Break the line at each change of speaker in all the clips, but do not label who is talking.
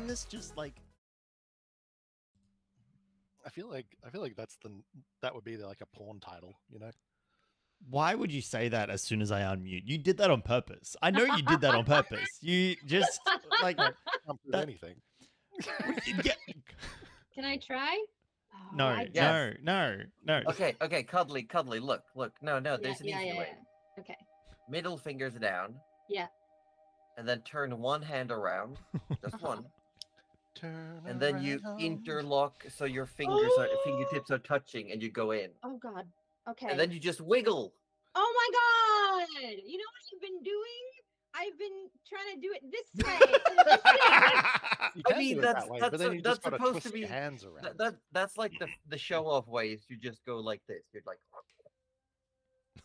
Isn't this just like?
I feel like that would be like a porn title, you know?
Why would you say that as soon as I unmute? You did that on purpose. I know you did that on purpose. You just like
Can't prove
that-
anything.
yeah.
Can I try? Oh,
No,
I-
Yes.
no.
Okay, cuddly. Look. No, there's an easy way.
Okay.
Middle fingers down.
Yeah.
And then turn one hand around, just one.
Turn
And then you
around.
interlock so your fingertips are touching, and you go in.
Oh God. Okay.
And then you just wiggle.
Oh my God! You know what I've been doing? I've been trying to do it this way.
You
I
can
mean,
do it
that's
that way, but then you
that's
just gotta
supposed to
twist
be
your hands around.
that's like the show off way is you just go like this. You're like,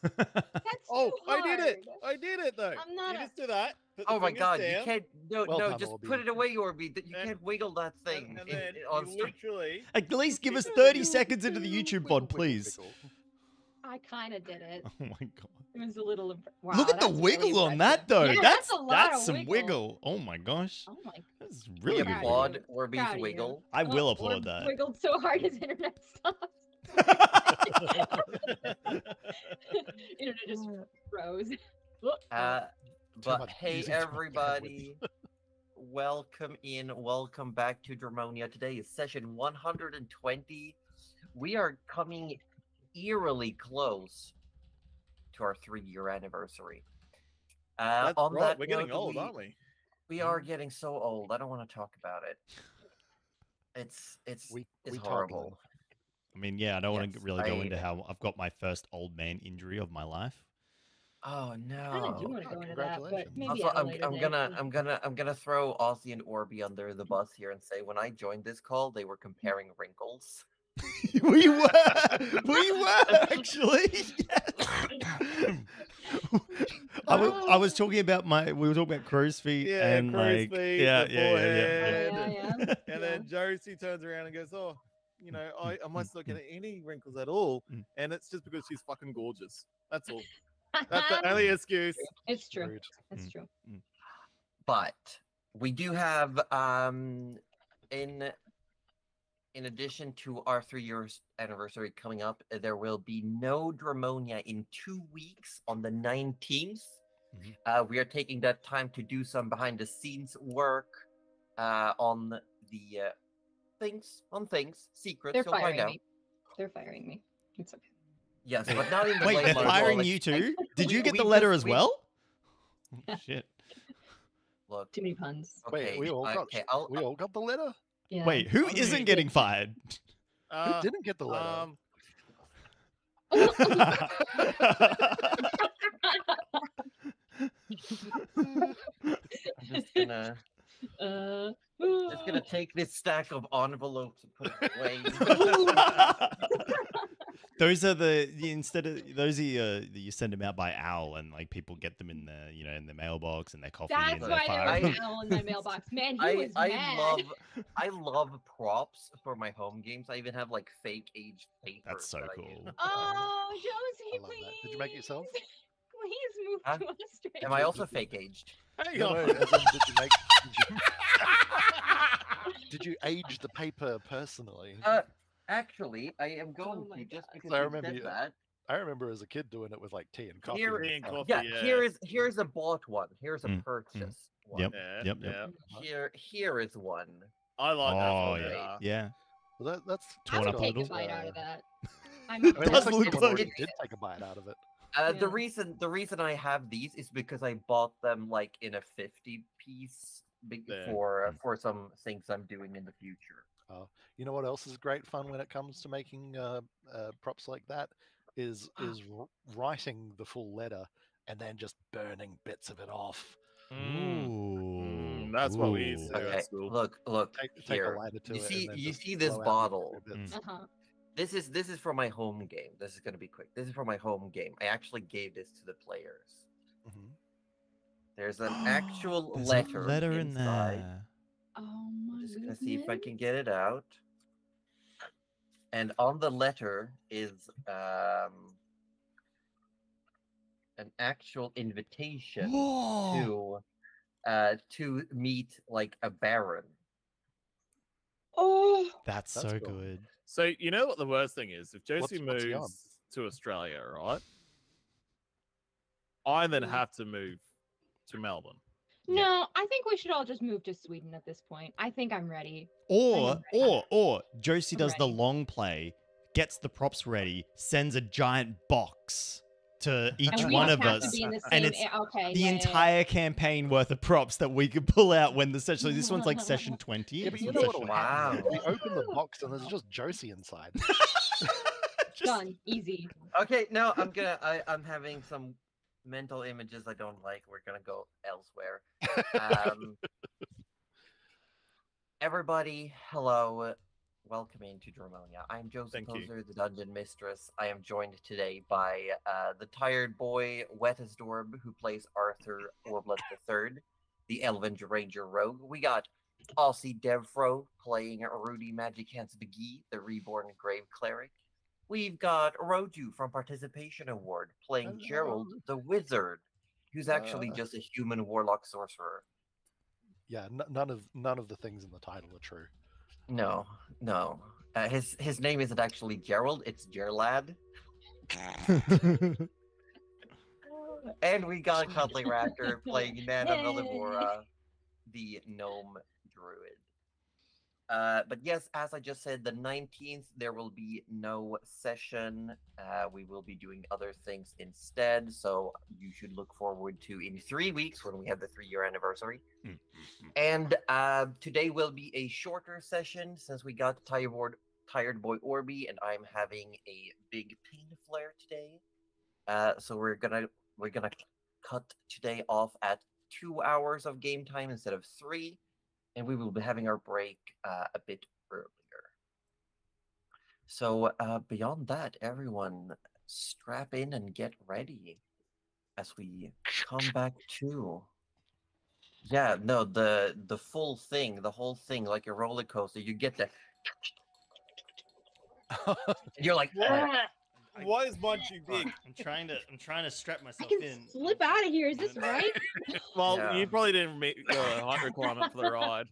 That's
Oh,
too
I did it!
hard.
I did it though.
I'm not
You
a-
just do that. Put the
oh my
fingers
God,
down,
you can't. No,
Well done,
just
Orby.
put it away, Orby. You
And-
can't wiggle that thing
And then
on
you
stream.
literally.
At least give us 30 seconds into the YouTube
Wiggle,
VOD, please.
wiggle.
I kind of did it.
Oh my god.
It was a little. Wow,
Look at the
that's
wiggle
really
on that
impressive.
though.
Yeah,
that's
a lot of
some wiggle. Oh my gosh.
Oh my.
That's
We
really good.
proud of
applaud
you.
Orby's
Proud of you.
wiggle.
I will
Oh,
applaud
Orb
that.
Wiggled so hard his internet stopped. Internet just froze.
But
much
hey,
using too much
everybody. Welcome back to Dramonia. Today is session 120. We are coming eerily close to our 3-year anniversary.
That's
on
right,
that
we're getting
note,
old, aren't we?
We are getting so old. I don't want to talk about it. It's
We
horrible.
toggle.
I mean, yeah, I don't want to
Yes,
really go
I-
into how I've got my first old man injury of my life.
Oh
I kind of do
no.
want to go into that, but
Congratulations.
maybe
Also,
at a later date.
I'm gonna throw Aussie and Orby under the bus here and say when I joined this call, they were comparing wrinkles.
we were actually. Yes. I was talking about we were talking about crow's feet
Yeah,
and
crow's
like
feet,
yeah,
the
yeah.
forehead.
Yeah.
And then Josie turns around and goes, "Oh, you know, I must not get any wrinkles at all," and it's just because she's fucking gorgeous. That's all. That's the only excuse.
It's true.
Rude.
It's true.
But we do have in addition to our 3-year anniversary coming up, there will be no Dramonia in 2 weeks on the 19th. We are taking that time to do some behind the scenes work on the secrets.
They're
You'll find
firing
out.
me. They're firing me. It's okay.
Yes, but not in the
Wait,
way
they're
like,
firing
like,
you too? Did
we-
you get
we
the letter
just-
as
we-
well? Oh, shit.
Look,
Too many puns.
okay,
Wait, we all got
okay,
we all got the letter?
Yeah.
Wait, who
I'll
isn't
read
getting fired?
Who didn't get the letter?
I'm just gonna take this stack of envelopes and put it away.
Those are those are that you send them out by owl and like people get them in the in the mailbox and their coffee.
That's
and
why
they
there
fire
was
them.
an owl in my mailbox. Man, he was mad.
I love props for my home games. I even have like fake aged paper.
That's so
that I
cool.
use.
Oh,
I
Josie,
love
please.
that. Did you make it yourself?
Please move
Huh?
to Australia.
Am I also fake aged?
Hang
No,
on.
no, as in, did you age the paper personally?
Actually, I am going
Oh my
to just
God.
because
So I
you
remember
said
you-
that.
I remember as a kid doing it with like tea and coffee.
Here-
and
Tea and
stuff.
coffee.
Yeah,
Yeah.
here's a bought one. Here's a purchase one.
Yep.
Yeah,
Yep.
yeah.
Here is one.
I like that.
Oh
one
yeah,
better.
yeah.
Well, that's
I
Torn
would
up a
take a
little.
bite out of that. I'm
I mean, it
Does
looks like
look
someone
like-
already did take a bite out of it.
The
Yeah.
reason I have these is because I bought them like in a 50-piece
Yeah.
for some things I'm doing in the future.
You know what else is great fun when it comes to making props like that is writing the full letter and then just burning bits of it off.
Ooh,
that's what we used to do.
Okay,
That's cool.
look
Take
here.
a lighter to
You
it.
see-
and then
you
just
see this
blow out
bottle?
the bits.
Uh-huh.
This is for my home game. This is gonna be quick. This is for my home game. I actually gave this to the players.
Mhm.
There's an actual
There's
letter,
a letter in
inside.
there.
Oh my
I'm just gonna
goodness.
see if I can get it out. And on the letter is an actual invitation
Whoa.
to meet like a baron.
Oh,
That's
That's
so
cool.
good.
So you know what the worst thing is? If Josie
What's he on?
moves to Australia, right? I then have to move to Melbourne.
no, I think we should all just move to Sweden at this point. I think I'm ready.
Or
ready.
Josie
I'm
does the
ready.
long play, gets the props ready, sends a giant box to each
And we
one
just
of
have
us,
to be in the same.
and it's
okay,
the
yeah,
entire campaign worth of props that we could pull out when the session. This one's like session 20.
Yeah, but
this
you
one's
know what'll
session-
happen?
Wow.
We open the box and there's just Josie inside.
Just-
Done. Easy.
Okay, no, I'm having some mental images I don't like. We're gonna go elsewhere. Everybody, hello. Welcome into Dramonia. I'm Joseph
Thank you.
Poser, the Dungeon Mistress. I am joined today by the tired boy, Wetesdorb, who plays Arthur Orblet III, the Elven Ranger Rogue. We got AussieDevFro playing Rudy Magic Hands McGee, the Reborn Grave Cleric. We've got Roju from Participation Award playing Gerald the Wizard, who's actually just a human warlock sorcerer.
Yeah, none of the things in the title are true.
No. His name isn't actually Gerald, it's Gerlad. And we got Cuddly Raptor playing Nana Melivora, the gnome druid. But yes, as I just said, the 19th, there will be no session. We will be doing other things instead. So you should look forward to in 3 weeks when we have the 3-year anniversary. And today will be a shorter session since we got Tired Boy Orby, and I'm having a big pain flare today. So we're gonna cut today off at 2 hours of game time instead of 3. And we will be having our break a bit earlier. So beyond that, everyone strap in and get ready as we come back to... Yeah, no, the full thing, the whole thing, like a roller coaster. You get the... and you're like...
Why is mine too big?
I'm trying to strap
I
myself
can
in.
slip out of here. Is this right?
Well,
Yeah.
you probably didn't meet the height requirement for the ride.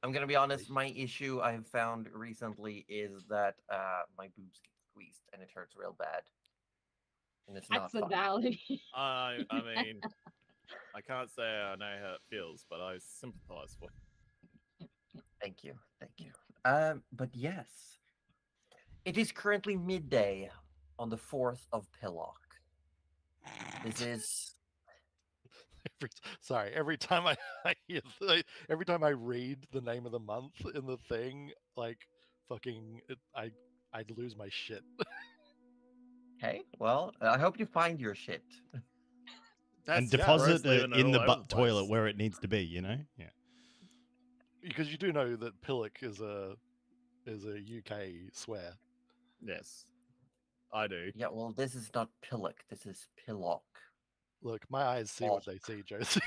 I'm gonna be honest, my issue I have found recently is that my boobs get squeezed and it hurts real bad. And it's
That's
not
a
fun.
valid.
I mean, I can't say I know how it feels, but I sympathize with you.
Thank you. But yes, it is currently midday on the 4th of Pillock. This is...
Every time I hear every time I read the name of the month in the thing, like fucking, I'd lose my shit.
Okay, well, I hope you find your shit.
And
That's
deposit
gross leaving
it in
all
the
over
butt toilet
place.
where it needs to be, you know? Yeah.
Because you do know that pillock is a UK swear.
Yes, I do.
Yeah, well, this is not Pillock, this is Pillock.
Look, my eyes see what they see, Josie.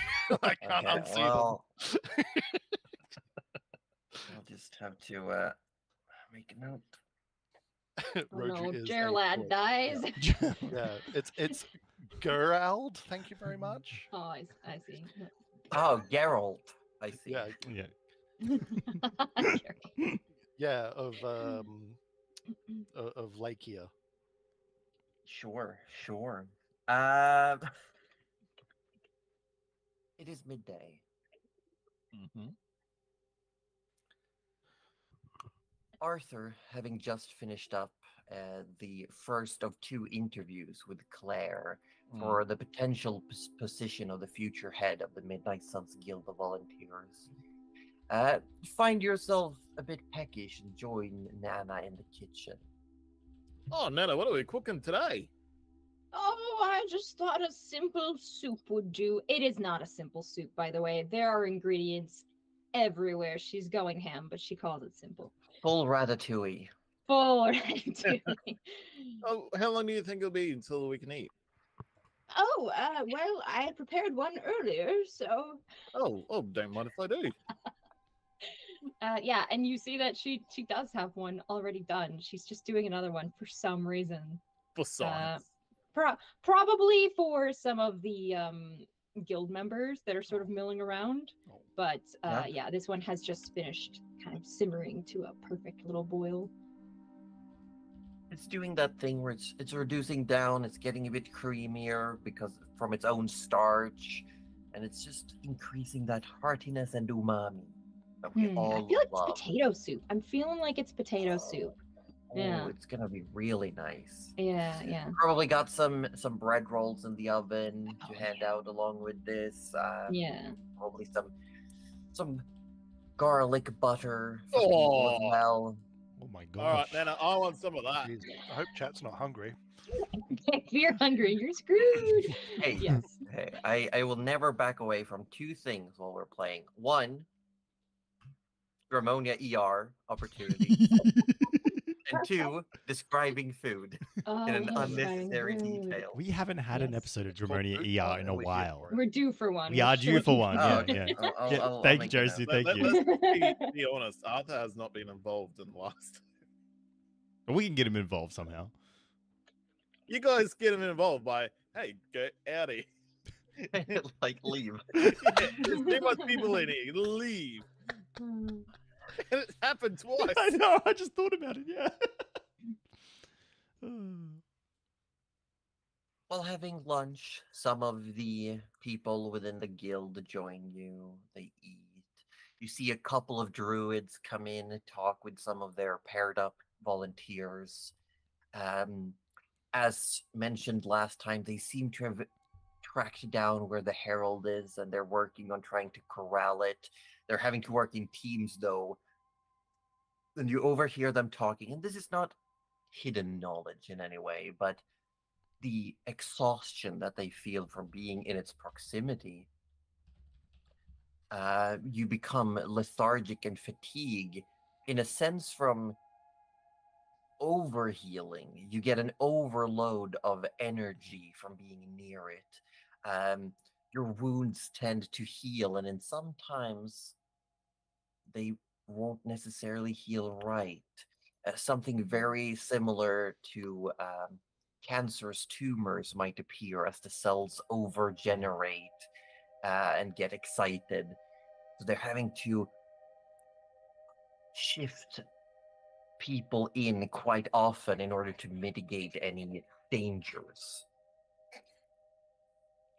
I can't
Okay,
unsee
well, I'll just have to make a note.
them.
Oh no,
Roju is a
Gerlad
pillock.
dies.
Yeah, it's Gerald. Thank you very much.
Oh, I see.
Oh, Geralt. I see.
Yeah,
Yeah.
yeah, of Lakia.
Sure. It is midday.
Mm-hmm.
Arthur, having just finished up the first of 2 interviews with Claire for the potential position of the future head of the Midnight Suns Guild of Volunteers, find yourself a bit peckish and join Nana in the kitchen.
Oh, Nana, what are we cooking today?
Oh, I just thought a simple soup would do. It is not a simple soup, by the way. There are ingredients everywhere. She's going ham, but she calls it simple.
Full ratatouille.
Full ratatouille.
Oh, how long do you think it'll be until we can eat?
Oh, well, I had prepared one earlier, so...
Oh, don't mind if I do.
Yeah, and you see that she does have one already done. She's just doing another one for some reason.
For science.
Probably for some of the guild members that are sort of milling around. But yeah, this one has just finished kind of simmering to a perfect little boil.
It's doing that thing where it's reducing down, it's getting a bit creamier because from its own starch, and it's just increasing that heartiness and umami that we all
I feel like
love.
it's potato soup. I'm feeling like it's potato soup. Yeah.
Oh, it's gonna be really nice.
Yeah.
Probably got some bread rolls in the oven to
Oh,
hand
yeah.
out along with this.
Yeah.
Probably some garlic butter for people as well.
Oh my
All right,
gosh.
then I want some of that.
Jeez, I hope chat's not hungry.
If you're hungry, you're screwed.
Hey,
Yes.
hey, I will never back away from two things while we're playing. One, Dramonia ER opportunity, and two, describing food in an unnecessary detail.
We haven't had an
Yes.
episode of
It's called
Dramonia
food
ER
fight,
in
and
a
we're here
while.
for it.
We're due for one.
We
We're
are due
sure
for one.
Oh,
Yeah,
okay.
yeah.
I'll-
Yeah,
I'll
thank you,
make a note.
Josie. Thank you.
Let's be honest. Arthur has not been involved in the last.
We can get him involved somehow.
You guys get him involved by, hey, go outie.
Like leave.
Yeah, there's too much people in here. Leave.
Mm.
And it happened twice.
I know. I just thought about it. Yeah.
While having lunch, some of the people within the guild join you. They eat. You see a couple of druids come in and talk with some of their paired up volunteers. As mentioned last time, they seem to have tracked down where the herald is, and they're working on trying to corral it. They're having to work in teams, though. And you overhear them talking, and this is not hidden knowledge in any way, but the exhaustion that they feel from being in its proximity. You become lethargic and fatigue, in a sense, from overhealing. You get an overload of energy from being near it. Your wounds tend to heal, and in sometimes they won't necessarily heal right. Something very similar to cancerous tumors might appear as the cells overgenerate and get excited. So they're having to shift people in quite often in order to mitigate any dangers.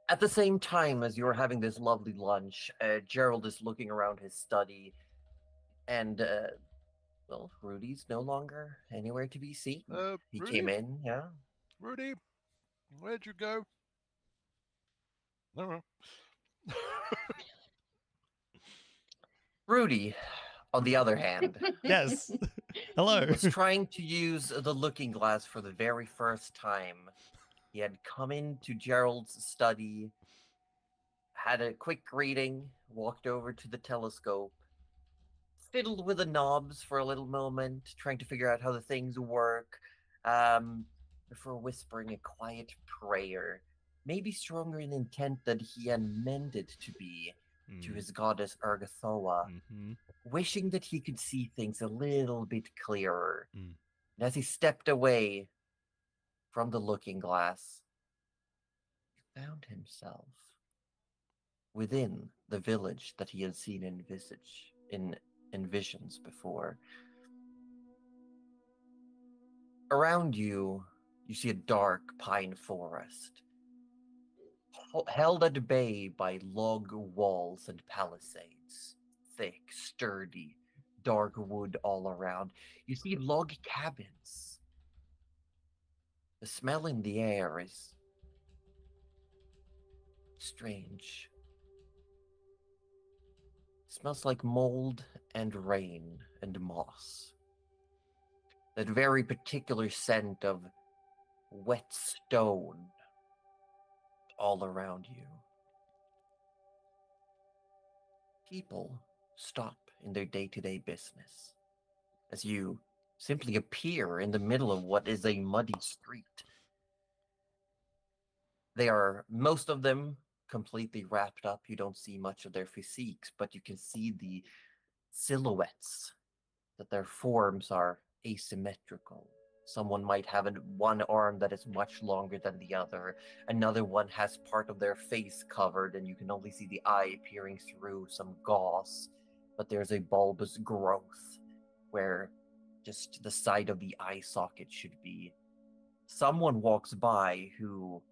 At the same time as you're having this lovely lunch, Gerald is looking around his study, and well, Rudy's no longer anywhere to be seen. He
Rudy?
came in, yeah.
Rudy, where'd you go? No.
Rudy, on the other hand,
Yes. Hello.
was trying to use the looking glass for the very first time. He had come into Gerald's study, had a quick greeting, walked over to the telescope, fiddled with the knobs for a little moment, trying to figure out how the things work, before whispering a quiet prayer, maybe stronger in intent than he had meant it to be, to his goddess Ergothoa, wishing that he could see things a little bit clearer. And as he stepped away from the looking glass, he found himself within the village that he had seen in visions before. Around you, you see a dark pine forest, held at bay by log walls and palisades. Thick, sturdy, dark wood all around. You see log cabins. The smell in the air is strange. It smells like mold and rain and moss. That very particular scent of wet stone all around you. People stop in their day-to-day business as you simply appear in the middle of what is a muddy street. They are, most of them, completely wrapped up. You don't see much of their physiques, but you can see the silhouettes, that their forms are asymmetrical, Someone might have one arm that is much longer than the other. Another one has part of their face covered, and you can only see the eye peering through some gauze. But there's a bulbous growth where just the side of the eye socket should be. Someone walks by who,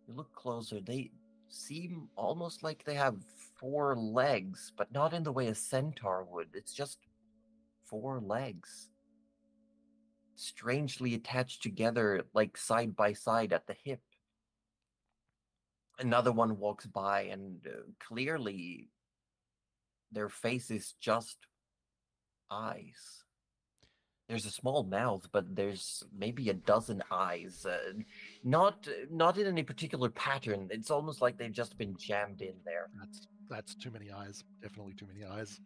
you look closer, they seem almost like they have 4 legs, but not in the way a centaur would. It's just 4 legs, strangely attached together, like side by side at the hip. Another one walks by, and clearly their face is just eyes. There's a small mouth, but there's maybe a dozen eyes. Not in any particular pattern. It's almost like they've just been jammed in there.
That's too many eyes. Definitely too many eyes.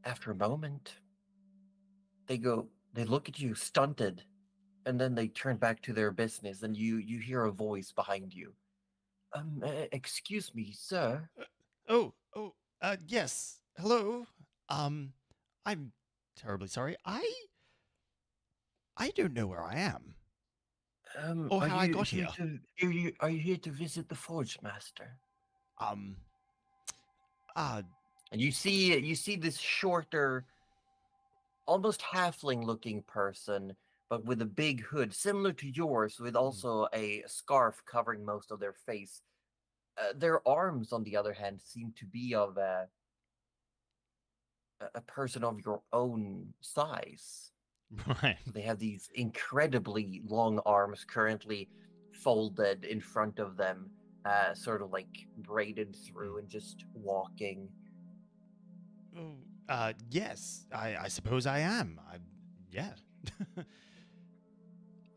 After a moment, they look at you, stunted, and then they turn back to their business, and you hear a voice behind you. Excuse me, sir.
Yes. Hello. I'm terribly sorry. I don't know where I am. Or how I got here.
Are you here to visit the Forge Master? And you see this shorter, almost halfling-looking person, but with a big hood, similar to yours, with also a scarf covering most of their face. Their arms, on the other hand, seem to be of a person of your own size.
Right.
They have these incredibly long arms currently folded in front of them, sort of like braided through and just walking.
Yes, I suppose I am. Yeah.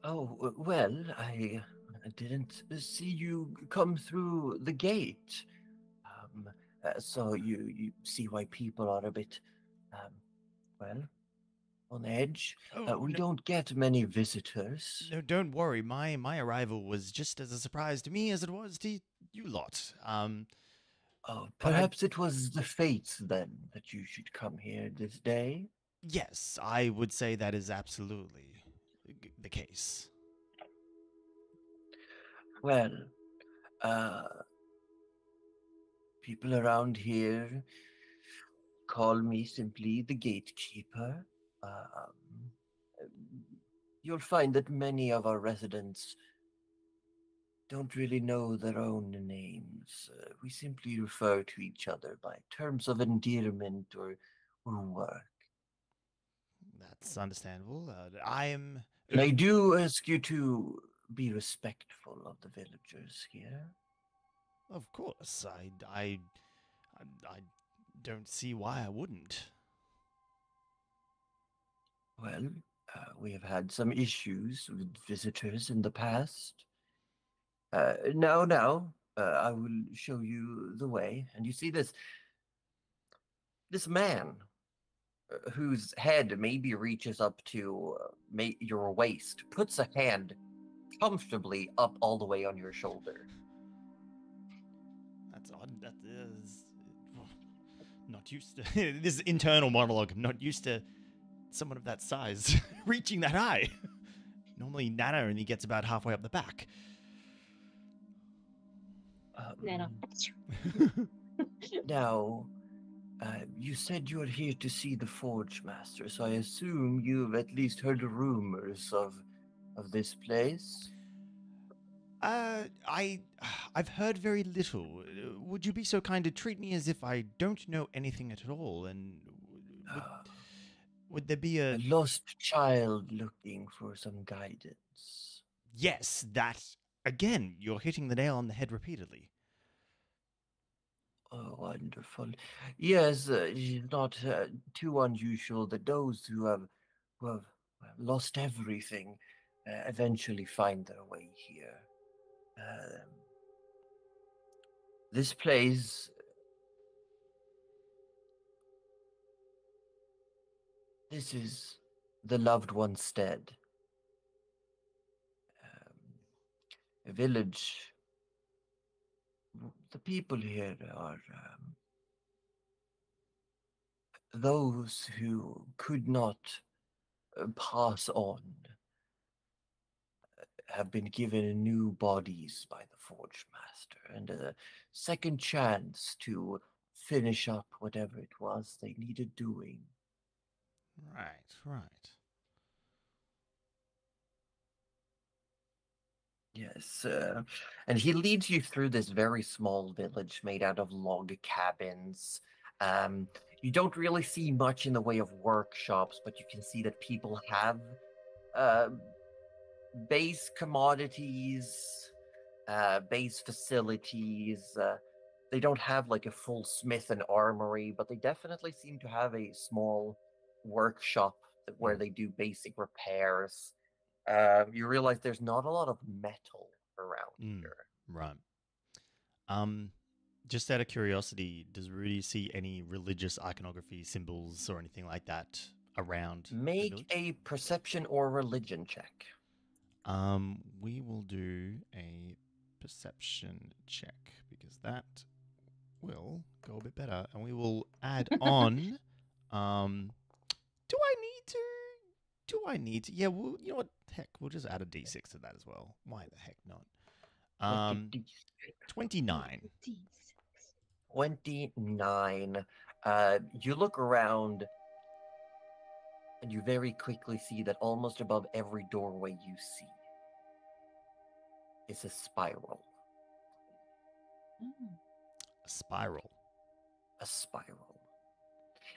Oh, well, I didn't see you come through the gate. So you see why people are a bit, well, on edge. We don't get many visitors.
No, don't worry. My arrival was just as a surprise to me as it was to you lot.
Perhaps it was the fates then that you should come here this day?
Yes, I would say that is absolutely the case.
Well, people around here call me simply the gatekeeper. You'll find that many of our residents don't really know their own names. We simply refer to each other by terms of endearment or work.
That's understandable. And
I do ask you to be respectful of the villagers here.
Of course, I don't see why I wouldn't.
Well, we have had some issues with visitors in the past. Now, I will show you the way. And you see this man whose head maybe reaches up to your waist, puts a hand comfortably up all the way on your shoulder.
That's odd. That is not used to this internal monologue. I'm not used to someone of that size reaching that high. Normally, Nana only gets about halfway up the back.
Nana.
Now, you said you were here to see the Forge Master, so I assume you've at least heard rumors of this place.
I've heard very little. Would you be so kind to treat me as if I don't know anything at all? And would there be
a lost child looking for some guidance?
Yes, that again. You're hitting the nail on the head repeatedly.
Oh, wonderful. Yes, it's not too unusual that those who have lost everything eventually find their way here. This place, this is the loved one's stead. A village. The people here are those who could not pass on have been given new bodies by the Forge Master and a second chance to finish up whatever it was they needed doing.
Right.
Yes, and he leads you through this very small village made out of log cabins. You don't really see much in the way of workshops, but you can see that people have base commodities, base facilities. They don't have like a full smith and armory, but they definitely seem to have a small workshop where they do basic repairs. You realize there's not a lot of metal around here.
Right. Just out of curiosity, does Rudy see any religious iconography, symbols, or anything like that around?
Make a perception or religion check.
We will do a perception check because that will go a bit better, and we will add on. Do I need to? Yeah, well, you know what? Heck, we'll just add a d6 to that as well. Why the heck not? 29.
29. You look around, and you very quickly see that almost above every doorway you see is a spiral.
A spiral.
A spiral.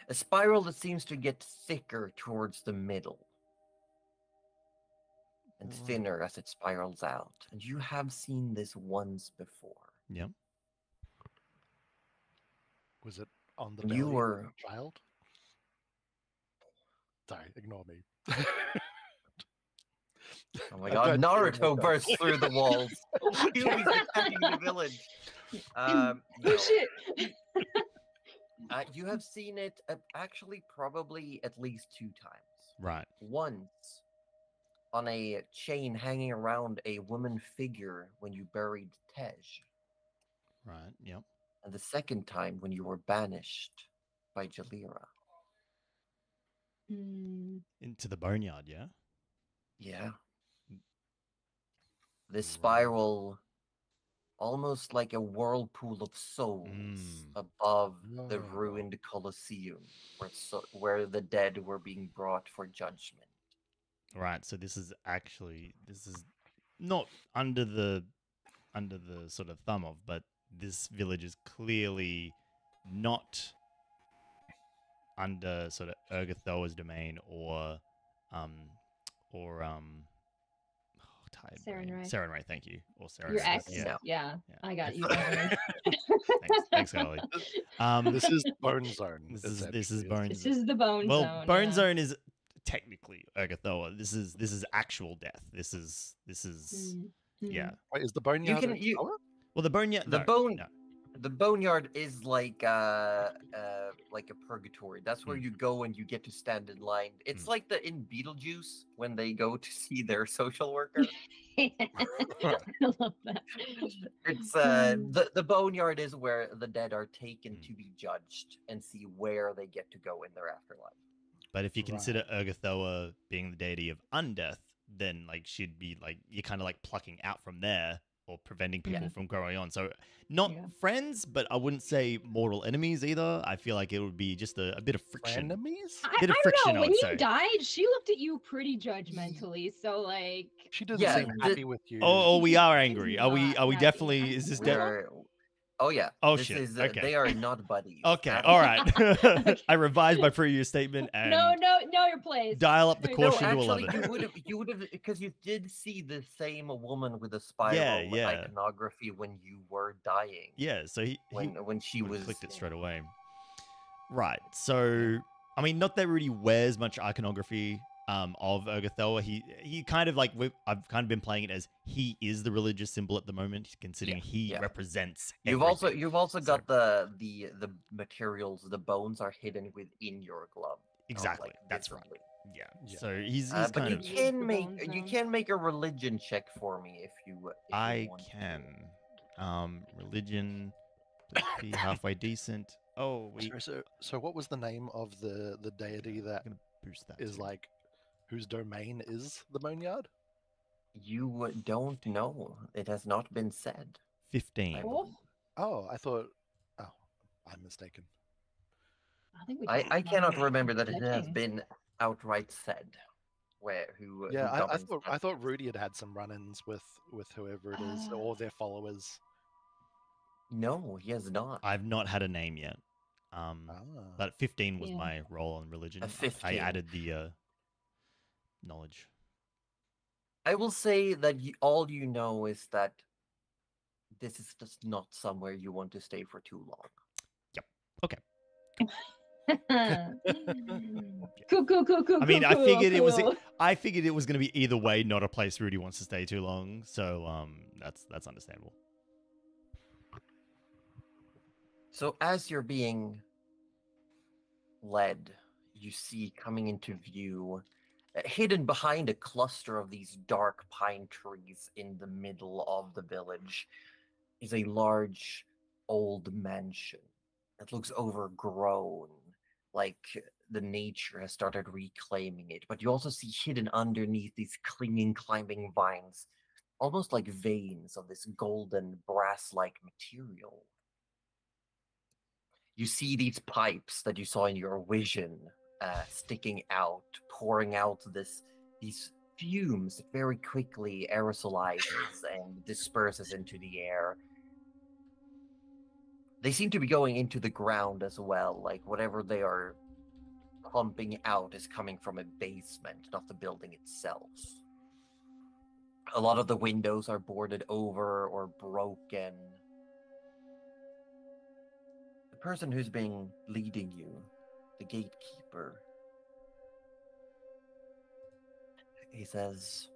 A spiral that seems to get thicker towards the middle and thinner as it spirals out. And you have seen this once before.
Yep.
Was it on the
You
belly of
were-
a child? Sorry, ignore me.
Oh my
I've
god,
got
Naruto
terrible
bursts
guts.
through the walls. He's attacking the village.
Oh
No.
shit!
You have seen it actually probably at least 2 times.
Right.
Once on a chain hanging around a woman figure when you buried Tej,
Right. Yep.
and the second time when you were banished by Jalira.
Into the boneyard. Yeah.
Yeah. This spiral, almost like a whirlpool of souls above the
No.
ruined Colosseum, where the dead were being brought for judgment.
Right. So this is not under the sort of thumb of, but this village is clearly not under sort of Urgathoa's domain or tired brain.
Sarenrae.
Sarenrae, thank you. Or Sarenrae.
Your ex.
Yeah.
Yeah, I got you.
Thanks, Carly.
This is Bone Zone.
This is
essentially.
Bone
This
Zone.
is the bone
Well,
zone.
Bone
yeah.
Zone is technically Urgathoa. This is actual death. This is yeah.
Wait, is the boneyard
can-
a
you-
color?
Well, the boneyard.
The boneyard is like a purgatory. That's where you go and you get to stand in line. It's like in Beetlejuice when they go to see their social worker.
I love that.
It's the boneyard is where the dead are taken to be judged and see where they get to go in their afterlife.
But if you
Right.
consider Urgathoa being the deity of undeath, then like she'd be like you're kind of like plucking out from there or preventing people from growing on. So not friends, but I wouldn't say mortal enemies either. I feel like it would be just a bit of friction.
Enemies?
I
Bit of
don't
friction,
know.
I
When
would
you
say.
died, she looked at you pretty judgmentally. So like,
She doesn't
Yeah,
seem happy with you.
Oh, we are angry. Are we?
not
Are we
happy.
definitely? Is this?
Oh yeah.
Oh,
this
shit.
Is,
Okay.
They are not buddies.
Okay.
at
All right. I revised my previous statement and
no, your place.
dial up the
No,
caution to
actually,
11.
you would have, because you did see the same woman with a spiral
yeah.
iconography when you were dying.
Yeah. So he
when she
would've
was
clicked it straight away. Right. So I mean, not that Rudy wears much iconography of Urgathoa. He kind of like I've kind of been playing it as he is the religious symbol at the moment, considering he represents.
You've
everything.
also got the materials. The bones are hidden within your glove.
Exactly.
Like,
That's right.
visibly.
Yeah. So he's
But
kind
you
of.
can make
bones
you
now.
can make a religion check for me if you.
I
want to.
can. Religion. Let's be halfway decent. Oh, we
So what was the name of the deity that
I'm gonna boost that.
is
too.
like whose domain is the boneyard?
You don't know. It has not been said.
15.
Oh,
Oh, I thought. Oh, I'm mistaken.
I think we.
I cannot remember that it has
checking.
been outright said who
Yeah, I
governs
thought
that.
I thought Rudy had some run-ins with whoever it is or their followers.
No, he has not.
I've not had a name yet.
Ah.
But 15 was
Yeah.
my role on religion.
A
I
15.
added the knowledge.
I will say that all you know is that this is just not somewhere you want to stay for too long.
Cool.
I mean, I figured it was
cool.
I figured it was going to be either way, not a place Rudy wants to stay too long. So that's understandable.
So as you're being led, you see coming into view, hidden behind a cluster of these dark pine trees in the middle of the village, is a large old mansion that looks overgrown, like the nature has started reclaiming it. But you also see hidden underneath these clinging, climbing vines, almost like veins of this golden brass-like material. You see these pipes that you saw in your vision sticking out, pouring out these fumes that very quickly aerosolizes and disperses into the air. They seem to be going into the ground as well, like whatever they are pumping out is coming from a basement, not the building itself. A lot of the windows are boarded over or broken. The person who's been leading you, the gatekeeper, he says,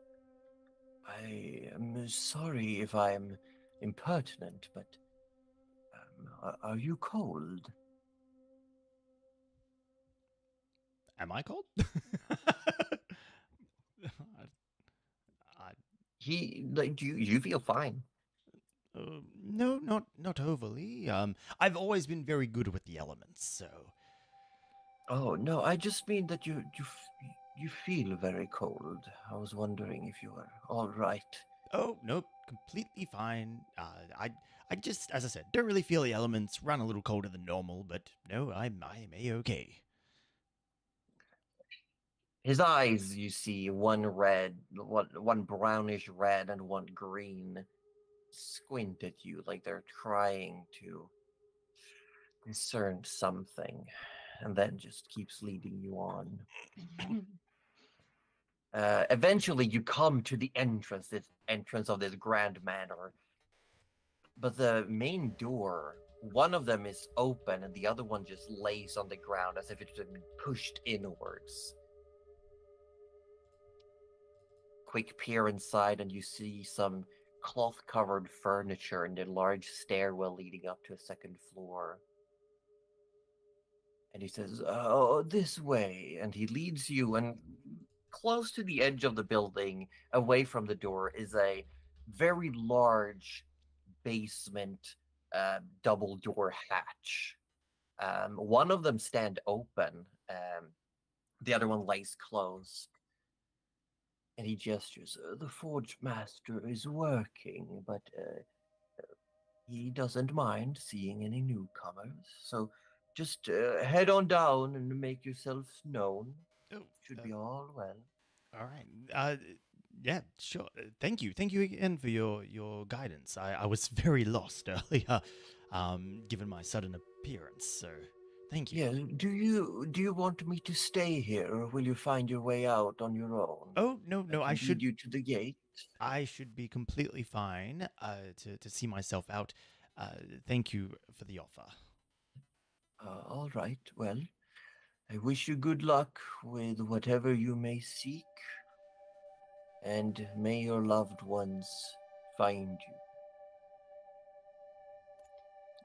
I am sorry if I am impertinent, but are you cold?
Am I cold?
Do you feel fine?
No, not overly. I've always been very good with the elements, so.
Oh no, I just mean that you feel very cold. I was wondering if you were all right.
Oh no, completely fine. I just, as I said, don't really feel the elements. Run a little colder than normal, but no, I'm a-okay.
His eyes, you see, one red, one brownish red, and one green, squint at you like they're trying to discern something, and then just keeps leading you on. Eventually, you come to the entrance of this grand manor, but the main door, one of them is open, and the other one just lays on the ground as if it's been pushed inwards. Quick peer inside, and you see some cloth-covered furniture and a large stairwell leading up to a second floor. And he says, "Oh, this way," and he leads you, and close to the edge of the building, away from the door, is a very large basement double door hatch. One of them stand open, the other one lays closed. And he gestures, the Forge Master is working, but he doesn't mind seeing any newcomers. So just head on down and make yourself known.
Oh,
Should be all well.
All right. Yeah, sure. Thank you again for your guidance. I was very lost earlier, given my sudden appearance. So, thank you.
Yeah. Do you want me to stay here, or will you find your way out on your own?
Oh no, I should
lead you to the gate.
I should be completely fine. To see myself out. Thank you for the offer.
All right. Well, I wish you good luck with whatever you may seek, and may your loved ones find you.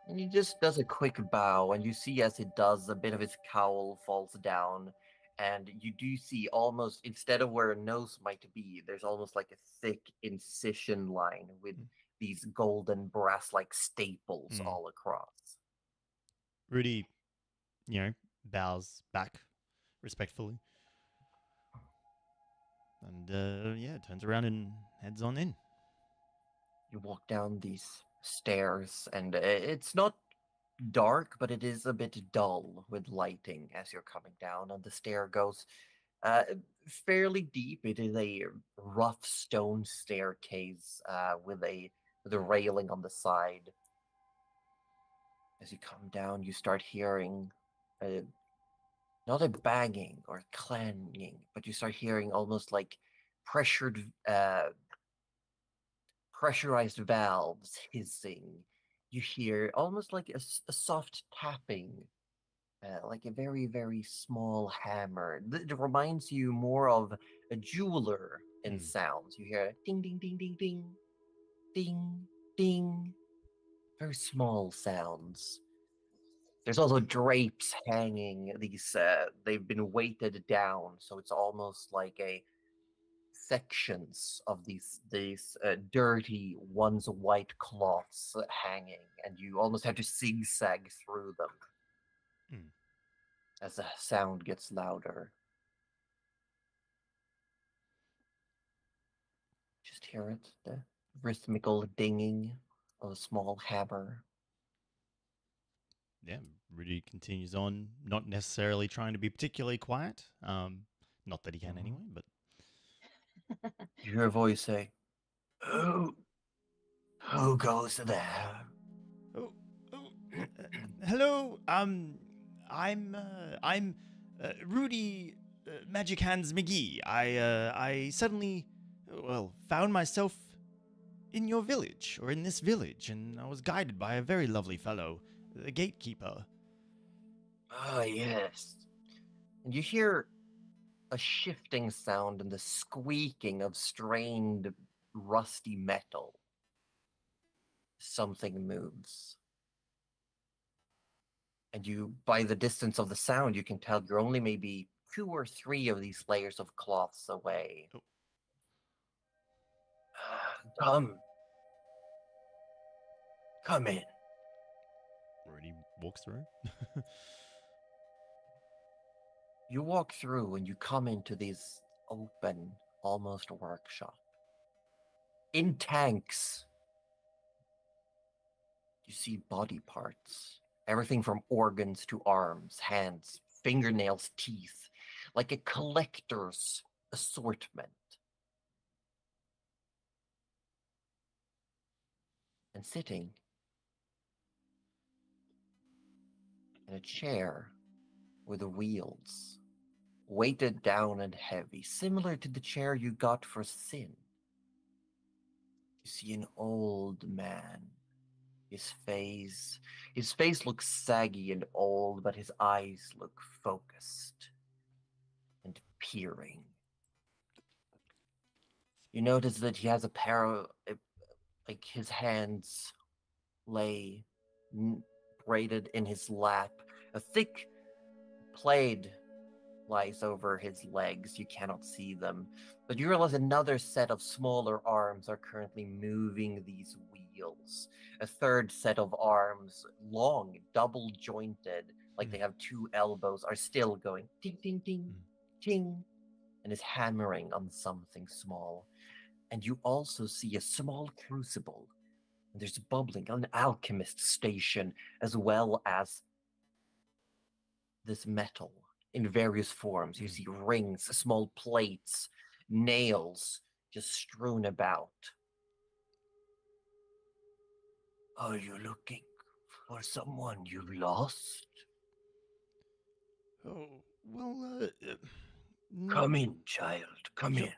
And he just does a quick bow, and you see as it does, a bit of his cowl falls down, and you do see almost, instead of where a nose might be, there's almost like a thick incision line with these golden brass-like staples all across.
Rudy, bows back respectfully. And, yeah, turns around and heads on in.
You walk down these stairs, and it's not dark, but it is a bit dull with lighting as you're coming down, and the stair goes fairly deep. It is a rough stone staircase with a railing on the side. As you come down, you start hearing not a banging or clanging, but you start hearing almost like pressurized valves hissing. You hear almost like a soft tapping, like a very, very small hammer. It reminds you more of a jeweler in sounds. You hear ding, ding, ding, ding, ding, ding, ding. Very small sounds. There's also drapes hanging. These they've been weighted down, so it's almost like a sections of these dirty once white cloths hanging, and you almost have to zigzag through them as the sound gets louder. Just hear it, the rhythmical dinging of a small hammer.
Yeah, Rudy continues on, not necessarily trying to be particularly quiet. Not that he can anyway, but...
You hear a voice say, Who goes there?
Hello, I'm Rudy Magic Hands McGee. I suddenly, found myself in your village, or in this village, and I was guided by a very lovely fellow, the gatekeeper.
Ah, yes. And you hear a shifting sound and the squeaking of strained, rusty metal. Something moves. And you, by the distance of the sound, you can tell you're only maybe 2 or 3 of these layers of cloths away.
Oh.
Come in.
Rudy walks through.
You walk through and you come into this open, almost workshop. In tanks, you see body parts. Everything from organs to arms, hands, fingernails, teeth. Like a collector's assortment. And sitting in a chair with wheels, weighted down and heavy, similar to the chair you got for Sin. You see an old man. His face looks saggy and old, but his eyes look focused and peering. You notice that he has a pair of, like his hands lay braided in his lap. A thick plaid lies over his legs. You cannot see them. But you realize another set of smaller arms are currently moving these wheels. A third set of arms, long, double jointed, like they have 2 elbows, are still going ting, ting, ting, ting, and is hammering on something small. And you also see a small crucible. And there's bubbling, an alchemist station, as well as this metal in various forms. You see rings, small plates, nails just strewn about. Are you looking for someone you've lost?
Oh, well,
Come in, child. Come in.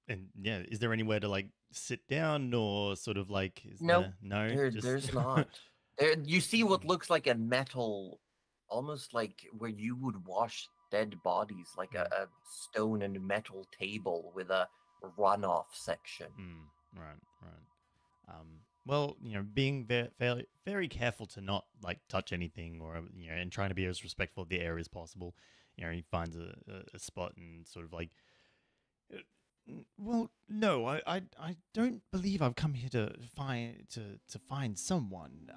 And yeah, is there anywhere to like sit down or sort of like?
Nope.
No,
there's not. There, you see what looks like a metal, almost like where you would wash dead bodies, like a stone and metal table with a runoff section.
Right. Well, being very careful to not like touch anything, or and trying to be as respectful of the area as possible. He finds a spot and sort of like. Well, no, I don't believe I've come here to find someone.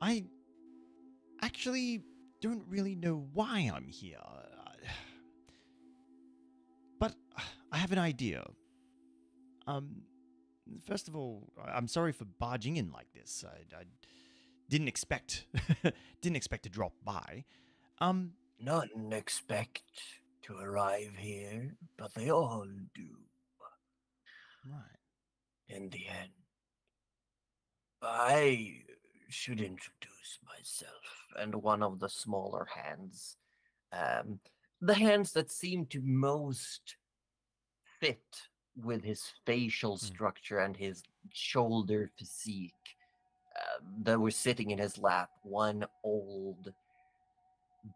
I actually don't really know why I'm here. But I have an idea. First of all, I'm sorry for barging in like this. I didn't expect didn't expect to drop by.
None expect to arrive here, but they all do
Right.
in the end. I should introduce myself.
And one of the smaller hands, the hands that seem to most fit with his facial structure and his shoulder physique, that were sitting in his lap, one old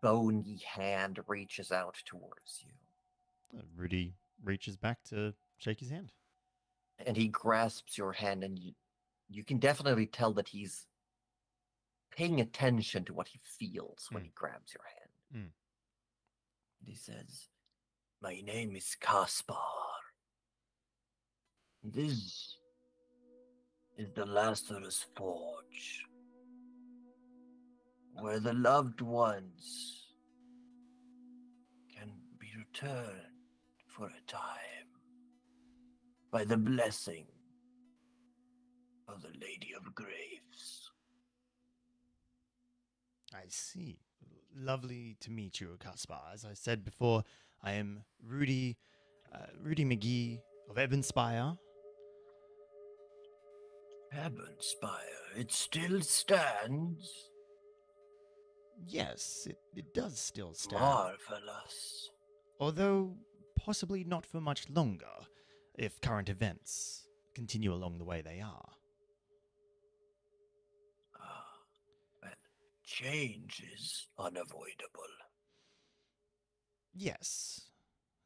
bony hand reaches out towards you.
Rudy reaches back to shake his hand.
And he grasps your hand, and you can definitely tell that he's paying attention to what he feels when he grabs your hand.
And he says, "My name is Kaspar. This is the Lazarus Forge, where the loved ones can be returned for a time by the blessing of the Lady of Graves."
I see. Lovely to meet you, Caspar. As I said before, I am Rudy McGee of Ebenspire.
Ebenspire, it still stands.
Yes, it does still stand.
Marvelous.
Although possibly not for much longer, if current events continue along the way they are.
And change is unavoidable.
Yes.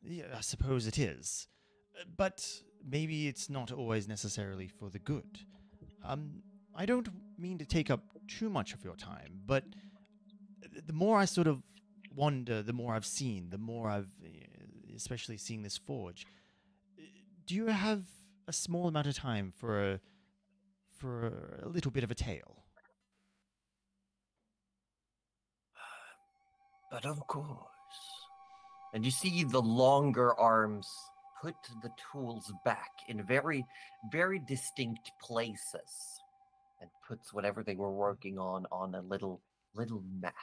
Yeah, I suppose it is. But maybe it's not always necessarily for the good. I don't mean to take up too much of your time, but the more I sort of wander, the more I've seen, the more I've, especially seeing this forge. Do you have a small amount of time for a little bit of a tale?
But of course.
And you see the longer arms put the tools back in very, very distinct places, and puts whatever they were working on a little mat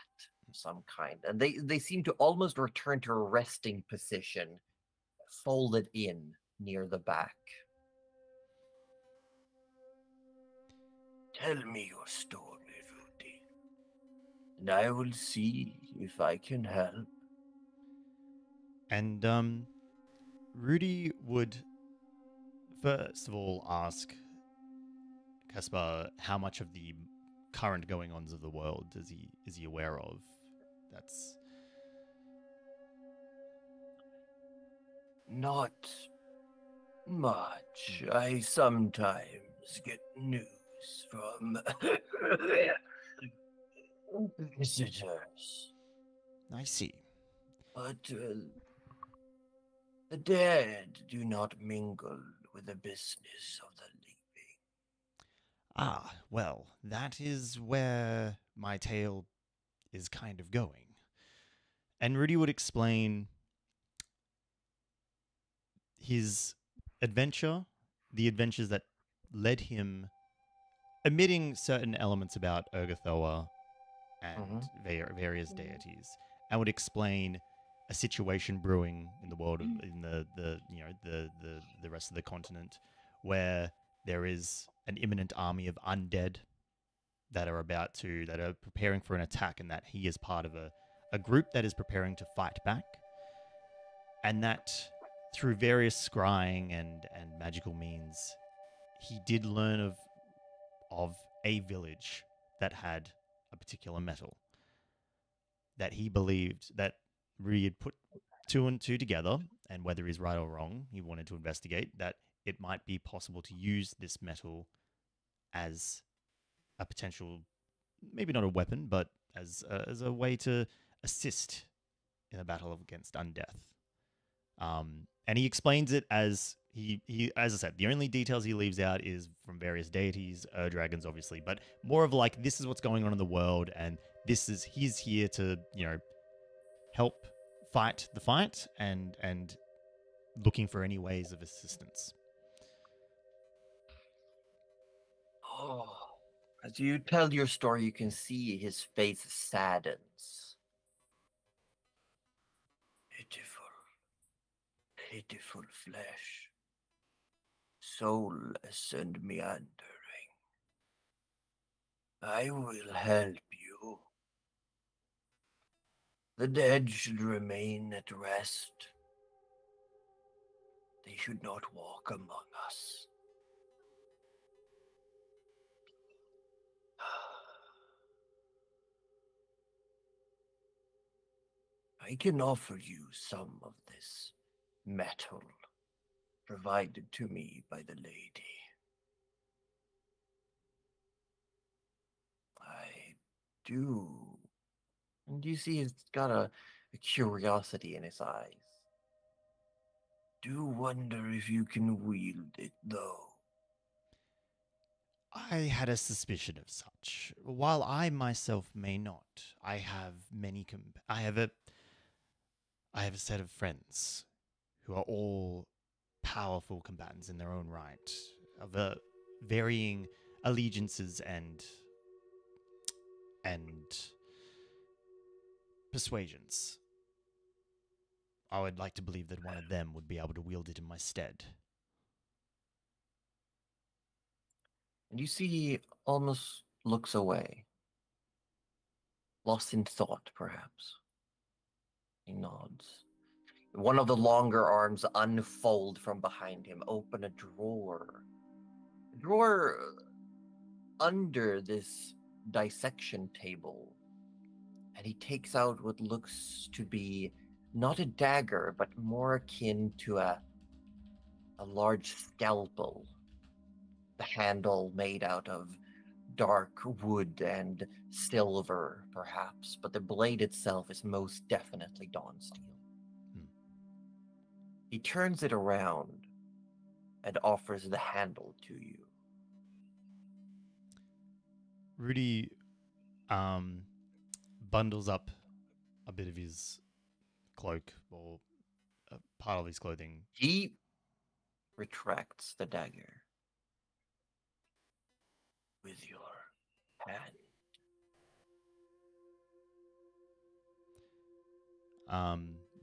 of some kind. And they seem to almost return to a resting position, folded in near the back.
Tell me your story, Rudy, and I will see if I can help.
And Rudy would first of all ask Caspar how much of the current going-ons of the world is he aware of. That's
Not much. I sometimes get news from visitors,
I see.
but the dead do not mingle with the business of the living.
Ah, well, that is where my tale is kind of going. And Rudy would explain his adventure, the adventures that led him, omitting certain elements about Urgathoa and various deities, and would explain a situation brewing in the world, in the rest of the continent, where there is an imminent army of undead that are preparing for an attack, and that he is part of a group that is preparing to fight back, and that through various scrying and magical means, he did learn of a village that had a particular metal that he believed that Rudy had put two and two together, and whether he's right or wrong, he wanted to investigate that it might be possible to use this metal as a potential, maybe not a weapon, but as a way to assist in a battle against undeath. And he explains it as he, as I said, the only details he leaves out is from various deities, dragons, obviously, but more of like, this is what's going on in the world, and he's here to, help fight the fight and looking for any ways of assistance.
Oh, as you tell your story, you can see his face saddens. Pitiful flesh, soulless and meandering. I will help you. The dead should remain at rest. They should not walk among us. I can offer you some of this metal provided to me by the lady. I do. And you see he's got a curiosity in his eyes. Do wonder if you can wield it, though.
I had a suspicion of such. While I myself may not, I have I have a set of friends who are all powerful combatants in their own right, of varying allegiances and persuasions. I would like to believe that one of them would be able to wield it in my stead.
And you see he almost looks away. Lost in thought, perhaps. He nods. One of the longer arms unfold from behind him, open a drawer. A drawer under this dissection table. And he takes out what looks to be not a dagger, but more akin to a large scalpel. The handle made out of dark wood and silver, perhaps, but the blade itself is most definitely dawn steel. He turns it around and offers the handle to you.
Rudy bundles up a bit of his cloak, or part of his clothing.
He retracts the dagger with your hand.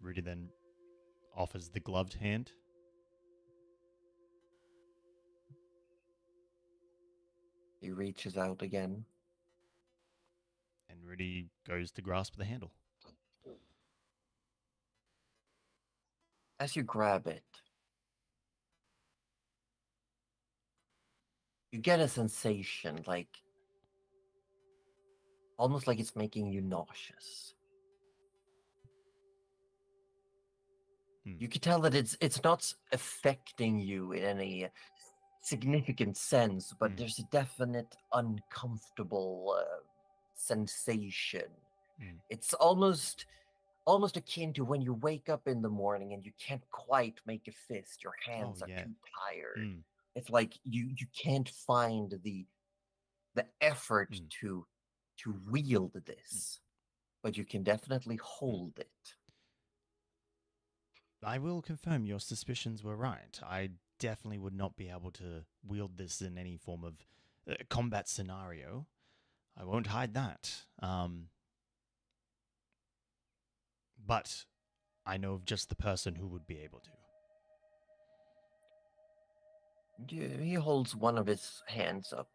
Rudy then offers the gloved hand.
He reaches out again.
And Rudy goes to grasp the handle.
As you grab it, you get a sensation almost like it's making you nauseous. You can tell that it's not affecting you in any significant sense, but there's a definite uncomfortable sensation. It's almost akin to when you wake up in the morning and you can't quite make a fist. Your hands are too tired. It's like you can't find the effort to wield this, but you can definitely hold it.
I will confirm your suspicions were right. I definitely would not be able to wield this in any form of combat scenario. I won't hide that. But I know of just the person who would be able to.
He holds one of his hands up.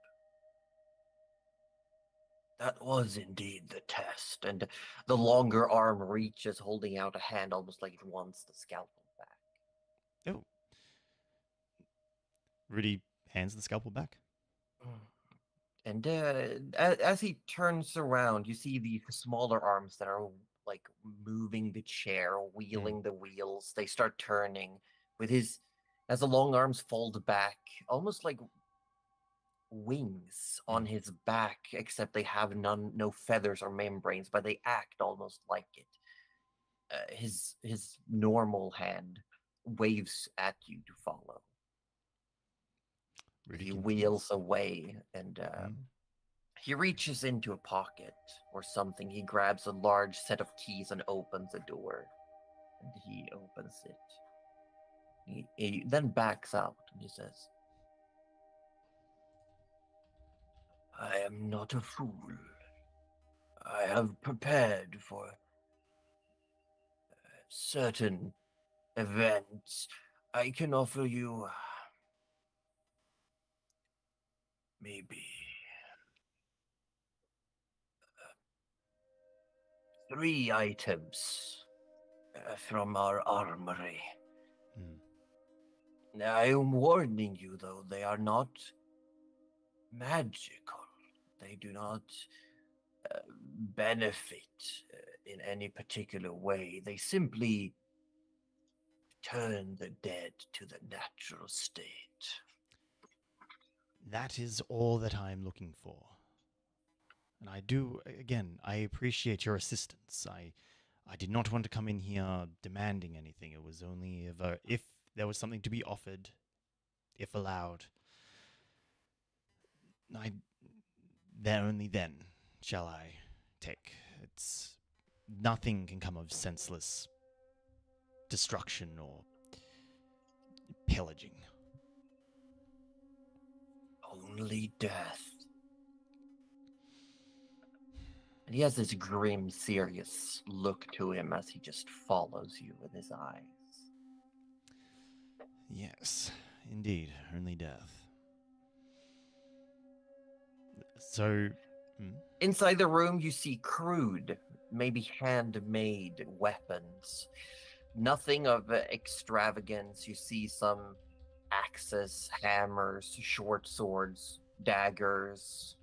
That was indeed the test, and the longer arm reaches, holding out a hand almost like it wants the scalpel back.
Oh. Rudy hands the scalpel back.
And as he turns around, you see the smaller arms that are moving the chair, wheeling the wheels. They start turning as the long arms fold back, almost like wings on his back, except they have no feathers or membranes, but they act almost like it. His normal hand waves at you to follow.
Rudy
He wheels away, and He reaches into a pocket or something. He grabs a large set of keys and opens a door. And he opens it. He then backs out and he says, I am not a fool. I have prepared for certain events. I can offer you maybe 3 items from our armory. I am warning you, though, they are not magical. They do not benefit in any particular way. They simply turn the dead to the natural state.
That is all that I am looking for. And I do, again, I appreciate your assistance. I did not want to come in here demanding anything. It was only if there was something to be offered, if allowed. Only then shall I take. It's nothing can come of senseless destruction or pillaging.
Only death. And he has this grim, serious look to him as he just follows you with his eyes.
Yes, indeed, only death. So,
inside the room, you see crude, maybe handmade weapons. Nothing of extravagance. You see some axes, hammers, short swords, daggers.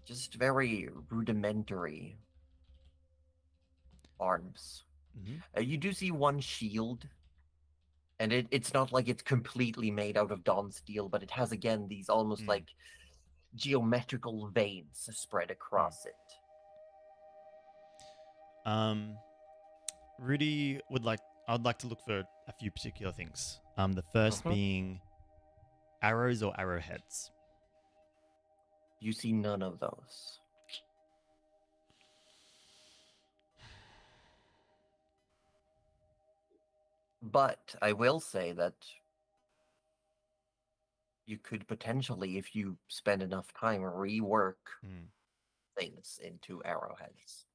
Just very rudimentary arms. You do see one shield, and it's not like it's completely made out of Dawn steel, but it has, again, these almost like geometrical veins spread across it.
Rudy I would like to look for a few particular things. The first being arrows or arrowheads.
You see none of those. But I will say that you could potentially, if you spend enough time, rework things into arrowheads.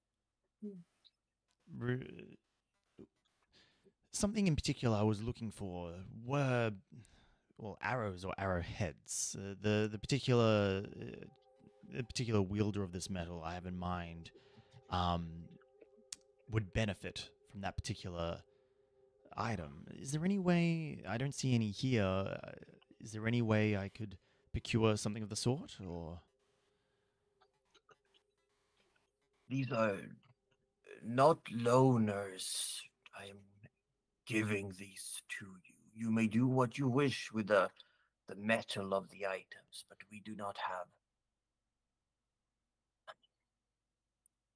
Something in particular I was looking for were, well, arrows or arrowheads. The particular wielder of this metal I have in mind would benefit from that particular item. Is there any way, I don't see any here, is there any way I could procure something of the sort, or?
These are not loaners. I am giving these to you. You may do what you wish with the metal of the items, but we do not have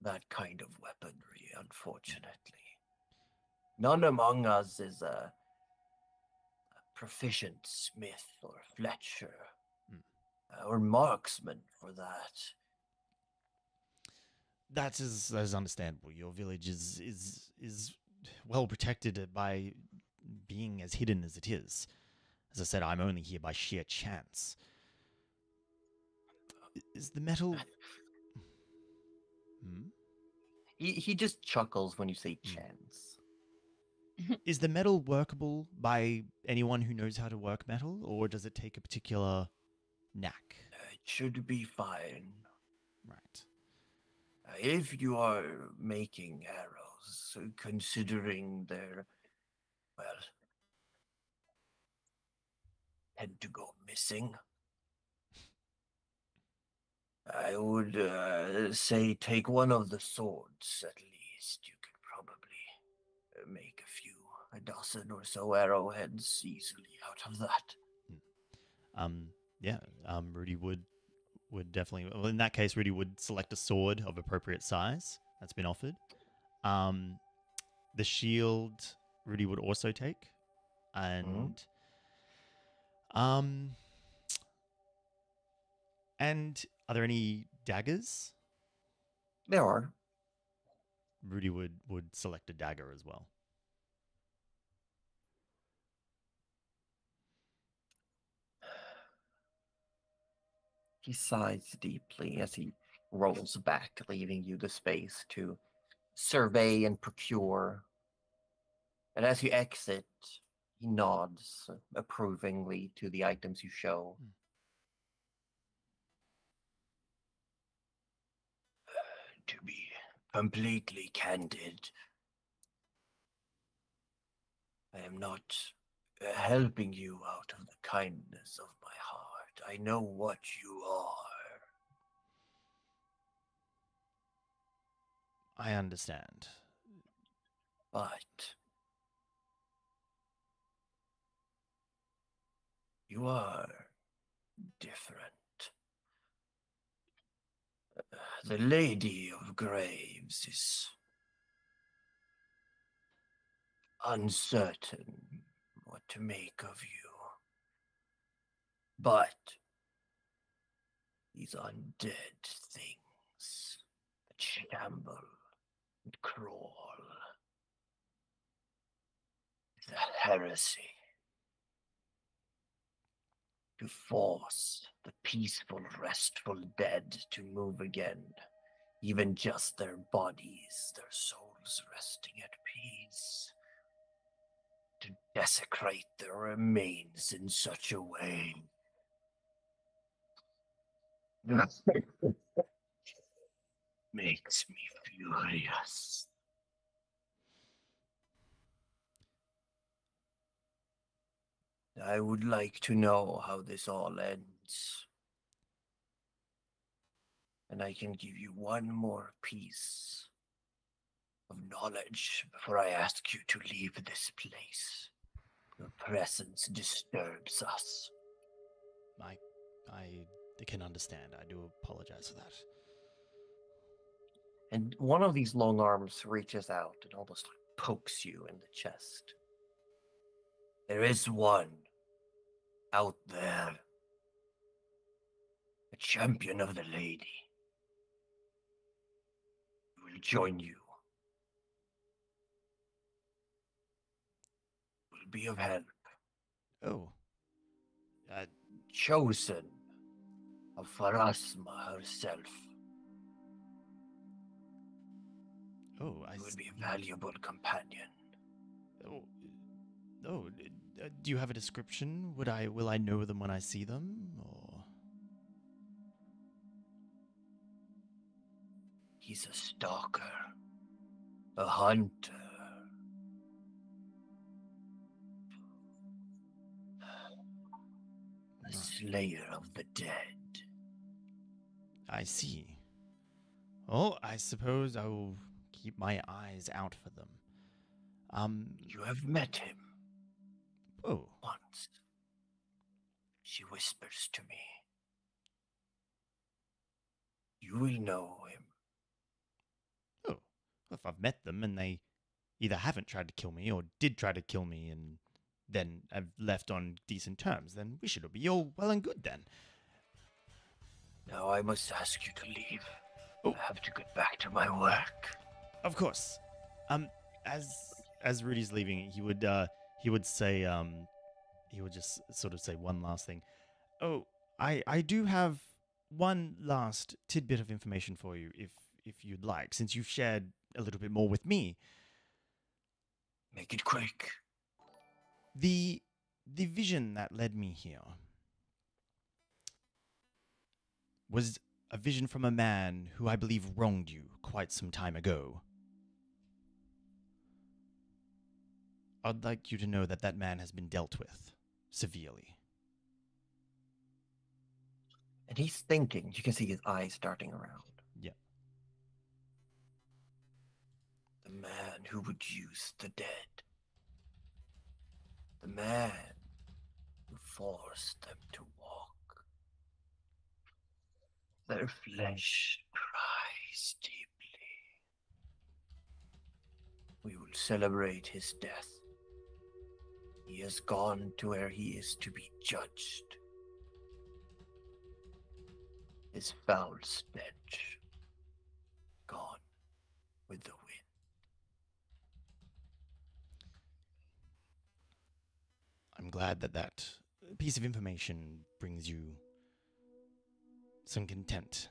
that kind of weaponry, unfortunately. None among us is a proficient smith or fletcher or marksman for that.
That is understandable. Your village is well protected by being as hidden as it is. As I said, I'm only here by sheer chance. Is the metal...
He just chuckles when you say chance.
Is the metal workable by anyone who knows how to work metal, or does it take a particular knack?
It should be fine.
Right.
If you are making arrows, considering their, well, tend to go missing, I would say take one of the swords at least. You could probably make a dozen or so arrowheads easily out of that.
Rudy would definitely, well, in that case, Rudy would select a sword of appropriate size that's been offered. The shield Rudy would also take, and And are there any daggers?
There are.
Rudy would select a dagger as well.
He sighs deeply as he rolls back, leaving you the space to survey and procure. And as you exit, he nods approvingly to the items you show.
To be completely candid, I am not helping you out of the kindness of my heart. I know what you are.
I understand.
But you are different. The Lady of Graves is uncertain what to make of you. But these undead things that shamble and crawl is a heresy. To force the peaceful, restful dead to move again, even just their bodies, their souls resting at peace. To desecrate their remains in such a way. Makes me furious. I would like to know how this all ends. And I can give you one more piece of knowledge before I ask you to leave this place. Your presence disturbs us.
I can understand. I do apologize for that.
And one of these long arms reaches out and almost pokes you in the chest.
There is one out there, a champion of the lady. He will join you. Will be of help.
Oh.
Chosen of Pharasma herself.
Oh,
He would be a valuable companion.
Do you have a description? Will I know them when I see them, or?
He's a stalker, a hunter. A slayer of the dead.
I see. Oh, I suppose I will keep my eyes out for them.
You have met him.
Oh.
Once. She whispers to me. You will know him.
Oh. Well, if I've met them and they either haven't tried to kill me or did try to kill me and then have left on decent terms, then we should be all well and good then.
Now I must ask you to leave.
Oh.
I have to get back to my work.
Of course. As Rudy's leaving, he would say, he would just sort of say one last thing. Oh, I do have one last tidbit of information for you, if you'd like, since you've shared a little bit more with me.
Make it quick.
The vision that led me here was a vision from a man who I believe wronged you quite some time ago. I'd like you to know that man has been dealt with severely.
And he's thinking. You can see his eyes darting around.
Yeah.
The man who would use the dead. The man who forced them to walk. Their flesh cries deeply. We will celebrate his death. He has gone to where he is to be judged. this foul stench gone with the wind.
I'm glad that that piece of information brings you some content.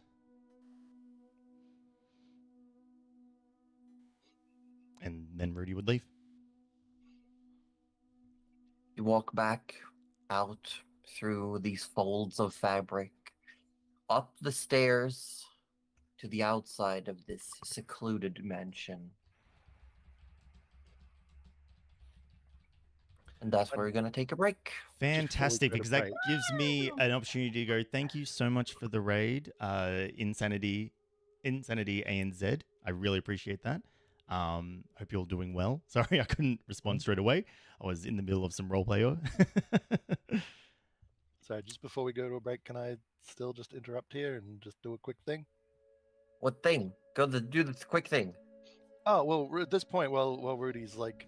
And then Rudy would leave.
You walk back out through these folds of fabric, up the stairs to the outside of this secluded mansion. And that's where we're going to take a break.
Fantastic,
go to
because that
break.
gives me an opportunity to go, thank you so much for the raid, Insanity ANZ. I really appreciate that. Hope you're all doing well. Sorry, I couldn't respond straight away. I was in the middle of some roleplay.
So just before we go to a break, can I still just interrupt here and just do a quick thing?
What thing? Do this quick thing.
Oh well, at this point, while Rudy's like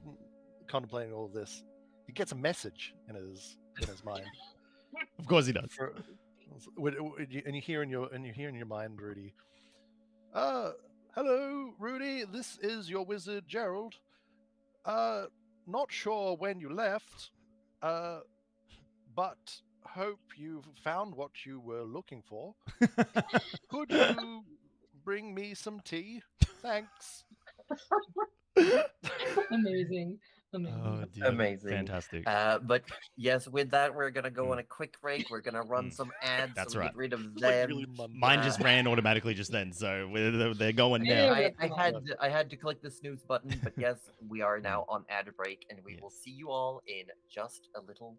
contemplating all of this, he gets a message in his mind.
Of course he does.
And you hear in your mind, Rudy. Hello, Rudy. This is your wizard, Gerald. Not sure when you left. But hope you've found what you were looking for. Could you bring me some tea? Thanks.
Amazing. Amazing.
Oh, dear.
Amazing.
Fantastic.
But yes, with that, we're going to go on a quick break. We're going to run some ads.
That's
so we
right.
Get rid of
It's
them.
like really mundane.
Mine just ran automatically just then, so they're going now.
Yeah.
I had to click the snooze button, but yes, we are now on ad break, and we will see you all in just a little.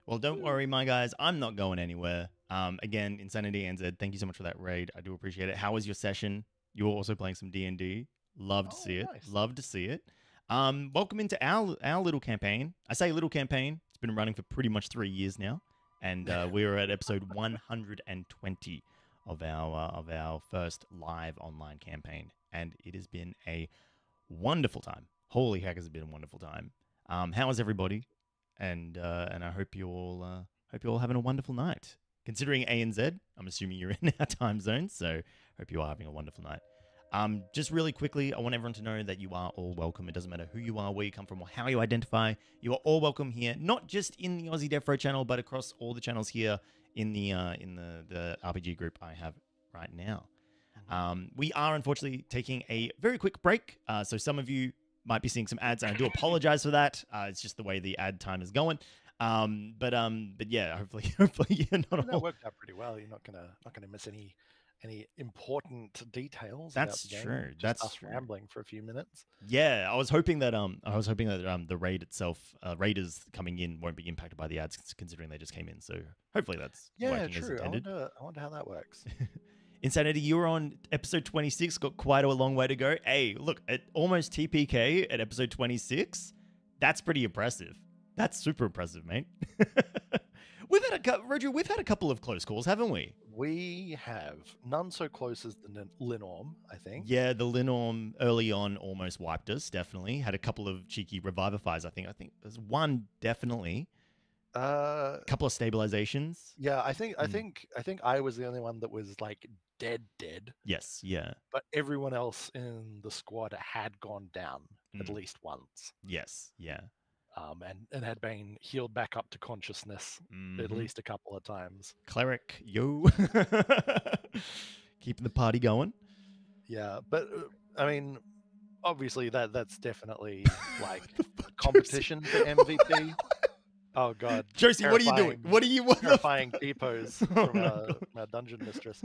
Well, don't worry, my guys. I'm not going anywhere. Again, Insanity NZ, thank you so much for that raid. I do appreciate it. How was your session? You were also playing some D&D. Love to see it.
Nice.
Love to see it. Welcome into our little campaign. I say little campaign. It's been running for pretty much 3 years now, and we're at episode 120 of our first live online campaign, and it has been a wonderful time. Holy heck, has it been a wonderful time. How is everybody? And I hope you all having a wonderful night. Considering ANZ, I'm assuming you're in our time zone, so hope you are having a wonderful night. Just really quickly, I want everyone to know that you are all welcome. It doesn't matter who you are, where you come from, or how you identify. You are all welcome here, not just in the AussieDevFro channel, but across all the channels here in the RPG group I have right now. We are unfortunately taking a very quick break, so some of you might be seeing some ads, and I do apologize for that. It's just the way the ad time is going. But yeah, hopefully you're not
That
all.
worked out pretty well. You're not gonna miss any important details.
That's
about the game.
true.
Just
That's
us
true.
rambling for a few minutes.
Yeah, I was hoping that the raid itself, raiders coming in won't be impacted by the ads, considering they just came in. So hopefully that's
Yeah,
working as
true. I
intended.
wonder how that works.
Insanity, you were on episode 26, got quite a long way to go. Hey, look, at almost TPK at episode 26, that's pretty impressive. That's super impressive, mate. Roger, we've had a couple of close calls, haven't we?
We have none so close as the Linorm, I think.
Yeah, the Linorm early on almost wiped us, definitely. Had a couple of cheeky revivifys, I think. I think there's one definitely. A couple of stabilizations.
Yeah, I think I was the only one that was like dead.
Yes, yeah.
But everyone else in the squad had gone down at least once.
Yes, yeah.
And had been healed back up to consciousness at least a couple of times.
Cleric, yo. Keeping the party going.
Yeah, but I mean, obviously that's definitely like competition for MVP. Oh god,
Josie, what are you doing? What are you? What
terrifying depots from our dungeon mistress.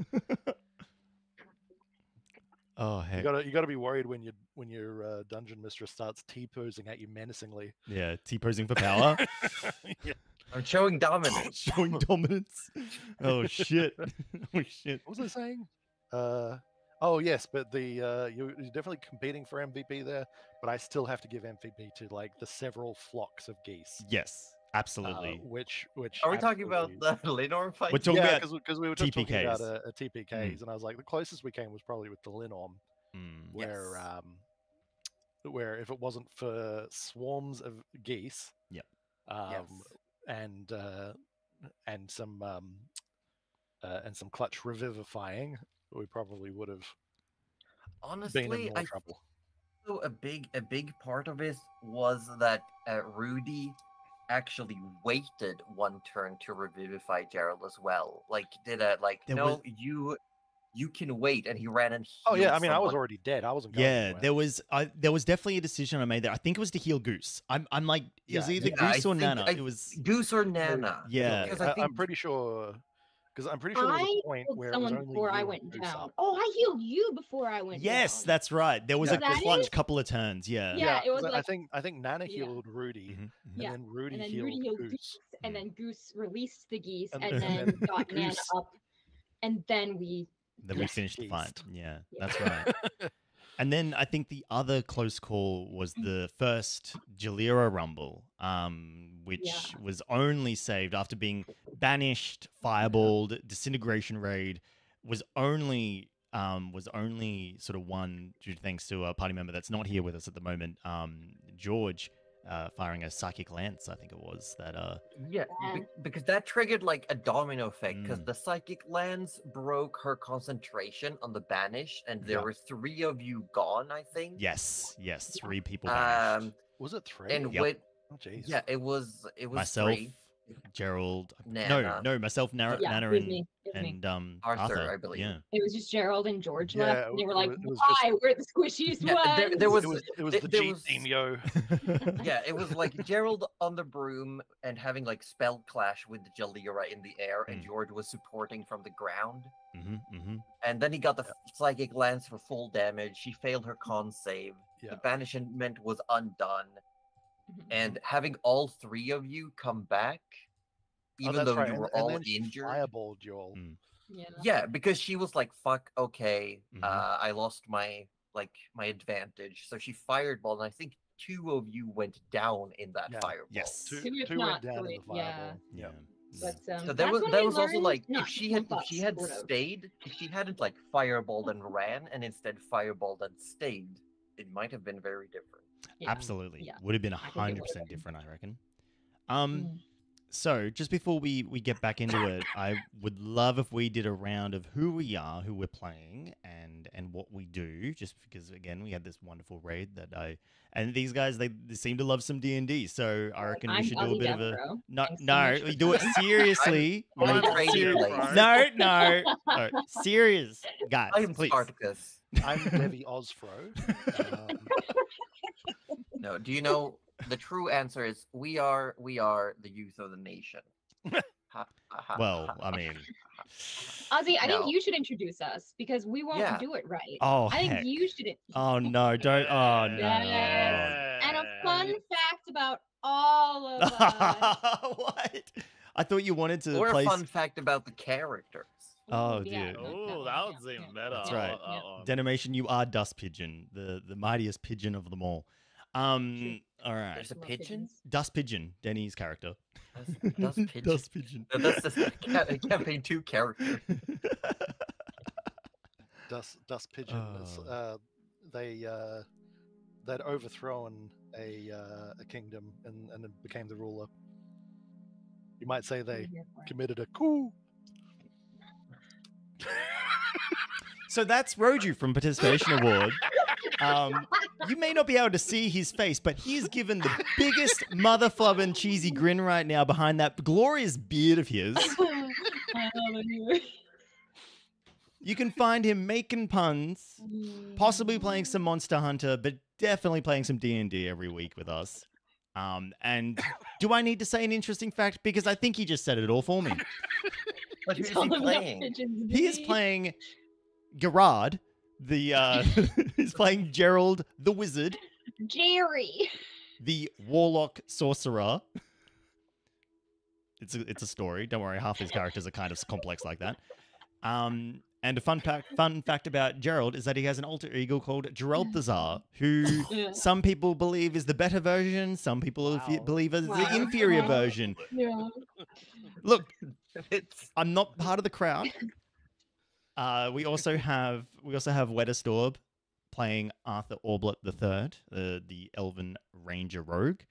Oh heck!
You gotta be worried when your dungeon mistress starts T-posing at you menacingly.
Yeah, T-posing for power.
Yeah.
I'm showing dominance.
Showing dominance. Oh shit! Oh shit!
What was I saying? Oh yes, but you're definitely competing for MVP there. But I still have to give MVP to like the several flocks of geese.
Yes, absolutely.
Which
Are we talking about the Linorm fight?
We're talking about
because we were just talking about
TPKs.
a TPKs, and I was like, the closest we came was probably with the Linorm, where if it wasn't for swarms of geese,
Yep.
and some and some clutch revivifying, we probably would have been in
Honestly,
more
I
trouble.
So a big part of it was that Rudy actually waited one turn to revivify Gerald as well. Like did a like
There
no,
was-
you can wait, and he ran and
Oh yeah,
healed
I mean, I was
someone.
already dead. I wasn't going
Yeah,
anywhere.
there was definitely a decision I made there. I think it was to heal Goose. I'm like, it was
Yeah,
either
Yeah, I
Goose or
think
Nana.
I-
It was
Goose or Nana.
Yeah.
because I
I'm
think
pretty sure. Because I'm pretty sure there was
I
a point
healed
where it was
someone
only
before I
you
went
and Goose
down.
up.
Oh, I healed you before I went down.
yes, that's right. There was
So
a
that
clutch
is-
couple of turns. Yeah.
Yeah, it was
'cause
like-
I think Nana
yeah.
healed Rudy,
Mhm, mhm.
Yeah,
and then Rudy
and then
healed
Rudy healed
Goose.
Goose, and then Goose released the geese,
And
and
then
then got Nana
Goose-
up, and then we.
Then we
Yes,
finished the
geese.
fight. Yeah,
Yeah.
that's right. And then I think the other close call was the first Jalira Rumble, which
Yeah.
was only saved after being banished, fireballed, disintegration raid, was only sort of won due to thanks to a party member that's not here with us at the moment, George, firing a psychic lance, I think it was that.
yeah,
And-
because that triggered like a domino effect. Because
Mm.
the psychic lance broke her concentration on the banish, and there
Yeah.
were 3 of you gone. I think.
Yes, 3 people banished.
Was it 3?
And
Yep.
with
Oh jeez.
yeah, it was
Myself,
3.
Gerald,
Nana.
no, myself, Nana,
Yeah,
Nana
it was
and
me. It was me.
and
Arthur, I believe.
Yeah.
It was just Gerald and George
Yeah,
left, and they were like,
it was just-
"Why? We're the squishiest
Yeah,
ones."
there was
It was
there-
the
there
G
was-
team, yo.
Yeah, it was like Gerald on the broom and having like spell clash with Jalira in the air, and
Mm.
George was supporting from the ground.
Mm-hmm.
And then he got the psychic lance for full damage. She failed her con save.
Yeah.
The banishment was undone.
Mhm.
And having all 3 of you come back,
Oh,
even
that's
though
right.
you were
and
all
then she
injured.
fireballed you all.
Mm.
Yeah.
Yeah, because she was like, "Fuck, okay,
Mhm.
I lost my advantage." So she fireballed, and I think 2 of you went down in that
Yeah.
fireball.
Yes.
Two,
Two, if
two
not
went down
three,
in the
yeah.
fireball.
Yeah.
But
So
that's
that was
when
that
we
was also
learned
like
not
if
to
she had
pump up, sort of.
stayed, if she hadn't like fireballed and ran and instead fireballed and stayed, it might have been very different.
Yeah.
Absolutely.
Yeah.
Would have been
think it would've
100%
been.
different, I reckon.
Mm.
So just before we get back into it, I would love if we did a round of who we are, who we're playing, and what we do. Just because, again, we had this wonderful raid and these guys they seem to love some D&D. So I reckon we
I'm
should do a bit of a
AussieDevFro.
no,
Thanks so
no,
much for
we do it
coming.
seriously.
I'm
Like,
trading
ser-
place.
no, no, serious guys,
I am
please.
Spartacus.
I'm Devi Osfro.
No, do you know the true answer is we are the youth of the nation. Ha, ha, ha,
Well,
ha,
I
ha,
mean,
Ozzy, I think
No.
you should introduce us because we won't
Yeah.
do it right.
oh
I think
heck.
you should.
Oh no, don't. Oh no.
Yes. And a fun fact about all of us.
What? I thought you wanted to
Or
play.
a fun fact about the characters.
Oh,
Yeah,
dear.
Oh, that was even better.
That's
I
right.
like that one.
Denimation, you are Dust Pigeon, the mightiest pigeon of them all. All right.
There's a
Love
pigeon.
pigeons.
Dust Pigeon, Denny's character.
That's pigeon.
Dust Pigeon.
That's the campaign 2 character.
Dust Pigeon. They'd overthrown a kingdom and then became the ruler. You might say they
I'm here for it.
committed a coup.
So that's Roju from Participation Award. You may not be able to see his face, but he is given the biggest motherflubbing cheesy grin right now behind that glorious beard of his.
I love it.
You can find him making puns, possibly playing some Monster Hunter, but definitely playing some D&D every week with us. And do I need to say an interesting fact? Because I think he just said it all for me.
But who's
Tell
he
them about
playing?
pigeons,
He is
baby.
playing Gerard, he's playing Gerald the Wizard,
Jerry.
the Warlock Sorcerer. It's a story. Don't worry, half his characters are kind of complex like that. And a fun fact about Gerald is that he has an alter ego called Gerald the Czar, who
Yeah.
some people believe is the better version, some people
Wow.
believe is the
Wow.
inferior
Wow.
version.
Yeah.
Look,
It's
I'm not part of the crowd. We also have Wedderstorb playing Arthur Orblet III, the Elven Ranger Rogue.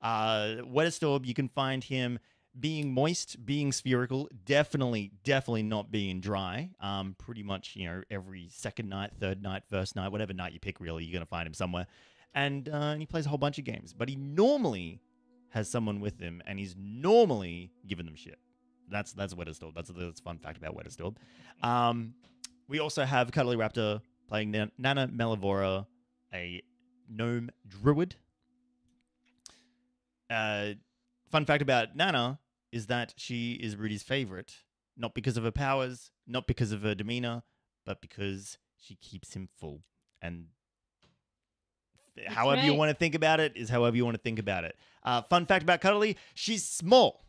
Wedderstorb, you can find him being moist, being spherical, definitely not being dry. Pretty much, every second night, third night, first night, whatever night you pick, really, you're going to find him somewhere. And he plays a whole bunch of games. But he normally has someone with him, and he's normally giving them shit. That's Weatherstilled. That's a fun fact about Weatherstilled. We also have Cuddly Raptor playing Nana Melivora, a gnome druid. Fun fact about Nana is that she is Rudy's favorite, not because of her powers, not because of her demeanor, but because she keeps him full. And however you want to think about it is however you want to think about it. Fun fact about Cuddly, she's small.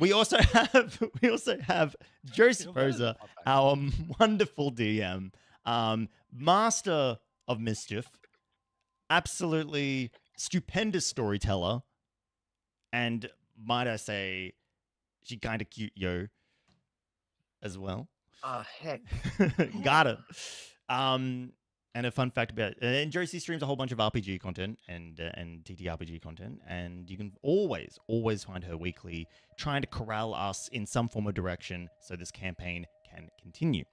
We also have Josie Rosa, our wonderful DM, master of mischief, absolutely stupendous storyteller, and might I say, she kind of cute, as well.
Heck.
Got it. And a fun fact about and Josie streams a whole bunch of RPG content and TTRPG content, and you can always find her weekly trying to corral us in some form of direction so this campaign can continue.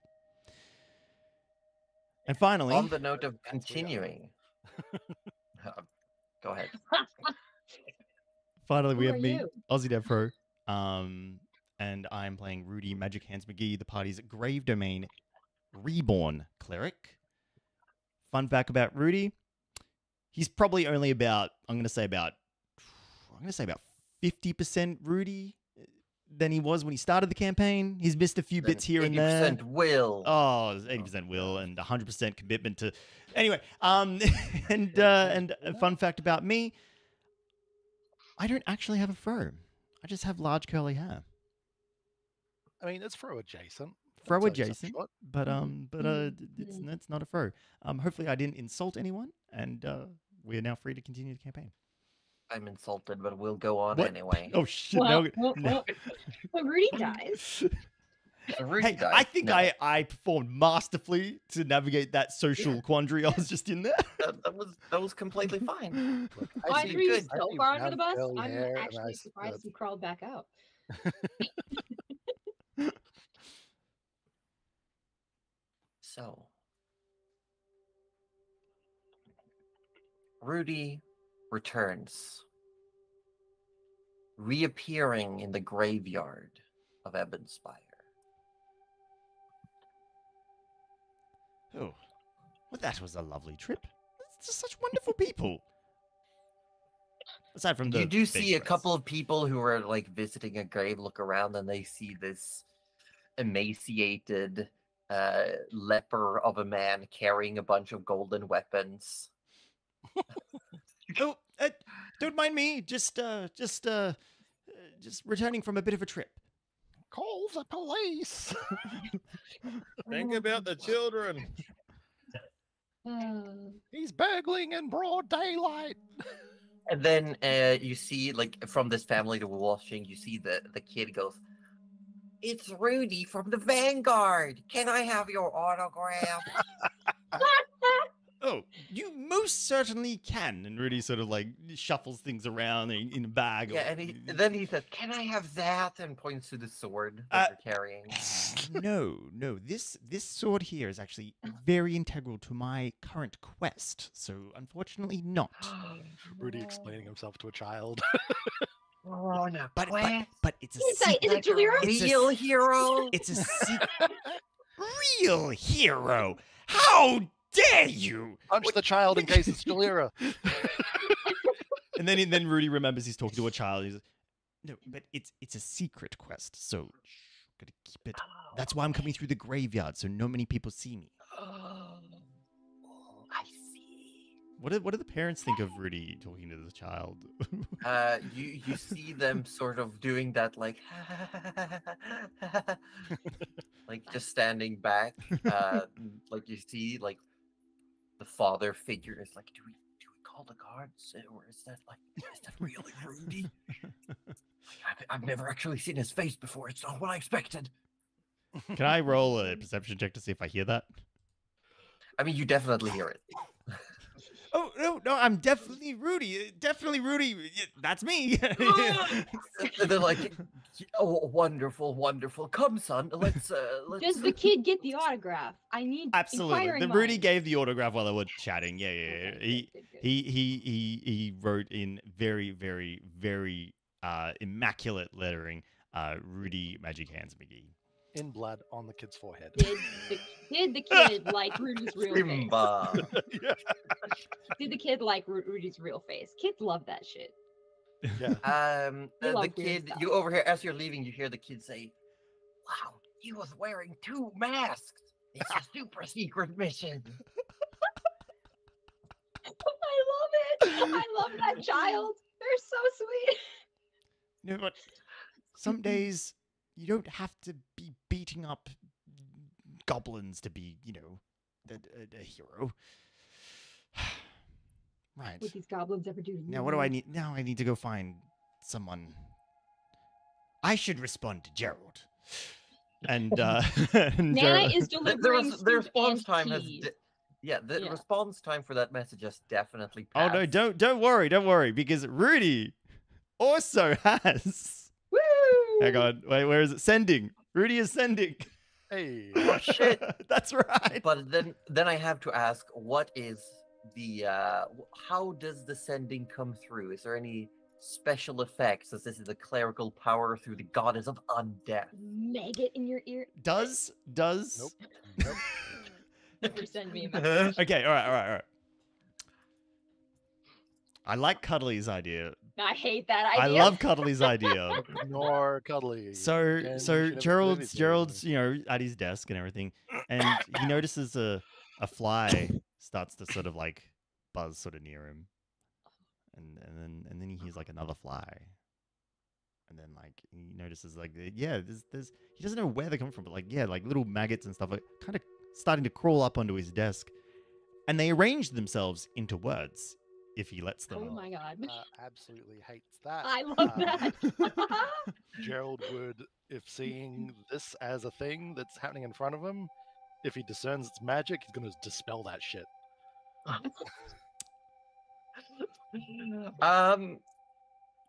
And finally,
on the note of continuing, go ahead.
Finally, we
Who
have
are
me,
you?
AussieDevFro, and I'm playing Rudy Magic Hands McGee, the party's Grave Domain Reborn Cleric. Fun fact about Rudy, he's probably only about, I'm going to say about 50% Rudy than he was when he started the campaign. He's missed a few bits here and there.
80% will.
Oh, 80% will and 100% commitment to. Anyway, and a fun fact about me, I don't actually have a fro. I just have large curly hair.
I mean, it's fro adjacent.
Fro
Don't say
adjacent,
something.
but it's not a fro. Hopefully I didn't insult anyone, and we are now free to continue the campaign.
I'm insulted, but we'll go on
What?
anyway.
Oh shit!
Well,
no.
well, Rudy dies.
Rudy
Hey,
died.
I think
No,
I performed masterfully to navigate that social quandary I was just in there.
that was completely fine.
Look,
I
see-
threw you
I
so
see
far under the
brown
bus.
curly
I'm
hair and
actually surprised
stood.
he crawled back out.
So, Rudy returns, reappearing in the graveyard of Ebonspire.
Oh, well, that was a lovely trip. It's just such wonderful people. Aside from the
You do see a
big
couple of people who are like visiting a grave look around and they see this emaciated leper of a man carrying a bunch of golden weapons.
Oh, don't mind me. Just returning from a bit of a trip.
Call the police.
Think about the children.
He's burgling in broad daylight.
And then you see, like, from this family that we're watching, you see the kid goes, "It's Rudy from the Vanguard. Can I have your autograph?"
Oh, you most certainly can. And Rudy sort of like shuffles things around in a bag.
Yeah, and then he says, "Can I have that?" and points to the sword that you're carrying.
No. This sword here is actually very integral to my current quest. So unfortunately not.
Rudy explaining himself to a child.
Oh, no.
But it's a
Is it
secret.
Julia?
It's a
Real hero.
It's a secret. Real hero. How dare you?
Punch the child in case it's Jalira.
And then Rudy remembers he's talking to a child. He's like, no, but it's a secret quest, so gotta keep it. That's why I'm coming through the graveyard, so no many people see me.
Oh, I see.
What do the parents think of Rudy talking to the child?
You see them sort of doing that, like, like just standing back. Like you see, like the father figure is like, do we call the guards, or is that really Rudy? I've never actually seen his face before. It's not what I expected.
Can I roll a perception check to see if I hear that?
I mean, you definitely hear it.
Oh no, I'm definitely Rudy. Definitely Rudy. That's me.
They're like, oh, wonderful, wonderful. Come, son, let's.
Does the kid get the autograph? I need
Absolutely.
inquiring
The Rudy
minds.
gave the autograph while they were chatting. Yeah.
Okay, good.
He wrote in very, very, very immaculate lettering, Rudy Magic Hands McGee.
In blood on the kid's forehead.
Did the kid like Rudy's real face?
Simba.
Yeah.
Did the kid like Rudy's real face? Kids love that shit.
Yeah.
They
The
love weird
kid,
stuff.
you overhear as you're leaving, you hear the kid say, "Wow, he was wearing 2 masks. It's a super secret mission."
I love it. I love that child. They're so sweet.
You know what? Some days you don't have to be beating up goblins to be, a hero. Right.
What these goblins ever do to you?
Now, what do I need? Now I need to go find someone. I should respond to Gerald. And, and
Nana
Gerald-
is delivering
The response
soup
time
and
has.
tea.
The
Yeah.
response time for that message has definitely
Oh
passed.
no, don't worry, because Rudy also has.
Woo!
Hang on, wait, where is it? Sending. Rudy is sending.
Hey.
Oh shit!
That's right.
But then I have to ask, what is the how does the sending come through? Is there any special effects, as this is a clerical power through the goddess of undeath?
Maggot in your ear.
Does.
Nope. Nope.
Never send me a message.
Okay, all right. I like Cuddly's idea.
I hate that
I
idea.
love Cuddly's idea.
Nor cuddly.
So
Again, you
so
should have
Gerald's
deleted
at his desk and everything, and he notices a fly starts to sort of like buzz sort of near him, and then he hears like another fly, and then like he notices like there's he doesn't know where they come from, but like like little maggots and stuff like kind of starting to crawl up onto his desk, and they arrange themselves into words if he lets them.
Oh my god.
Absolutely hates that.
I love that.
Gerald would, if seeing this as a thing that's happening in front of him, if he discerns it's magic, he's going to dispel that shit.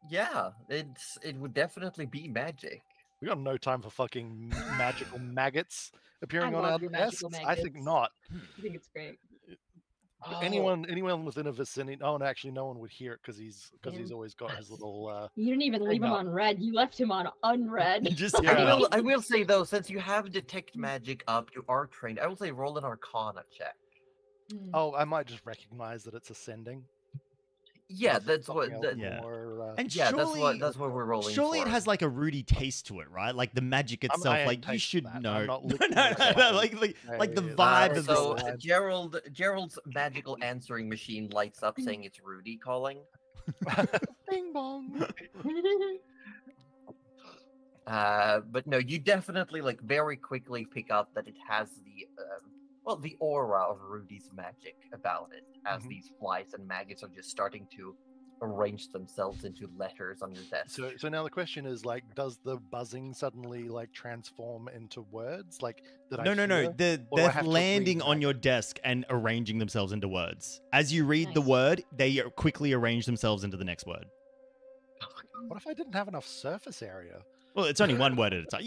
Yeah, it would definitely be magic.
We got no time for fucking magical maggots appearing on our
love your
desks.
magical
I think
maggots.
not.
I think it's great.
Anyone within a vicinity. Oh, and actually, no one would hear it because he's
Damn.
always got his little.
You didn't even leave him
no.
on red. You left him on unread.
Just
Yeah.
I will say though, since you have detect magic up, you are trained. I will say roll an Arcana check.
Oh, I might just recognize that it's ascending.
Yeah, that's what.
Something else
Yeah.
more,
And
Yeah,
surely,
that's what we're rolling.
surely
for.
it has like a Rudy taste to it, right? Like the magic
I
itself.
ain't
Like you
tasting
should
that. I'm
know.
not
No,
licking
no,
those
no,
fucking-
like the
Hey,
vibe of
So
this.
Gerald's magical answering machine lights up saying it's Rudy calling.
Bing bong.
But no, you definitely like very quickly pick up that it has the aura of Rudy's magic about it, as
Mhm.
these flies and maggots are just starting to arrange themselves into letters on your desk.
So now the question is like, does the buzzing suddenly like transform into words? Like, did I
No.
hear?
They're
or do I have to
landing
read
on your
magic?
desk and arranging themselves into words. As you read the
Nice.
word, they quickly arrange themselves into the next word.
What if I didn't have enough surface area?
Well, it's only one word at a time.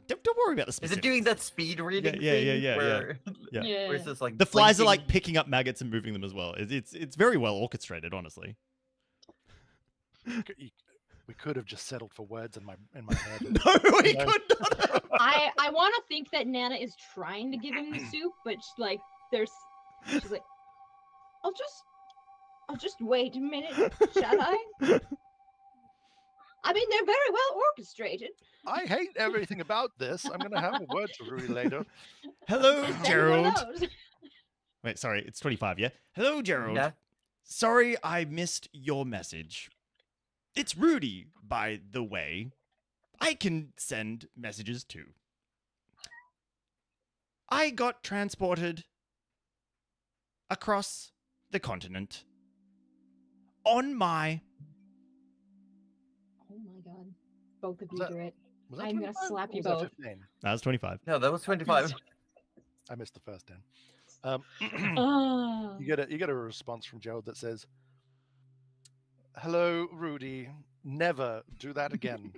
Don't worry about the
Is
specifics.
it doing that speed reading
yeah,
thing?
yeah.
Where,
Yeah.
Yeah.
where it's just like
The flies are
blinking?
like picking up maggots and moving them as well. It's very well orchestrated, honestly.
We could have just settled for words in my head.
No, we
No.
could not.
I want to think that Nana is trying to give him the soup, but she's like I'll just wait a minute, shall I? I mean, they're very well orchestrated.
I hate everything about this. I'm gonna have a word to Rudy later.
Hello,
Send one of
Gerald.
those.
Wait, sorry, it's 25, yeah? Hello, Gerald.
Yeah.
Sorry I missed your message. It's Rudy, by the way. I can send messages too. I got transported across the continent on my...
Oh my god. Both of you
that-
do it.
Was that
I'm gonna
25
slap
or
you
was that
both.
15?
That was 25.
No, that was 25.
I missed the first 10.
Oh.
You get a response from Gerald that says, "Hello, Rudy. Never do that again.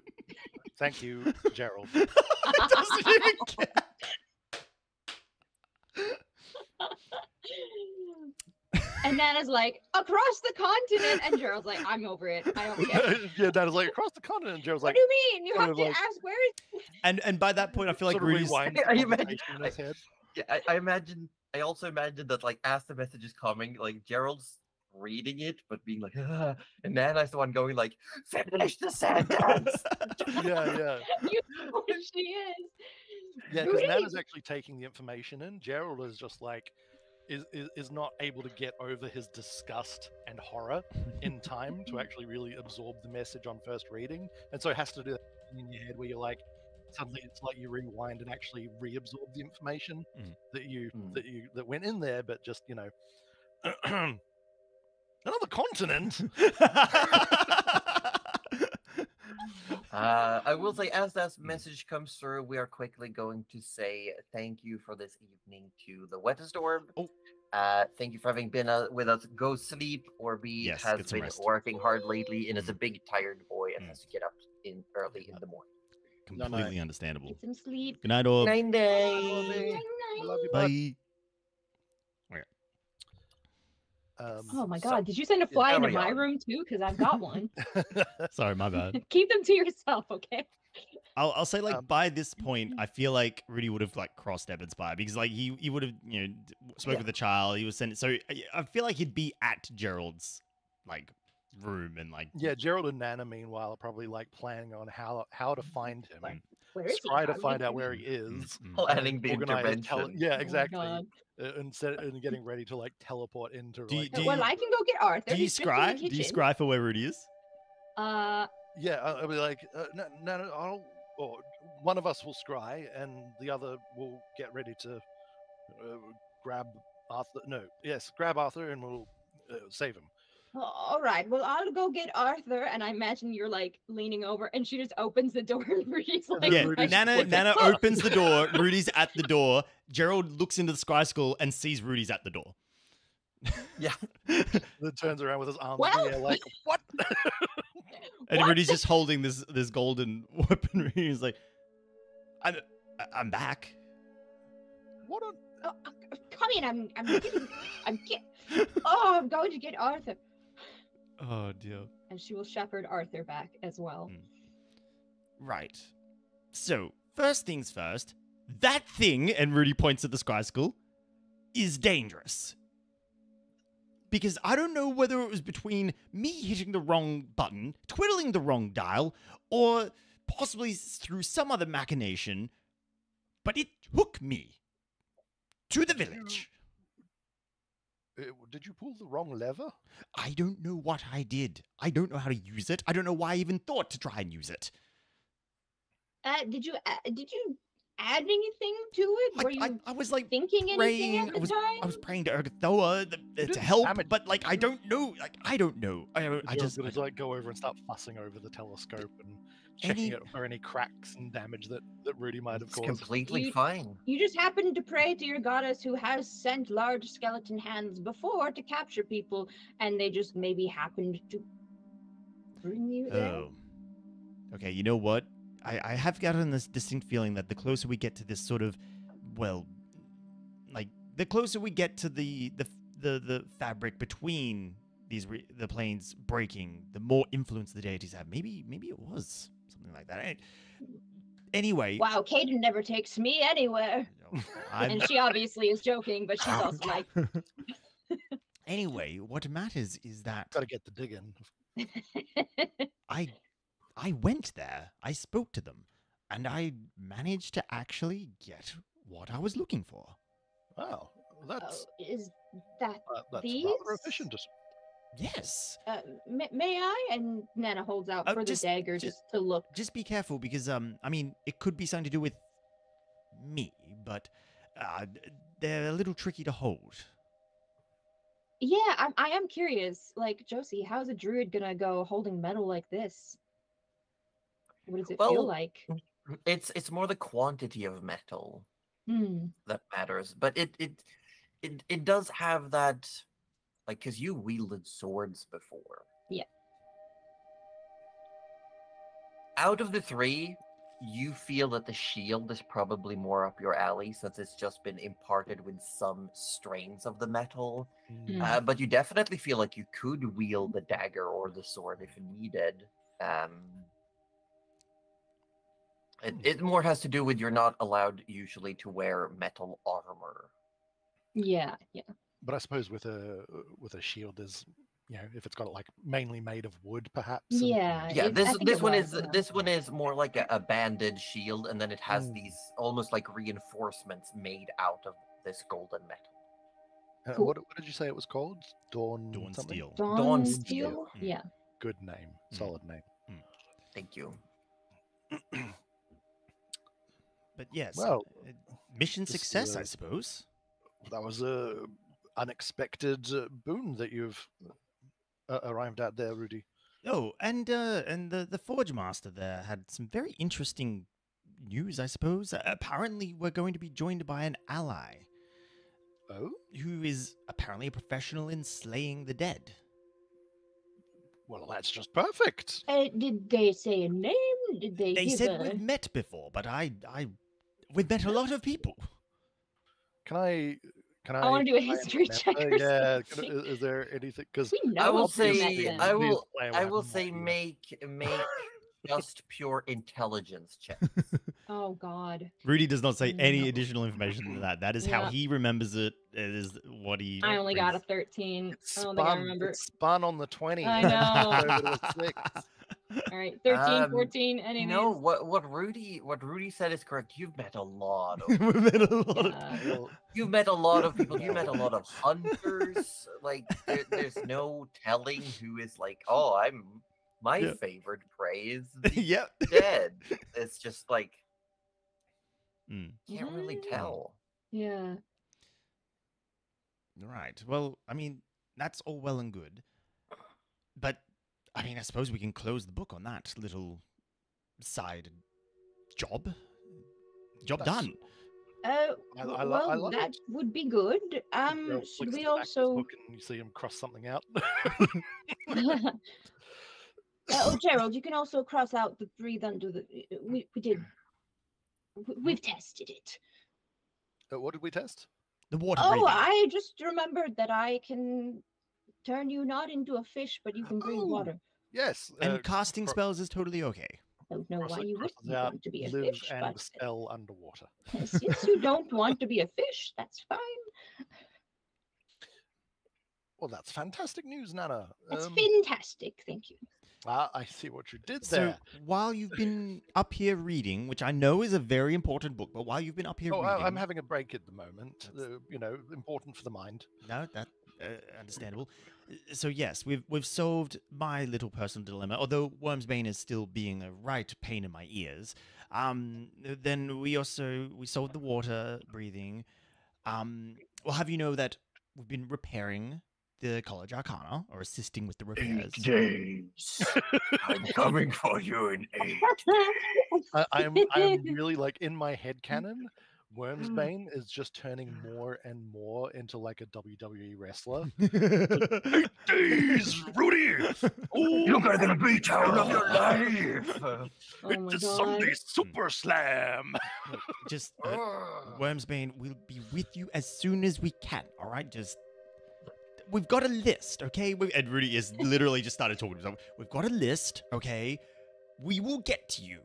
Thank you, Gerald."
Doesn't even care.
And Nana's like, across the continent. And Gerald's like, I'm over it. I don't care.
Yeah, Dad is like across the continent. And Gerald's
What
like,
do you mean? You
sort
have
of
to
like-
ask where is
And by that point, I feel like
sort of
Rudy's.
rewinds the
I imagine-
conversation in his head.
Yeah, I also imagine that like as the message is coming, like Gerald's reading it, but being like, "Ah," and Nana's the one going like, finish the sentence.
Yeah.
you know where she is?
Yeah, because
Rudy!
Nana's actually taking the information in. Gerald is just like is not able to get over his disgust and horror in time to actually really absorb the message on first reading, and so it has to do that in your head where you're like, suddenly it's like you rewind and actually reabsorb the information that went in there, but just another continent.
I will say, as that message comes through, we are quickly going to say thank you for this evening to the Wettest Orb.
Oh.
Thank you for having been with us. Go sleep, or
Yes,
has
get some
been
rest.
working hard lately and is a big tired boy and has to get up in early in the morning.
Completely understandable.
Get some sleep.
Good night, Orb.
9 days.
Night,
I love you, bud.
Bye.
Oh my
So-
god, did you send a
yeah,
fly into
carry
my
on.
room too? Because I've got one.
Sorry, my bad.
Keep them to yourself, okay?
I'll say like by this point, I feel like Rudy would have like crossed Ebbets by because like he would have spoke
Yeah.
with the child. He was sent. So I feel like he'd be at Gerald's like room and like
Yeah, Gerald and Nana, meanwhile, are probably like planning on how to find him.
Like, where is he?
Try to
How do we
find
get
out
him?
where he is.
Planning the
organize a
intervention.
yeah,
Oh my
exactly.
God.
And getting ready to like teleport into.
Do you-
like,
do
Well, I can go get Arthur.
do you
He's just in the
scry? Do you
kitchen.
scry for where Rudy is?
yeah, I'll be like, Nana, or one of us will scry, and the other will get ready to grab Arthur. No, yes, grab Arthur, and we'll save him.
Oh, all right. Well, I'll go get Arthur, and I imagine you're like leaning over, and she just opens the door, and Rudy's like,
Yeah,
Rudy's
Nana
like-
Nana opens the door. Rudy's at the door. Gerald looks into the scry school and sees Rudy's at the door.
Yeah.
Then turns around with his arms in
Well-
the air, like, what?
And
What?
Rudy's just holding this golden weaponry. He's like, I'm back.
What on?
oh, come in. I'm going to get Arthur,
Oh dear.
and she will shepherd Arthur back as well.
Right. So, first things first, that thing, and Rudy points at the scry school, is dangerous. Because I don't know whether it was between me hitting the wrong button, twiddling the wrong dial, or possibly through some other machination, but it took me to the village.
Did you pull the wrong lever?
I don't know what I did. I don't know how to use it. I don't know why I even thought to try and use it.
Did you add anything to it? Were you
I was like
thinking anything
praying.
at the time?
I was praying to Ergothoa to
didn't
help,
damage-
but like I don't know. Like I don't know. I just
gonna like go over and start fussing over the telescope and checking it for any cracks and damage that Rudy might have
It's
caused.
completely
You-
fine.
You just happened to pray to your goddess who has sent large skeleton hands before to capture people, and they just maybe happened to bring you there.
Oh. Okay, you know what? I have gotten this distinct feeling that the closer we get to this sort of, well, like the closer we get to the fabric between the planes breaking, the more influence the deities have. Maybe it was something like that. Anyway,
Wow, Kaden never takes me anywhere.
I'm,
And she obviously is joking, but she's also like,
anyway, what matters is that
Got to get the dig in.
I went there, I spoke to them, and I managed to actually get what I was looking for.
Wow, that's
is that
rather
these?
efficient.
Yes.
may I? And Nana holds out for the
just-
dagger
just-
just to look.
Just be careful because I mean, it could be something to do with me, but they're a little tricky to hold.
Yeah, I am curious. Like, Josie, how's a druid gonna go holding metal like this? What does it feel
Well,
like?
It's more the quantity of metal
Hmm.
that matters, but it does have that, like, because you wielded swords before.
Yeah.
Out of the three, you feel that the shield is probably more up your alley since it's just been imparted with some strains of the metal.
Mm.
But you definitely feel like you could wield the dagger or the sword if needed. It more has to do with you're not allowed usually to wear metal armor.
Yeah.
But I suppose with a shield, there's if it's got it like mainly made of wood, perhaps.
Yeah.
Yeah,
I
this
think
this
it
one
was,
is this one is more like a banded shield, and then it has these almost like reinforcements made out of this golden metal.
Cool.
What did you say it was called? Dawn something?
Steel.
Dawn
Steel.
Steel? Yeah.
Good name, solid name.
Thank you.
But yes,
Well,
mission
this is
success,
a-
I suppose.
That was a unexpected boon that you've arrived at there, Rudy.
Oh, and the Forge Master there had some very interesting news, I suppose. Apparently, we're going to be joined by an ally
Oh,
who is apparently a professional in slaying the dead.
well, that's just perfect.
Did they say a name? Did they
They
give
said
a...
we've met before, but we've met a lot of people.
Can I?
I want to do a
try and
history check
remember?
or
Yeah,
something.
is there anything? Because
We know
I will
of you met
say
them.
I will
Please,
I will
have
say
no
make just pure intelligence checks.
Oh God.
Rudy does not say any
No.
additional information than that. That is how
Yeah.
he remembers it. It is what he.
I only got a
brings.
13.
It's
I don't think I remember.
It's spun on the 20.
I know.
So it was 6.
All right, 13,
Um,
14, any of
No,
these?
what Rudy said is correct. You've met a lot of
We've met a lot of.
Yeah.
Well,
you've met a lot of people. You met a lot of hunters. Like there's no telling who is like, oh, my
Yeah.
favorite prey is the
Yep.
dead. It's just like
Mm.
can't really tell.
Yeah.
Right. Well, I mean, that's all well and good. But, I mean, I suppose we can close the book on that little side job. Job
That's-
done.
I
Well,
love
that
it.
would be good.
Gerald
Should
flicks
we
to the back of his
also...
book and you see him cross something out.
Oh, Gerald, you can also cross out the breathe under the... We did... We've tested it.
What did we test?
The water
Oh,
breathing.
I just remembered that I can turn you not into a fish, but you can breathe
Oh,
water.
Yes.
And casting
cro-
spells is totally okay.
I don't know why you
crosses
wouldn't
out
want to be a
live
fish,
and
but
spell underwater.
since you don't want to be a fish, that's fine.
Well, that's fantastic news, Nana.
That's fantastic, thank you.
I see what you did
So
there.
while you've been up here reading, which I know is a very important book, but while you've been up here
Oh,
reading,
I'm having a break at the moment. Important for the mind.
no, that understandable. So yes, we've solved my little personal dilemma. Although Wormsbane is still being a right pain in my ears. Then we solved the water breathing. We'll have you know that we've been repairing the College Arcana, or assisting with the repairs.
8 days. I'm coming for you in 8.
I'm really like in my head canon. Wormsbane is just turning more and more into like a WWE wrestler.
8 days, Rudy! You're gonna beat town of your life!
Oh
It's
my
a
god.
Sunday Super Slam!
Just Wormsbane, we'll be with you as soon as we can. All right, just we've got a list, okay? And Rudy is literally just started talking to himself. We've got a list, okay? We will get to you.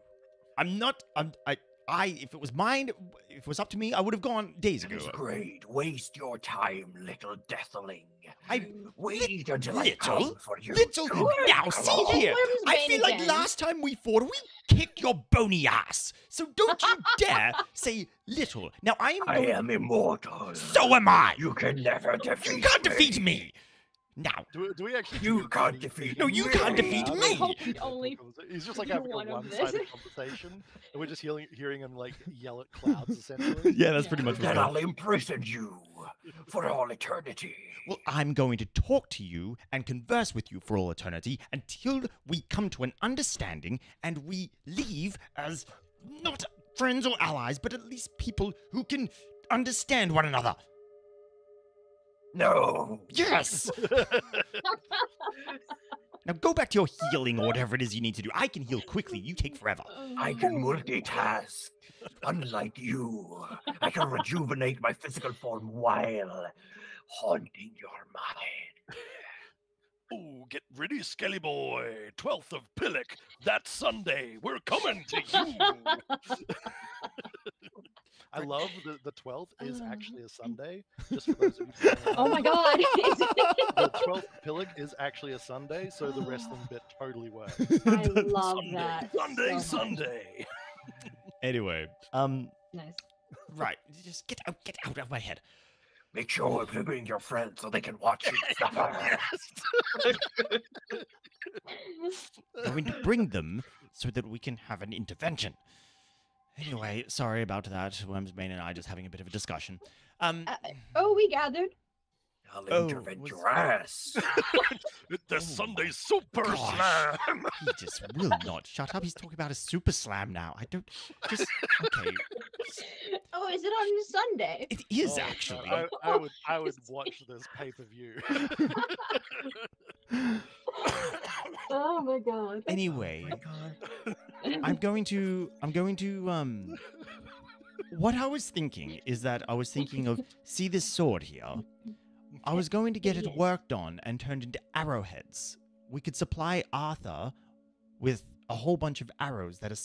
If it was mine, if it was up to me, I would have gone days ago.
It's great. Waste your time, little deathling.
I-
Wait until I
little-
come for you.
Little
Come
now,
on.
see here. I
Wormsbane
feel like
again.
last time we fought, we kicked your bony ass. So don't you dare say little. Now I am.
I
going-
am immortal.
So am I.
You can never defeat
You can't defeat me. Now,
Do we actually?
You can't defeat
No, you can't defeat
I
me.
hope we only
He's just like
do
having a
one of this.
one-sided conversation, and we're just hearing him like yell at clouds, essentially.
yeah, that's
Yeah.
pretty much what
Then
it is.
I'll imprison you for all eternity.
Well, I'm going to talk to you and converse with you for all eternity until we come to an understanding and we leave as not friends or allies, but at least people who can understand one another.
No.
Yes! Now go back to your healing or whatever it is you need to do. I can heal quickly. You take forever.
I can multitask. Unlike you, I can rejuvenate my physical form while haunting your mind.
Oh, get ready, Skelly Boy. 12th of Pillock. That Sunday. We're coming to you. I love the 12th is actually a Sunday. Just for those of you who don't know.
Oh my god.
The 12th of Pillock is actually a Sunday, so the wrestling bit totally works.
I love
Sunday,
that.
Sunday,
so much.
Sunday.
Anyway,
Nice.
right. Just get out of my head.
Make sure to bring your friends so they can watch you suffer.
I'm going to bring them so that we can have an intervention. Anyway, sorry about that. Wormsbane and I just having a bit of a discussion.
Oh, we gathered.
I'll
Oh,
intervent
was-
your ass.
The Sunday Super
Gosh.
Slam.
He just will not shut up. He's talking about a super slam now. I don't just okay.
Oh, is it on Sunday?
It is
Oh,
actually.
I would watch this pay-per-view.
Oh my god.
Anyway, I'm going to what I was thinking is that I was thinking of see this sword here? I was going to get it
Yes.
worked on and turned into arrowheads. We could supply Arthur with a whole bunch of arrows that are,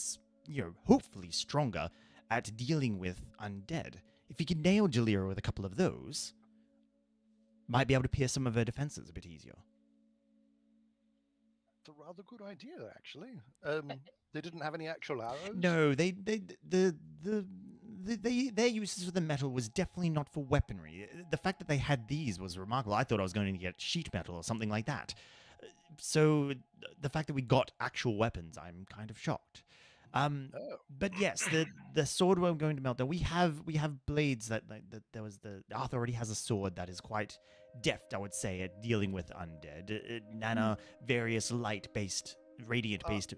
hopefully stronger at dealing with undead. If he could nail Jalira with a couple of those, might be able to pierce some of her defenses a bit easier.
It's a rather good idea, actually. They didn't have any actual arrows.
No, their uses for the metal was definitely not for weaponry. The fact that they had these was remarkable. I thought I was going to get sheet metal or something like that. So the fact that we got actual weapons, I'm kind of shocked. But yes, the sword we're going to melt down. We have blades that there was Arthur already has a sword that is quite deft, I would say, at dealing with undead. Nana, various light-based, radiant-based.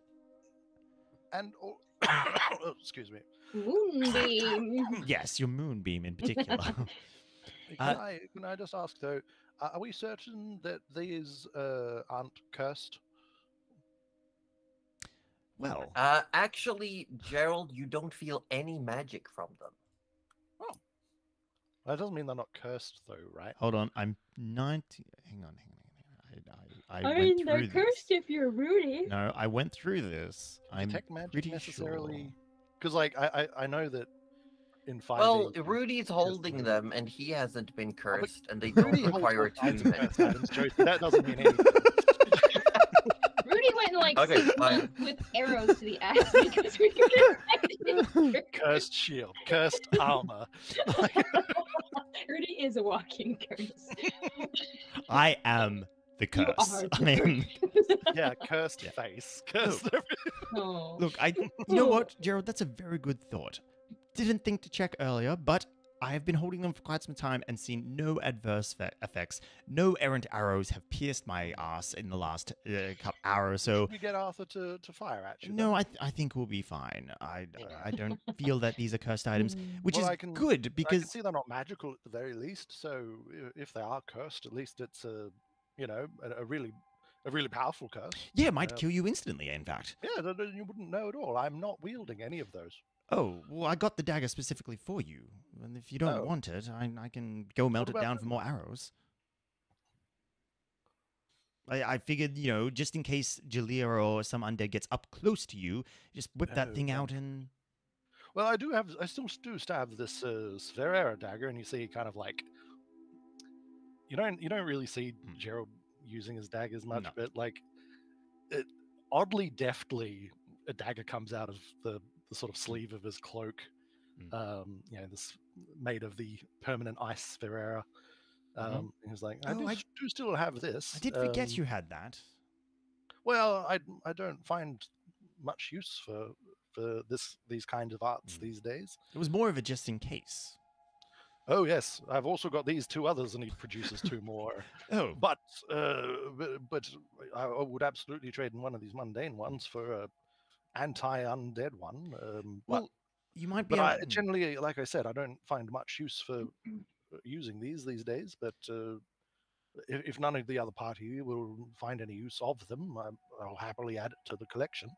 And excuse me.
Moonbeam.
Yes, your moonbeam in particular.
Can I just ask though? Are we certain that these aren't cursed?
Well,
Actually, Gerald, you don't feel any magic from them.
That doesn't mean they're not cursed, though, right?
hold on. I'm 90. Hang on. I
I
went
mean, they're
through this.
cursed if you're Rudy.
No, I went through this. I'm
Detect magic
pretty
necessarily?
sure.
Because, like, I know that in 5e...
Well, Rudy's holding
Rudy.
them, and he hasn't been cursed, and they
Rudy
don't
holds
require
all kinds of
attunement.
cursed items, Josie. That doesn't mean anything.
Rudy went like
Okay,
6
fine.
months with arrows to the ass because we couldn't.
Cursed shield, cursed armor.
Rudy is a walking curse.
I am the
You
curse.
are
I am.
Yeah, cursed
Yeah.
face. Cursed everything.
Oh.
Look, you know what, Gerald? That's a very good thought. Didn't think to check earlier, but I have been holding them for quite some time and seen no adverse effects. No errant arrows have pierced my ass in the last hour or so.
Should we get Arthur to fire at you?
No, I think we'll be fine. I don't feel that these are cursed items, which
Well,
is
I can-
good
I
because
can see they're not magical at the very least. So if they are cursed, at least it's a really powerful curse.
yeah, it might
Yeah.
kill you instantly. In fact.
Yeah, then you wouldn't know at all. I'm not wielding any of those.
Oh, well, I got the dagger specifically for you. And if you don't
Oh.
want it, I can go melt it
about
down
that
for more arrows. I figured, just in case Jalira or some undead gets up close to you, just whip that
Oh,
thing
yeah.
out and...
Well, I still do have this Sverera dagger, and you see kind of like you don't really see Gerald using his daggers much,
No.
but like it, oddly deftly, a dagger comes out of the sort of sleeve of his cloak. This made of the permanent ice Sverera. And he's like, I
Oh, I-
do still have this.
I did forget you had that.
Well, I don't find much use for these kinds of arts these days.
It was more of a just in case.
Oh yes, I've also got these 2 others, and he produces 2 more.
Oh,
But I would absolutely trade in one of these mundane ones for a anti-undead one.
well, you might be
but
able
I, generally, like I said, I don't find much use for using these days, but if none of the other party will find any use of them, I'll happily add it to the collection.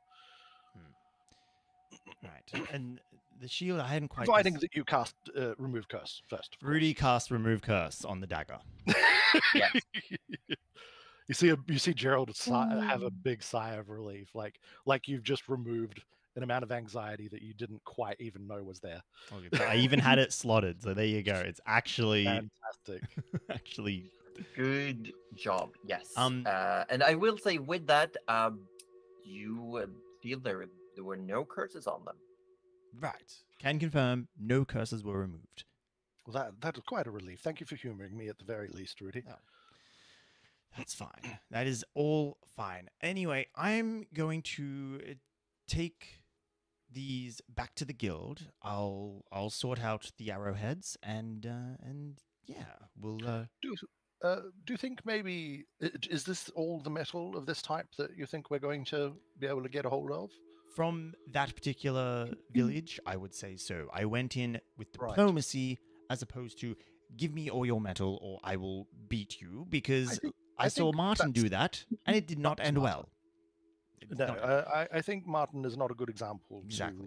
Right. And the shield, I hadn't quite.
Providing that you cast Remove Curse first.
Rudy cast Remove Curse on the dagger.
Yeah.
You see Gerald have a big sigh of relief, like you've just removed an amount of anxiety that you didn't quite even know was there.
Okay, I even had it slotted, so there you go. It's actually
Fantastic.
actually
Good job. Yes. And I will say with that, you feel there were no curses on them.
right. Can confirm no curses were removed.
Well, that is quite a relief. Thank you for humoring me at the very least, Rudy.
Oh. That's fine. That is all fine. Anyway, I'm going to take these back to the guild. I'll sort out the arrowheads and yeah, we'll
Do you think maybe is this all the metal of this type that you think we're going to be able to get a hold of?
From that particular village, I would say so. I went in with
Right.
diplomacy as opposed to give me all your metal or I will beat you, because I saw
think
Martin do
that's
that and it did not end
smart.
well. It did
No,
not-
I think Martin is not a good example
Exactly.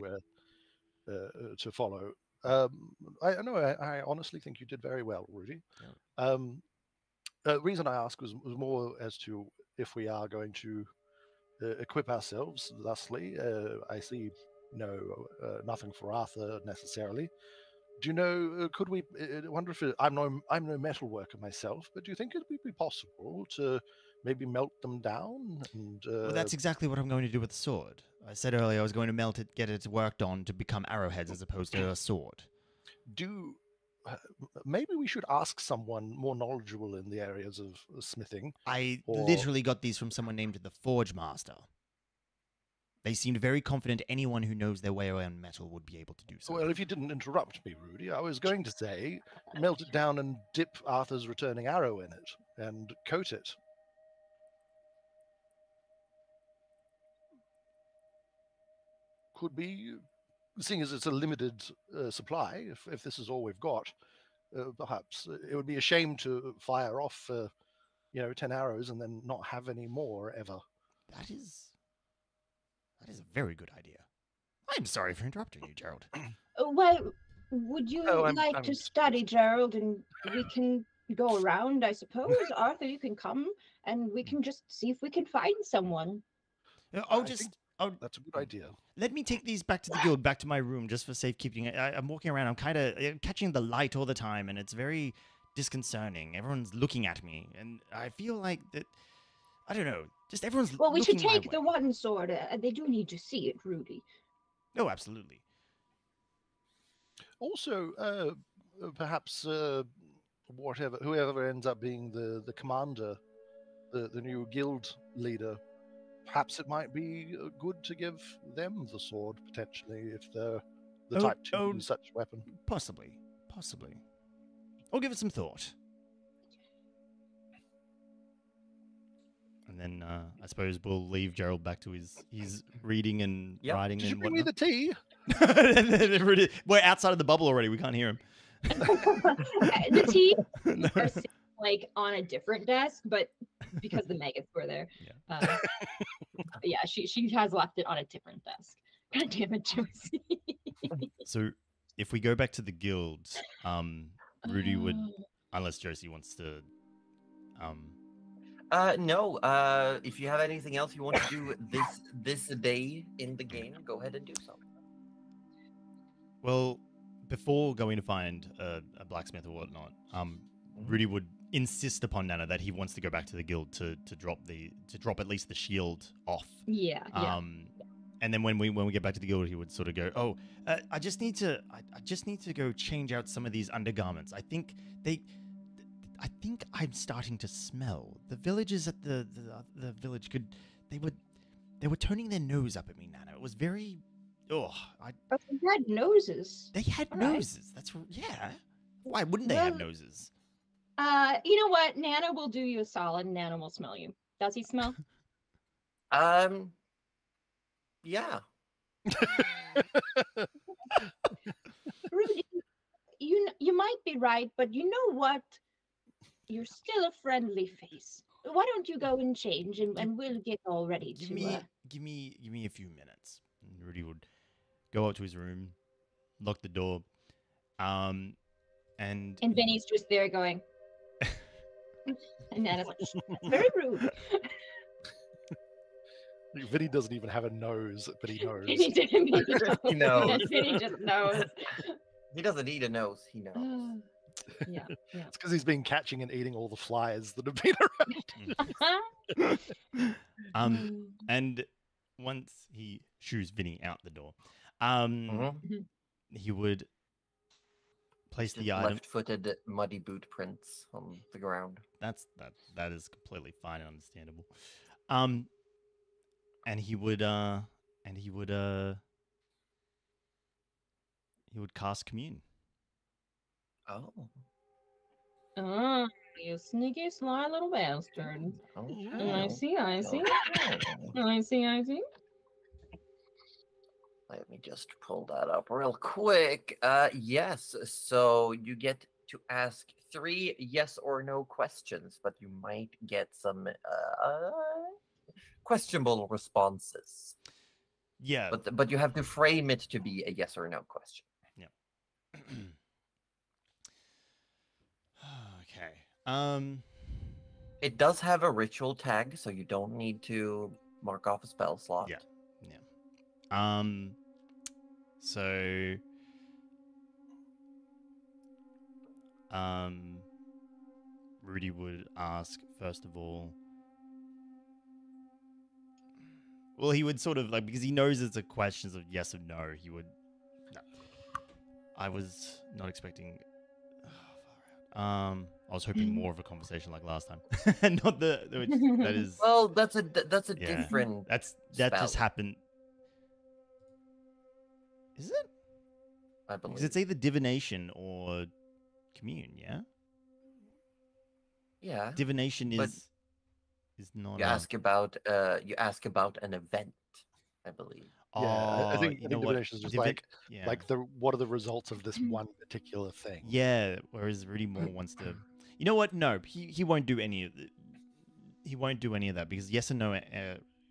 to follow. I honestly think you did very well, Rudy.
Yeah.
The reason I asked was more as to if we are going to equip ourselves thusly. I see nothing for Arthur necessarily. Do you know? Could we? I wonder if I'm no metal worker myself, but do you think it would be possible to maybe melt them down? And
Well, that's exactly what I'm going to do with the sword. I said earlier I was going to melt it, get it worked on to become arrowheads as opposed to a sword.
Maybe we should ask someone more knowledgeable in the areas of smithing.
I
Or-
literally got these from someone named the Forge Master. They seemed very confident anyone who knows their way around metal would be able to do so.
Well, if you didn't interrupt me, Rudy, I was going to say melt it down and dip Arthur's returning arrow in it and coat it. Could be, seeing as it's a limited supply, if this is all we've got, perhaps it would be a shame to fire off 10 arrows and then not have any more ever.
That is a very good idea. I'm sorry for interrupting you, Gerald.
Well, would you
Oh,
like
I'm
to
just-
study, Gerald, and we can go around, I suppose? Arthur, you can come, and we can just see if we can find someone.
I'll
I
just
think
I'll,
That's a good idea.
let me take these back to the guild, back to my room, just for safekeeping. I'm walking around. I'm kind of catching the light all the time, and it's very disconcerting. Everyone's looking at me, and I feel like that. I don't know. Just everyone's.
Well, we should
looking my
take the
way.
one sword. They do need to see it, Rudy.
Oh, absolutely.
Also, perhaps whoever ends up being the commander, the new guild leader, perhaps it might be good to give them the sword potentially if they're the type to use such a weapon.
Possibly. I'll give it some thought. And then I suppose we'll leave Gerald back to his reading and
Yep.
writing
Did you
and
bring me
whatnot.
the tea?
We're outside of the bubble already. We can't hear him.
The tea
No.
are sitting, like on a different desk, but because the maggots were there, yeah, she has left it on a different desk. God damn it, Josie.
So if we go back to the guilds, Rudy would, unless Josie wants to.
No. If you have anything else you want to do this day in the game, go ahead and do so.
Well, before going to find a blacksmith or whatnot, Rudy would insist upon Nana that he wants to go back to the guild to drop at least the shield off.
Yeah.
And then when we get back to the guild, he would sort of go, "Oh, I just need to go change out some of these undergarments. I think I'm starting to smell the villagers at the village they were turning their nose up at me, Nana. It was very
They had noses.
They had
All right.
noses. Yeah. Why wouldn't they have
Well-
noses?
You know what? Nana will do you a solid. Nana will smell you. Does he smell?
Yeah.
Rudy, you might be right, but you know what? You're still a friendly face. Why don't you go and change, and we'll get all ready
Give
to.
me a few minutes. And Rudy would go up to his room, lock the door, and
And Vinny's just there going. And Nana's like, that's very rude.
Vinny doesn't even have a nose, but he knows.
Vinny didn't mean to.
He knows.
Vinny just knows.
He doesn't need a nose. He knows.
Yeah.
It's because he's been catching and eating all the flies that have been around.
And once he shoos Vinny out the door, he would place the item.
Left-footed muddy boot prints on the ground.
That is completely fine and understandable. And he would cast commune.
Oh.
Oh, you sneaky, sly little bastard.
Okay.
I see.
Okay.
I see.
Let me just pull that up real quick. Yes, so you get to ask 3 yes or no questions, but you might get some questionable responses.
Yeah.
But you have to frame it to be a yes or no question.
Yeah. Okay.
It does have a ritual tag, so you don't need to mark off a spell slot.
Yeah. So Rudy would ask first of all. Well, he would sort of like, because he knows it's a questions of yes or no. He would. No. I was not expecting. I was hoping more of a conversation like last time, not that is.
Well, that's a
Yeah.
different.
That
spell.
just happened. Is it?
I believe.
Because it's either divination or commune. Yeah.
Yeah.
Divination
But
is not.
You ask about an event, I believe.
Yeah, I think
you know what?
divination is just
Yeah.
like what are the results of this one particular thing?
Yeah, whereas Rudy more wants to. You know what? No, he won't do any of he won't do any of that because yes and no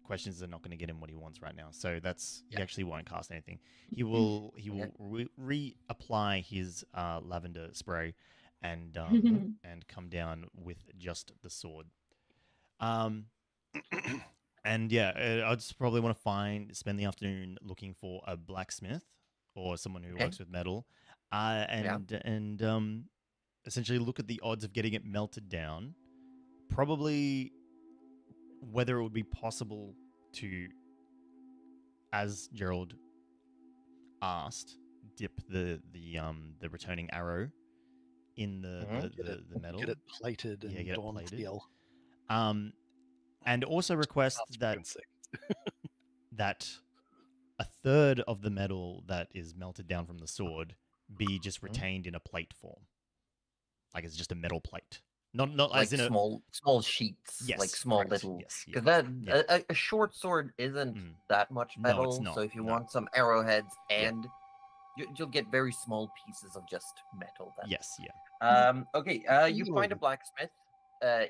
questions are not going to get him what he wants right now. So he actually won't cast anything. He will reapply his lavender spray and and come down with just the sword. And yeah, I just probably want to spend the afternoon looking for a blacksmith or someone who works with metal, and essentially look at the odds of getting it melted down. Probably whether it would be possible to, as Gerald asked, dip the returning arrow in the metal,
Get it plated and
get it
dawn
plated.
steel.
And also request
That's
that a third of the metal that is melted down from the sword be just retained in a plate form, like it's just a metal plate, not
Like
as in
small sheets,
Yes,
like small
correct.
little.
Yes,
Because
yeah.
a short sword isn't that much
No,
metal.
it's not,
So if you
no.
want some arrowheads, and you'll get very small pieces of just metal. Then.
Yes, yeah.
Okay. You find a blacksmith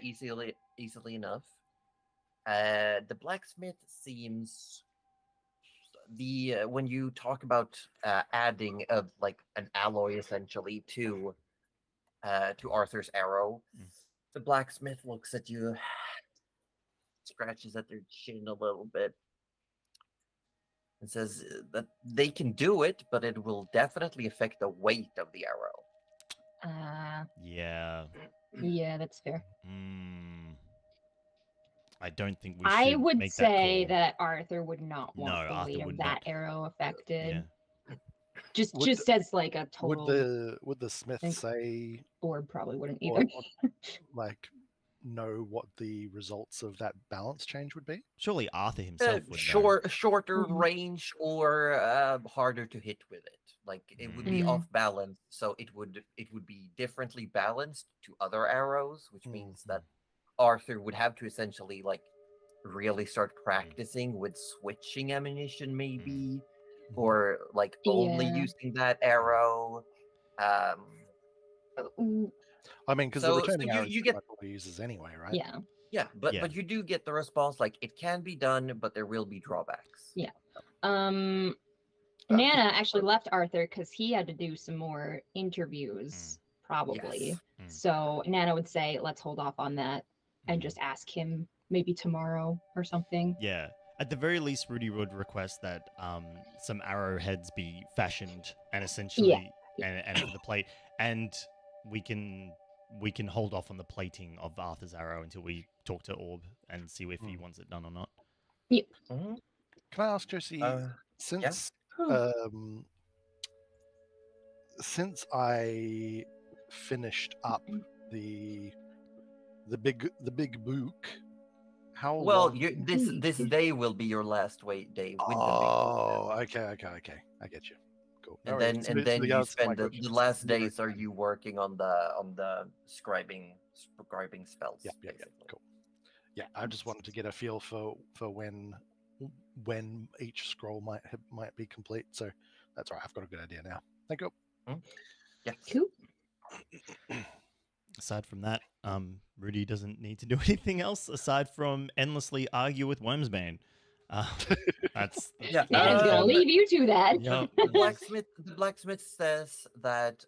easily enough. The blacksmith seems when you talk about adding like an alloy essentially to Arthur's arrow, the blacksmith looks at you, scratches at their chin a little bit, and says that they can do it, but it will definitely affect the weight of the arrow.
Yeah.
Yeah, that's fair.
I don't think we
I
should
would
make
say
that call.
that Arthur would not want
No,
the
Arthur
weight of
would
that
not.
arrow affected.
Yeah.
Just as like a total.
Would the smith
think-
say
Board probably wouldn't
or,
either.
like know what the results of that balance change would be?
Surely Arthur himself would know.
Shorter
Mhm.
range or harder to hit with it. Like it would be
Mm.
off balance, so it would be differently balanced to other arrows, which means that Arthur would have to essentially like really start practicing with switching ammunition, maybe, or like only
Yeah.
using that arrow.
I mean, because the
So
returning
you-
arrows
you
pretty
get-
much all he uses anyway, right?
Yeah.
Yeah, but
Yeah.
you do get the response like it can be done, but there will be drawbacks.
Yeah.
Uh,
Nana actually left Arthur because he had to do some more interviews, probably.
Yes.
Mm.
So Nana would say, let's hold off on that and
Mhm.
just ask him maybe tomorrow or something.
Yeah. At the very least, Rudy would request that some arrowheads be fashioned and essentially and for the plate, and we can hold off on the plating of Arthur's arrow until we talk to Orb and see if he wants it done or not.
Mhm.
Can I ask Josie, since since I finished up the big book, how
Well,
long?
this day will be your last wait day with
Oh, okay. I get you. Cool.
and
No
then
worries.
and
So
then
the
you
answer to my
spend the
question is
last
no
days are
worries.
you working on the scribing spells.
Yeah,
basically.
cool. Yeah, I just wanted to get a feel for when each scroll might be complete. So that's right. I've got a good idea now. Thank you.
Yes.
Cool.
Aside from that, Rudy doesn't need to do anything else aside from endlessly argue with Wormsbane. That's
Yeah.
Nana's gonna leave you to that.
Yep.
The blacksmith says that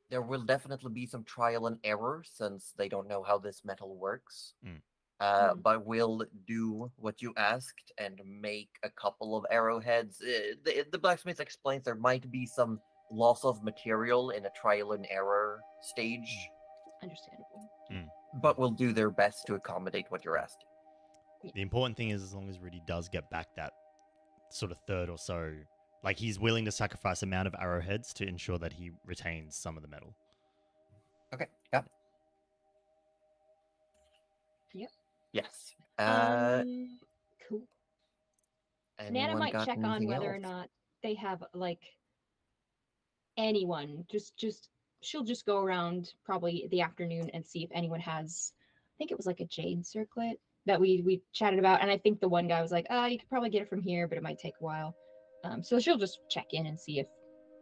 there will definitely be some trial and error since they don't know how this metal works. But we'll do what you asked and make a couple of arrowheads. The blacksmith explains there might be some loss of material in a trial and error stage,
Understandable.
but we'll do their best to accommodate what you're asking.
The important thing is as long as Rudy does get back that sort of third or so, like he's willing to sacrifice amount of arrowheads to ensure that he retains some of the metal.
Okay. Got it.
Yep.
Yes.
Cool. Nana
Anyone
might
got
check on
anything
whether or
else?
not they have like anyone. She'll just go around probably the afternoon and see if anyone has. I think it was like a jade circlet that we chatted about, and I think the one guy was like, you could probably get it from here, but it might take a while. So she'll just check in and see if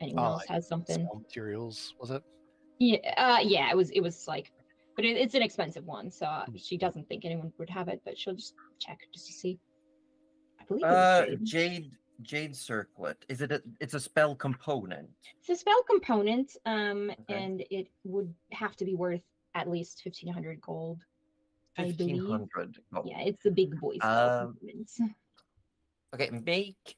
anyone else has something.
Spell materials, was it?
Yeah, yeah, it was like, but it's an expensive one, so she doesn't think anyone would have it, but she'll just check just to see. I believe it was jade.
Jade circlet. Is it? It's a spell component.
It's a spell component, and it would have to be worth at least 1,500 gold.
1,500 gold.
Yeah, it's the big boy spell component.
Okay, make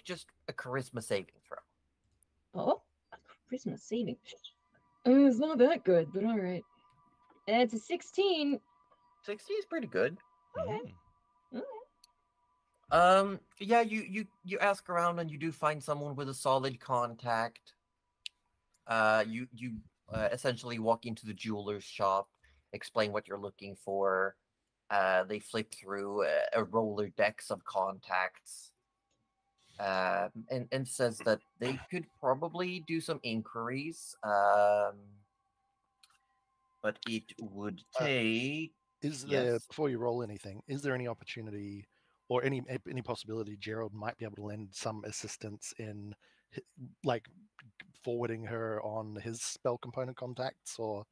just a charisma saving throw.
Oh, a charisma saving. It's not that good, but all right. It's a 16.
60 is pretty good.
Okay.
Yeah, you ask around and you do find someone with a solid contact. You essentially walk into the jeweler's shop, explain what you're looking for. They flip through a roller decks of contacts, and says that they could probably do some inquiries, but it would take.
Is there, before you roll anything, is there any opportunity or any possibility Gerald might be able to lend some assistance in like forwarding her on his spell component contacts or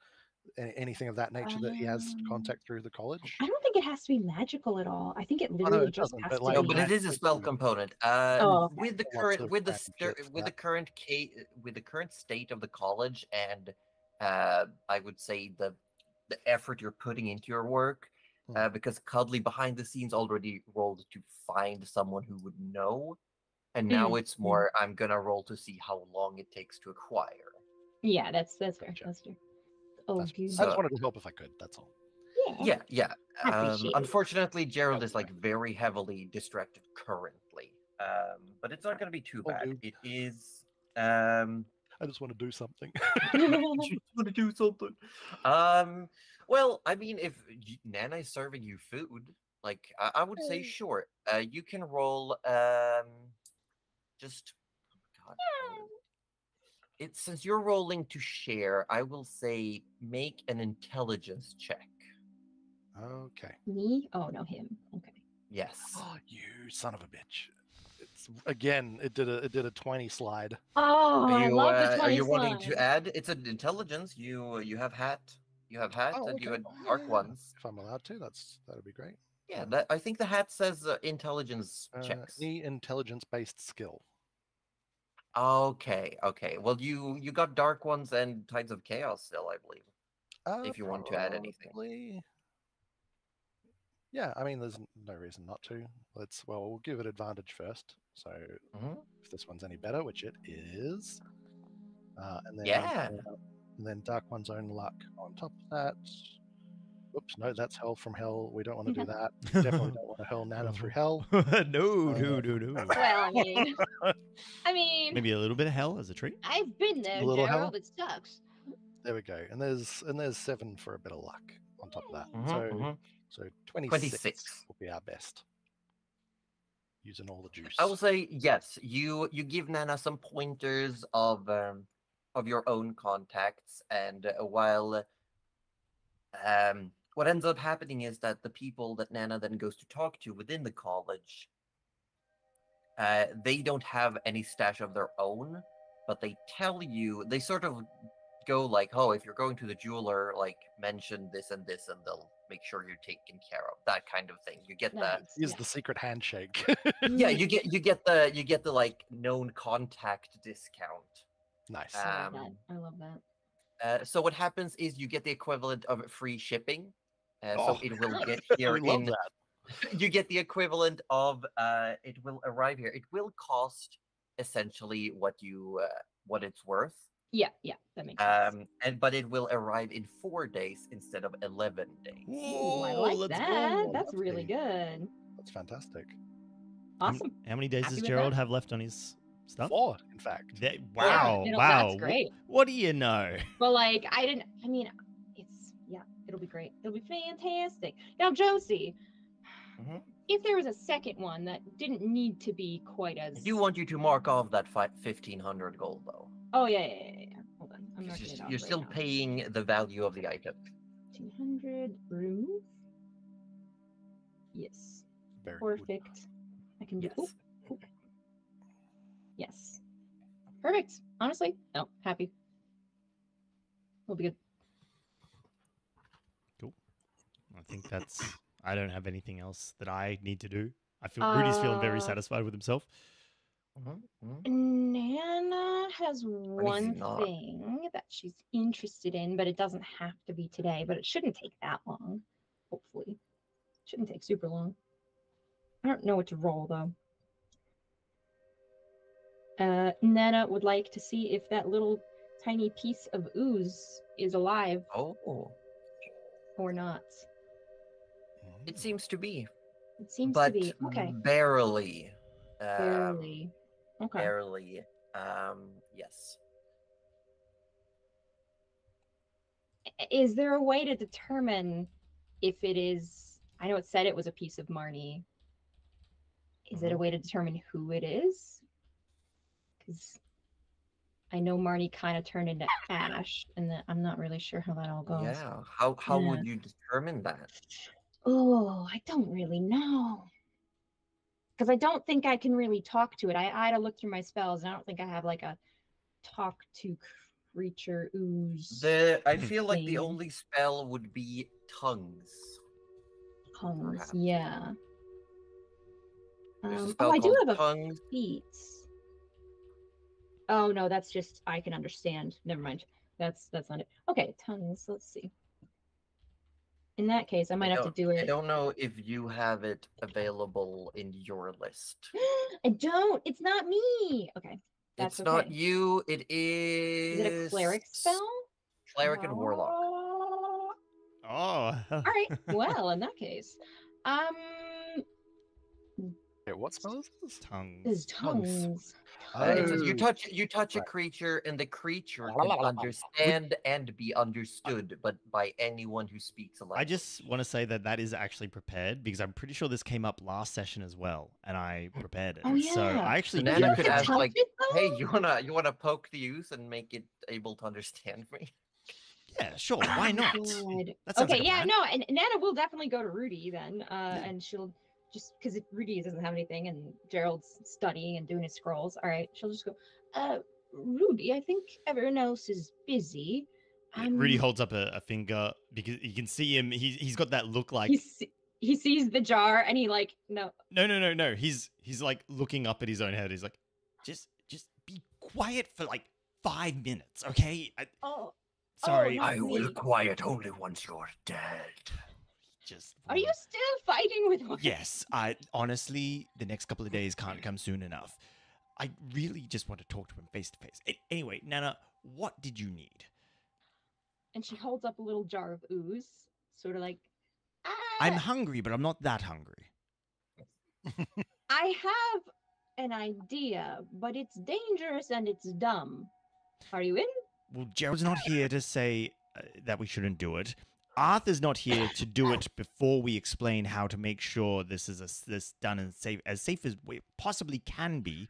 anything of that nature that he has contact through the college?
I don't think it has to be magical at all. I think it literally just has to be.
No, but it is a spell component.
Okay.
With the current state of the college and I would say the effort you're putting into your work, because Cuddly behind the scenes already rolled to find someone who would know, and now it's more I'm gonna roll to see how long it takes to acquire.
Yeah, that's fair. That's fair. Oh,
I just wanted to help if I could. That's all.
Yeah. I appreciate it.
Unfortunately, Gerald is like very heavily distracted currently, but it's not gonna be too bad. It is.
I just want to do something.
Well, I mean, if Nana is serving you food, like I would say, sure. You can roll. Just. Oh God. Since you're rolling to share, I will say make an intelligence check.
Okay.
Me? Oh no, him. Okay.
Yes.
Oh, you son of a bitch! It's again, it did a 20 slide.
Oh,
Are
I
you,
love the
are
20
you wanting
slide.
to add? It's an intelligence. You have hat. You have hat,
Oh,
and you
okay.
had dark ones.
If I'm allowed to, that'd be great.
Yeah, that I think the hat says intelligence checks.
Any intelligence-based skill.
Okay, okay. Well, you got dark ones and tides of chaos still, I believe. If you want to add anything.
Probably. Yeah, I mean, there's no reason not to. We'll give it advantage first. So if this one's any better, which it is, and then
Yeah.
and then Dark One's Own Luck on top of that. Oops, no, that's Hell from Hell. We don't want to do that. Definitely don't want to hurl Nana through hell.
No.
Well, I mean,
Maybe a little bit of hell as a treat.
I've been there,
A little
Gerald.
hell?
It sucks.
There we go. And there's 7 for a bit of luck on top of that. So 26
26
will be our best. Using all the juice.
I will say yes. You give Nana some pointers of your own contacts, and while what ends up happening is that the people that Nana then goes to talk to within the college, they don't have any stash of their own, but they tell you, they sort of go like, oh, if you're going to the jeweler, like mention this and this, and they'll make sure you're taken care of. That kind of thing. You get that.
Use the secret handshake.
Yeah, you get the like known contact discount.
Nice.
I love that.
So what happens is you get the equivalent of free shipping. So it will get here
We love
in.
that.
You get the equivalent of it will arrive here. It will cost essentially what it's worth.
Yeah, that makes sense.
But it will arrive in 4 days instead of 11 days.
Ooh, I like
let's
that.
go.
That's really good.
That's fantastic.
Awesome.
How many days
Happy
does
with
Gerald
that?
have left on his stuff?
4, in fact.
Wow.
That's great.
What do you know?
But like, it'll be great. It'll be fantastic. Now, Josie, if there was a second one that didn't need to be quite as...
I do want you to mark off that 1,500 gold, though.
Oh, yeah. Hold on. I'm marking it off
You're
right
still
now.
paying the value of the item.
1,500. Remove. Yes.
Very good.
Perfect. I can do...
Yes.
Oop. Yes. Perfect. Honestly, no. Happy. We'll be good.
I think that's... I don't have anything else that I need to do. I feel Rudy's feeling very satisfied with himself.
Nana has one
not?
thing that she's interested in, but it doesn't have to be today, but it shouldn't take that long. Hopefully. Shouldn't take super long. I don't know what to roll, though. Nana would like to see if that little tiny piece of ooze is alive
Oh,
or not.
it seems to be.
It seems
But
to be. Okay.
barely.
Barely. Okay.
Barely. Yes.
Is there a way to determine if it is... I know it said it was a piece of Marnie. Is it a way to determine who it is? Because I know Marnie kind of turned into ash, and I'm not really sure how that all goes.
Yeah. How would you determine that?
Oh, I don't really know. Because I don't think I can really talk to it. I had to look through my spells, and I don't think I have like a talk to creature ooze.
I feel like the
thing.
only spell would be tongues.
Tongues,
perhaps.
yeah.
There's a
Oh,
spell
I do
called
have a
tongues.
feat. Oh no, that's just I can understand. Never mind. That's not it. Okay, tongues. Let's see. In that case, I might have to do
I
it.
don't know if you have it available in your list.
I don't. It's not me. Okay. That's
It's not
okay.
you. It is.
Is it a cleric spell?
Cleric and warlock.
Oh.
Oh.
All right. Well, in that case,
Okay, what spell is this?
Tongues.
this is tongues.
It says
Oh.
you touch a
Right.
creature, and the creature can understand and be understood, but by anyone who speaks a language.
I just want to say that is actually prepared because I'm pretty sure this came up last session as well, and I prepared it.
Oh,
So
yeah.
I actually
So
do
Nana
You
could
can
have-
ask,
touch
like,
it, though?
hey, you wanna poke the use and make it able to understand me?
Yeah, sure. Why not?
God.
That sounds
Okay,
like a
yeah,
plan.
no, and Nana will definitely go to Rudy then, and she'll just because Rudy doesn't have anything and Gerald's studying and doing his scrolls. All right, she'll just go, Rudy, I think everyone else is busy.
Rudy holds up a finger because you can see him. He's got that look like
he sees the jar and he like no.
He's like looking up at his own head. He's like, just be quiet for like 5 minutes, okay? Sorry.
I will quiet only once you're dead.
Are you still fighting with one?
Yes. Honestly, the next couple of days can't come soon enough. I really just want to talk to him face to face. Anyway, Nana, what did you need?
And she holds up a little jar of ooze, sort of like,
I'm hungry, but I'm not that hungry.
I have an idea, but it's dangerous and it's dumb. Are you in?
Well, Gerald's not here to say that we shouldn't do it. Arthur's not here to do it before we explain how to make sure this is this done and as safe as we possibly can be.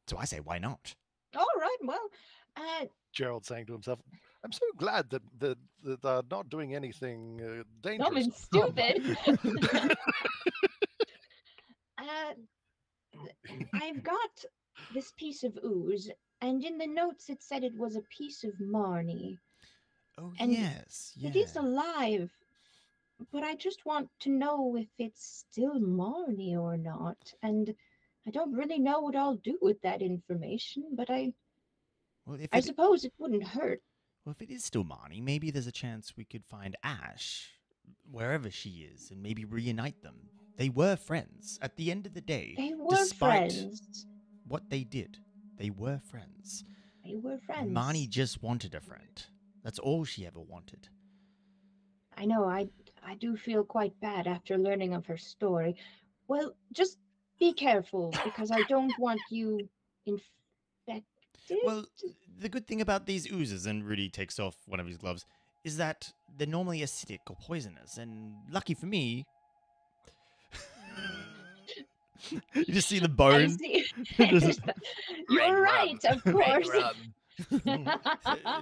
So I say, why not?
All right, well,
Gerald saying to himself, I'm so glad that they're not doing anything dangerous.
Something stupid. I've got this piece of ooze, and in the notes it said it was a piece of Marnie.
Oh,
and
yes.
It is alive, but I just want to know if it's still Marnie or not. And I don't really know what I'll do with that information, but I suppose it wouldn't hurt.
Well, if it is still Marnie, maybe there's a chance we could find Ash, wherever she is, and maybe reunite them. They were friends. At the end of the day,
they were
despite
friends.
What they did, they were friends.
They were friends.
And Marnie just wanted a friend. That's all she ever wanted.
I know, I do feel quite bad after learning of her story. Well, just be careful, because I don't want you infected.
Well, the good thing about these oozes, and Rudy takes off one of his gloves, is that they're normally acidic or poisonous, and lucky for me... You just see the bone.
I see. You're right, of course.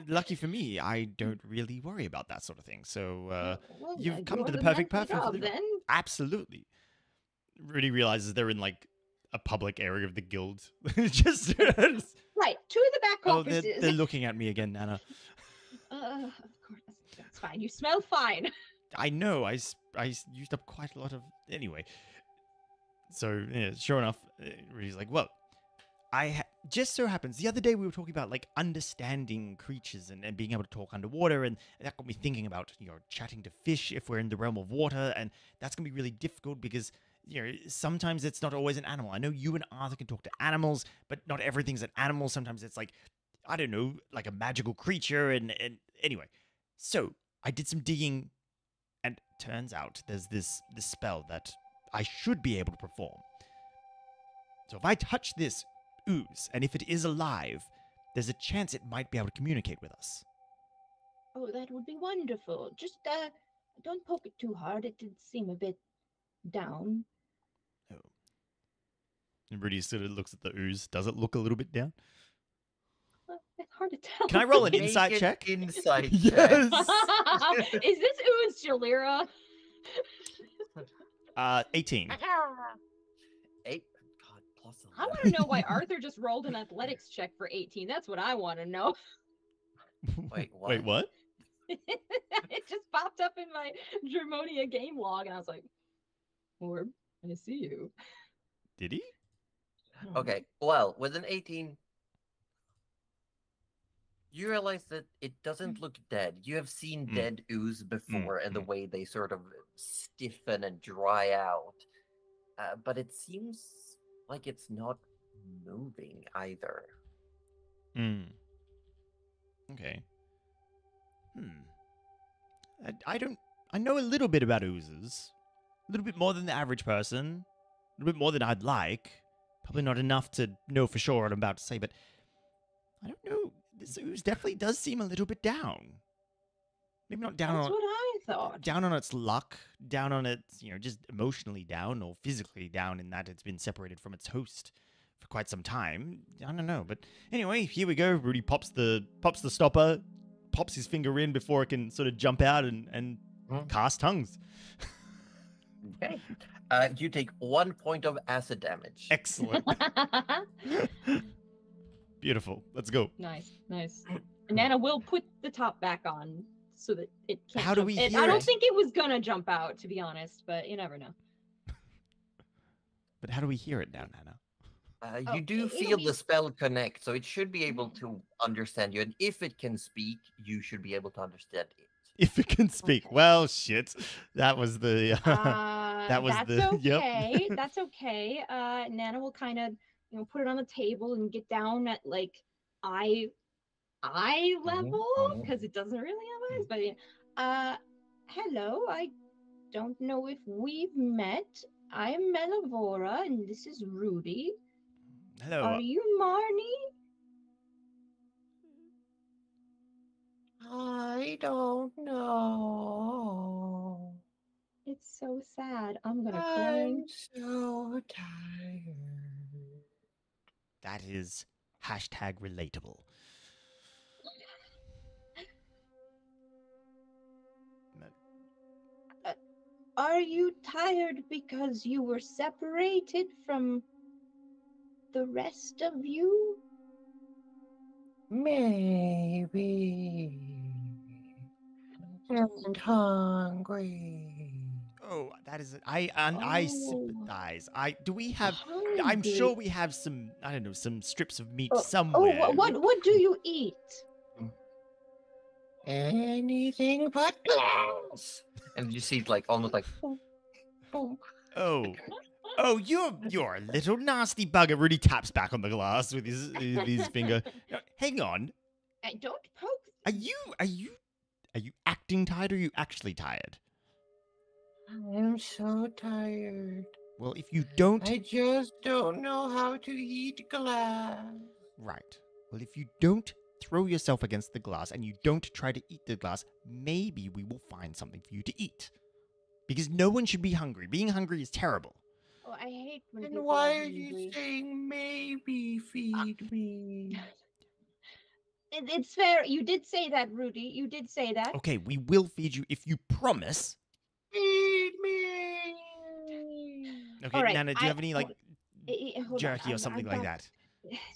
Lucky for me, I don't really worry about that sort of thing. So
well,
you've come to the perfect person.
Then.
Absolutely. Rudy realizes they're in like a public area of the guild. Just
right, to the back offices.
They're looking at me again, Nana.
Of course, that's fine. You smell fine.
I know. I used up quite a lot of anyway. So, yeah, sure enough, Rudy's like, well, just so happens, the other day we were talking about, like, understanding creatures and being able to talk underwater, and that got me thinking about, chatting to fish if we're in the realm of water, and that's going to be really difficult because, sometimes it's not always an animal. I know you and Arthur can talk to animals, but not everything's an animal. Sometimes it's like, I don't know, like a magical creature, and anyway. So, I did some digging, and turns out there's this spell that I should be able to perform. So if I touch this ooze, and if it is alive, there's a chance it might be able to communicate with us.
Oh, that would be wonderful. Just, don't poke it too hard. It did seem a bit down.
Oh. And Rudy sort of looks at the ooze. Does it look a little bit down?
Well, it's hard to tell.
Can I roll an insight check?
Insight check.
Yes!
Is this ooze Jalira?
18.
8. God, plus 11.
I want to know why Arthur just rolled an athletics check for 18. That's what I want to know.
Wait, what?
Wait, what?
It just popped up in my Dramonia game log, and I was like, Orb, I see you.
Did he?
Okay, well, with an 18, you realize that it doesn't look dead. You have seen dead ooze before, and the way they sort of stiffen and dry out. But it seems like it's not moving either.
Okay. I know a little bit about oozes. A little bit more than the average person. A little bit more than I'd like. Probably not enough to know for sure what I'm about to say, but I don't know. This ooze definitely does seem a little bit down. Maybe not down
That's
on...
what I thought.
Down on its luck, down on its, just emotionally down or physically down in that it's been separated from its host for quite some time. I don't know, but anyway, here we go. Rudy pops the stopper, pops his finger in before it can sort of jump out and cast tongues.
Okay. You take 1 point of acid damage.
Excellent. Beautiful. Let's go.
Nice. Nana will put the top back on so that it can't.
How do
jump.
we
I
hear
don't
it?
think it was gonna jump out, to be honest, but you never know.
But how do we hear it now, Nana?
You do
it'll
feel
be-
the spell connect, so it should be able to understand you. And if it can speak, you should be able to understand it.
If it can speak.
Okay.
Well, shit. That was the. That was
that's
the.
okay.
Yep.
That's okay. Nana will kind of, put it on the table and get down at like eye level because it doesn't really have eyes. But yeah. Hello. I don't know if we've met. I'm Melivora, and this is Rudy.
Hello.
Are you Marnie?
I don't know.
It's so sad. I'm gonna cry.
I'm so tired.
That is hashtag relatable.
Are you tired because you were separated from the rest of you?
Maybe. And hungry.
Oh, that is. I
Oh.
sympathize. Do we have? I'm
Hungry.
sure we have some. I don't know, some strips of meat
Oh,
somewhere.
what do you eat?
Anything but glass.
And you see, like, almost like,
Boom.
Oh, you're a little nasty bugger. Rudy taps back on the glass with his finger. No, hang on.
Don't poke.
Are you acting tired or are you actually tired?
I'm so tired.
Well, if you don't.
I just don't know how to eat glass.
Right. Well, if you don't throw yourself against the glass and you don't try to eat the glass, maybe we will find something for you to eat. Because no one should be hungry. Being hungry is terrible.
Oh, I hate when
And
people
why
are
are you
hungry.
saying maybe feed me?
It's fair. You did say that, Rudy. You did say that.
Okay, we will feed you if you promise.
Feed me.
Okay,
All right,
Nana, do you have any, like,
hold on,
jerky or
I've
something like
got-
that?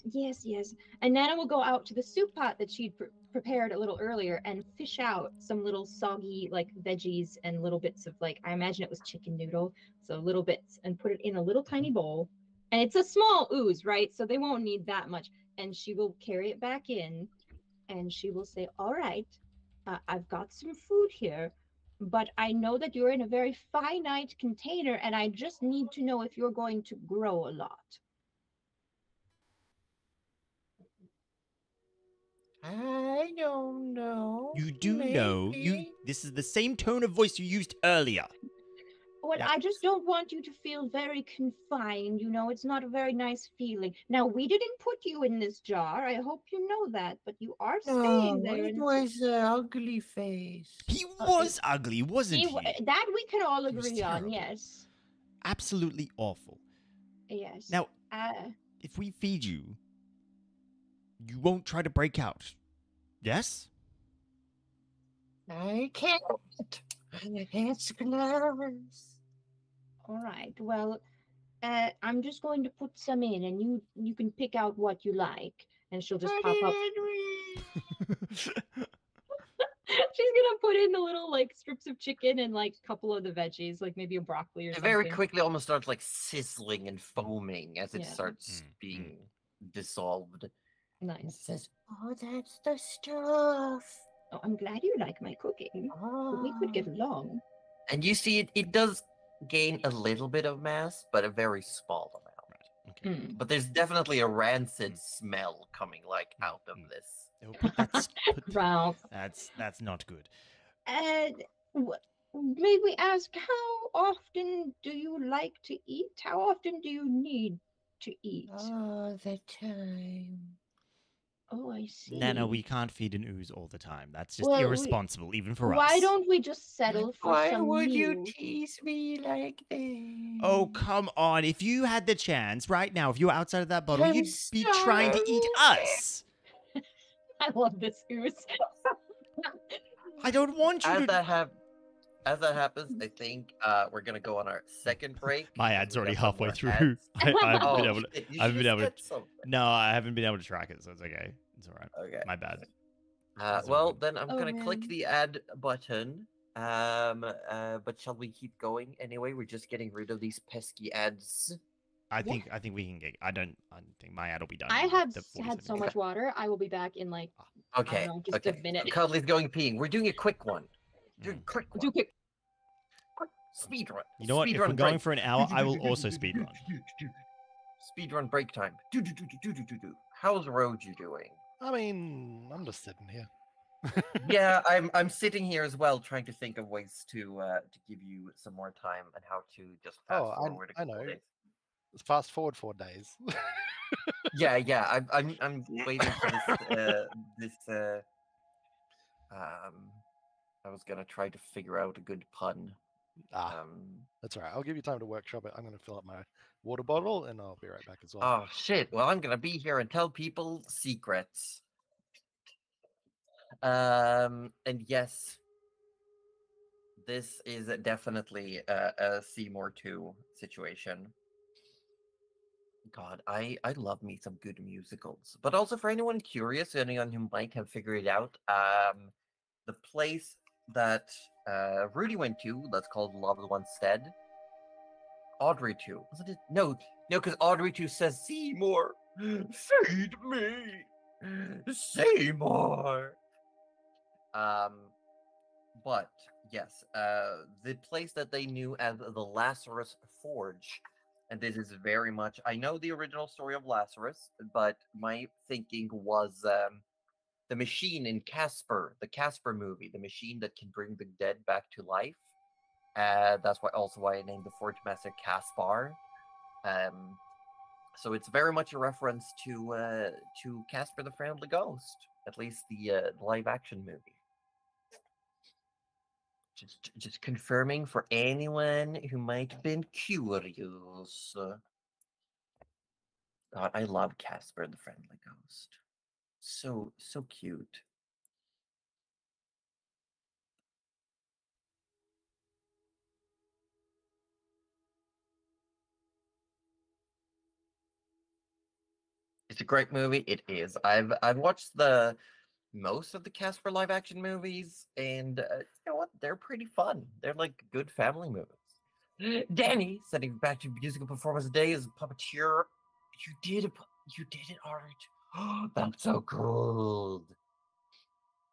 Yes. And Nana will go out to the soup pot that she'd prepared a little earlier and fish out some little soggy, like, veggies and little bits of, like, I imagine it was chicken noodle, so little bits, and put it in a little tiny bowl. And it's a small ooze, right? So they won't need that much. And she will carry it back in, and she will say, all right, I've got some food here, but I know that you're in a very finite container, and I just need to know if you're going to grow a lot.
I don't know.
You do know.
Maybe.
This is the same tone of voice you used earlier.
Well,
Yeah.
I just don't want you to feel very confined. It's not a very nice feeling. Now, we didn't put you in this jar. I hope you know that, but you are staying
No,
there.
it
and
was an ugly face.
He was ugly, wasn't he?
that we can all
He was
agree on.
terrible.
Yes.
Absolutely awful.
Yes.
Now,
Uh,
if we feed you, you won't try to break out. Yes?
I can't. It's glass.
all right. Well, I'm just going to put some in, and you can pick out what you like, and she'll just pop up. She's gonna put in the little, like, strips of chicken and, like, a couple of the veggies, like maybe a broccoli or
it
something.
very quickly almost starts, like, sizzling and foaming as it
Yeah.
starts being dissolved.
It
Nice.
says, oh, that's the stuff.
Oh, I'm glad you like my cooking.
Oh.
We could get along.
And you see it does gain a little bit of mass, but a very small amount.
Okay.
Hmm.
But there's definitely a rancid smell coming, like, out of this.
Oh, put that,
Ralph.
that's not good.
And may we ask, how often do you like to eat? How often do you need to eat?
All the time.
Oh, I see.
Nana, we can't feed an ooze all the time. That's just
Well,
irresponsible, even for us.
Why don't we just settle for
Why
some
would you
meal?
tease me like this?
Oh, come on. If you had the chance right now, if you were outside of that bottle,
I'm
you'd be trying to eat us.
I love this goose.
I don't want you
As
to.
that as that happens, I think we're gonna go on our second break.
My
because
ad's
we
already
got some
halfway
more
through.
ads.
I haven't
Oh,
been able to.
shit, you
I haven't
should
been able
get
to.
something.
No, I haven't been able to track it, so it's okay. It's all right.
Okay.
My bad. It's all
Well,
good.
then I'm
Oh,
gonna click
man.
the ad button. But shall we keep going anyway? We're just getting rid of these pesky ads.
I think we can get. I don't think my ad will be done.
I
in
have
the
had
47
so
minutes.
much water. I will be back in like I
Okay.
don't know, just
okay.
a minute.
Cuddly's going peeing. We're doing a quick one. Doing a quick one.
Do quick.
Quick speed run.
You know what?
Speed
If
run
we're going
break.
for an hour, I will also speed run.
Speed run break time. Do. How's Roji doing?
I mean, I'm just sitting here.
Yeah, I'm sitting here as well, trying to think of ways to give you some more time and how to just fast
Oh,
forward.
I know. Let's fast forward 4 days.
Yeah. I'm waiting for this. I was gonna try to figure out a good pun.
That's all right. I'll give you time to workshop it. I'm going to fill up my water bottle, and I'll be right back as well.
Oh shit! Well, I'm gonna be here and tell people secrets. And yes, this is definitely a Seymour 2 situation. God, I love me some good musicals. But also for anyone curious, anyone who might have figured it out, the place that Rudy went to, that's called Loved One's Stead. Audrey 2. Wasn't it? No, because Audrey 2 says Seymour. Feed me. Seymour. But yes, the place that they knew as the Lazarus Forge, and this is very much, I know the original story of Lazarus, but my thinking was the machine in Casper, the Casper movie, the machine that can bring the dead back to life. That's why I named the Forge Master Caspar. So it's very much a reference to Casper the Friendly Ghost, at least the live action movie. Just confirming for anyone who might have been curious. God, I love Casper the Friendly Ghost. So cute. It's a great movie. It is. I've watched most of the Casper live action movies, and you know what? They're pretty fun. They're like good family movies. Danny, sending back to musical performance day as a puppeteer. You did it, Art. That's so cool.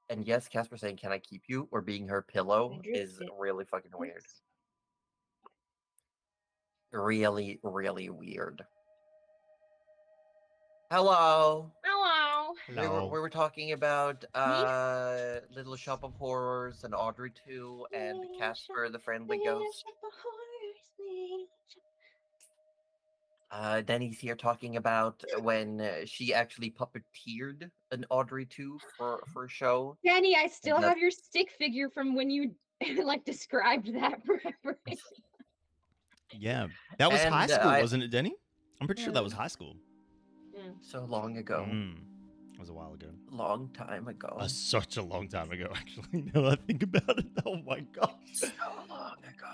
And yes, Casper saying, "Can I keep you?" or being her pillow is really fucking weird. Really, really weird. Hello.
Hello.
We were talking about Little Shop of Horrors and Audrey 2 and Casper the Friendly Ghost. Denny's here talking about when she actually puppeteered an Audrey 2 for a show.
Danny, I still have your stick figure from when you like described that forever.
Yeah, that was high school, wasn't it, Denny? I'm pretty sure that was high school.
So long ago.
It was a while ago.
Long time ago.
Such a long time ago, actually. Now I think about it. Oh my gosh.
So long ago.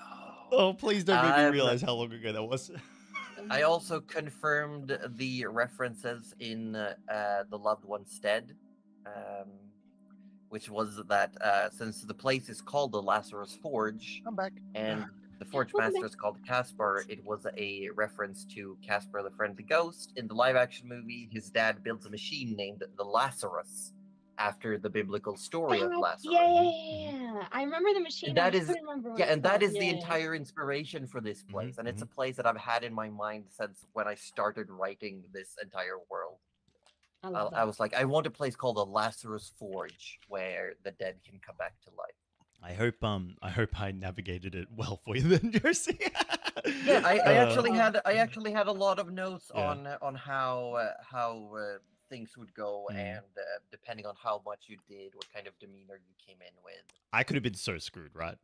Oh, please don't make me realize how long ago that was.
I also confirmed the references in the Loved One's Stead, which was that since the place is called the Lazarus Forge,
I'm back.
And the Forge Master is called Caspar, it was a reference to Casper the Friendly Ghost. In the live-action movie, his dad builds a machine named the Lazarus, after the biblical story of Lazarus.
Yeah. I remember the machine.
And that
I
is
couldn't remember what
yeah,
it's
and that
called.
is the entire inspiration for this place, and it's a place that I've had in my mind since when I started writing this entire world. I was like, I want a place called the Lazarus Forge where the dead can come back to life.
I hope I navigated it well for you then, Josie.
Yeah, I actually had a lot of notes on how things would go,
Mm.
and depending on how much you did, what kind of demeanor you came in with.
I could have been so screwed, right?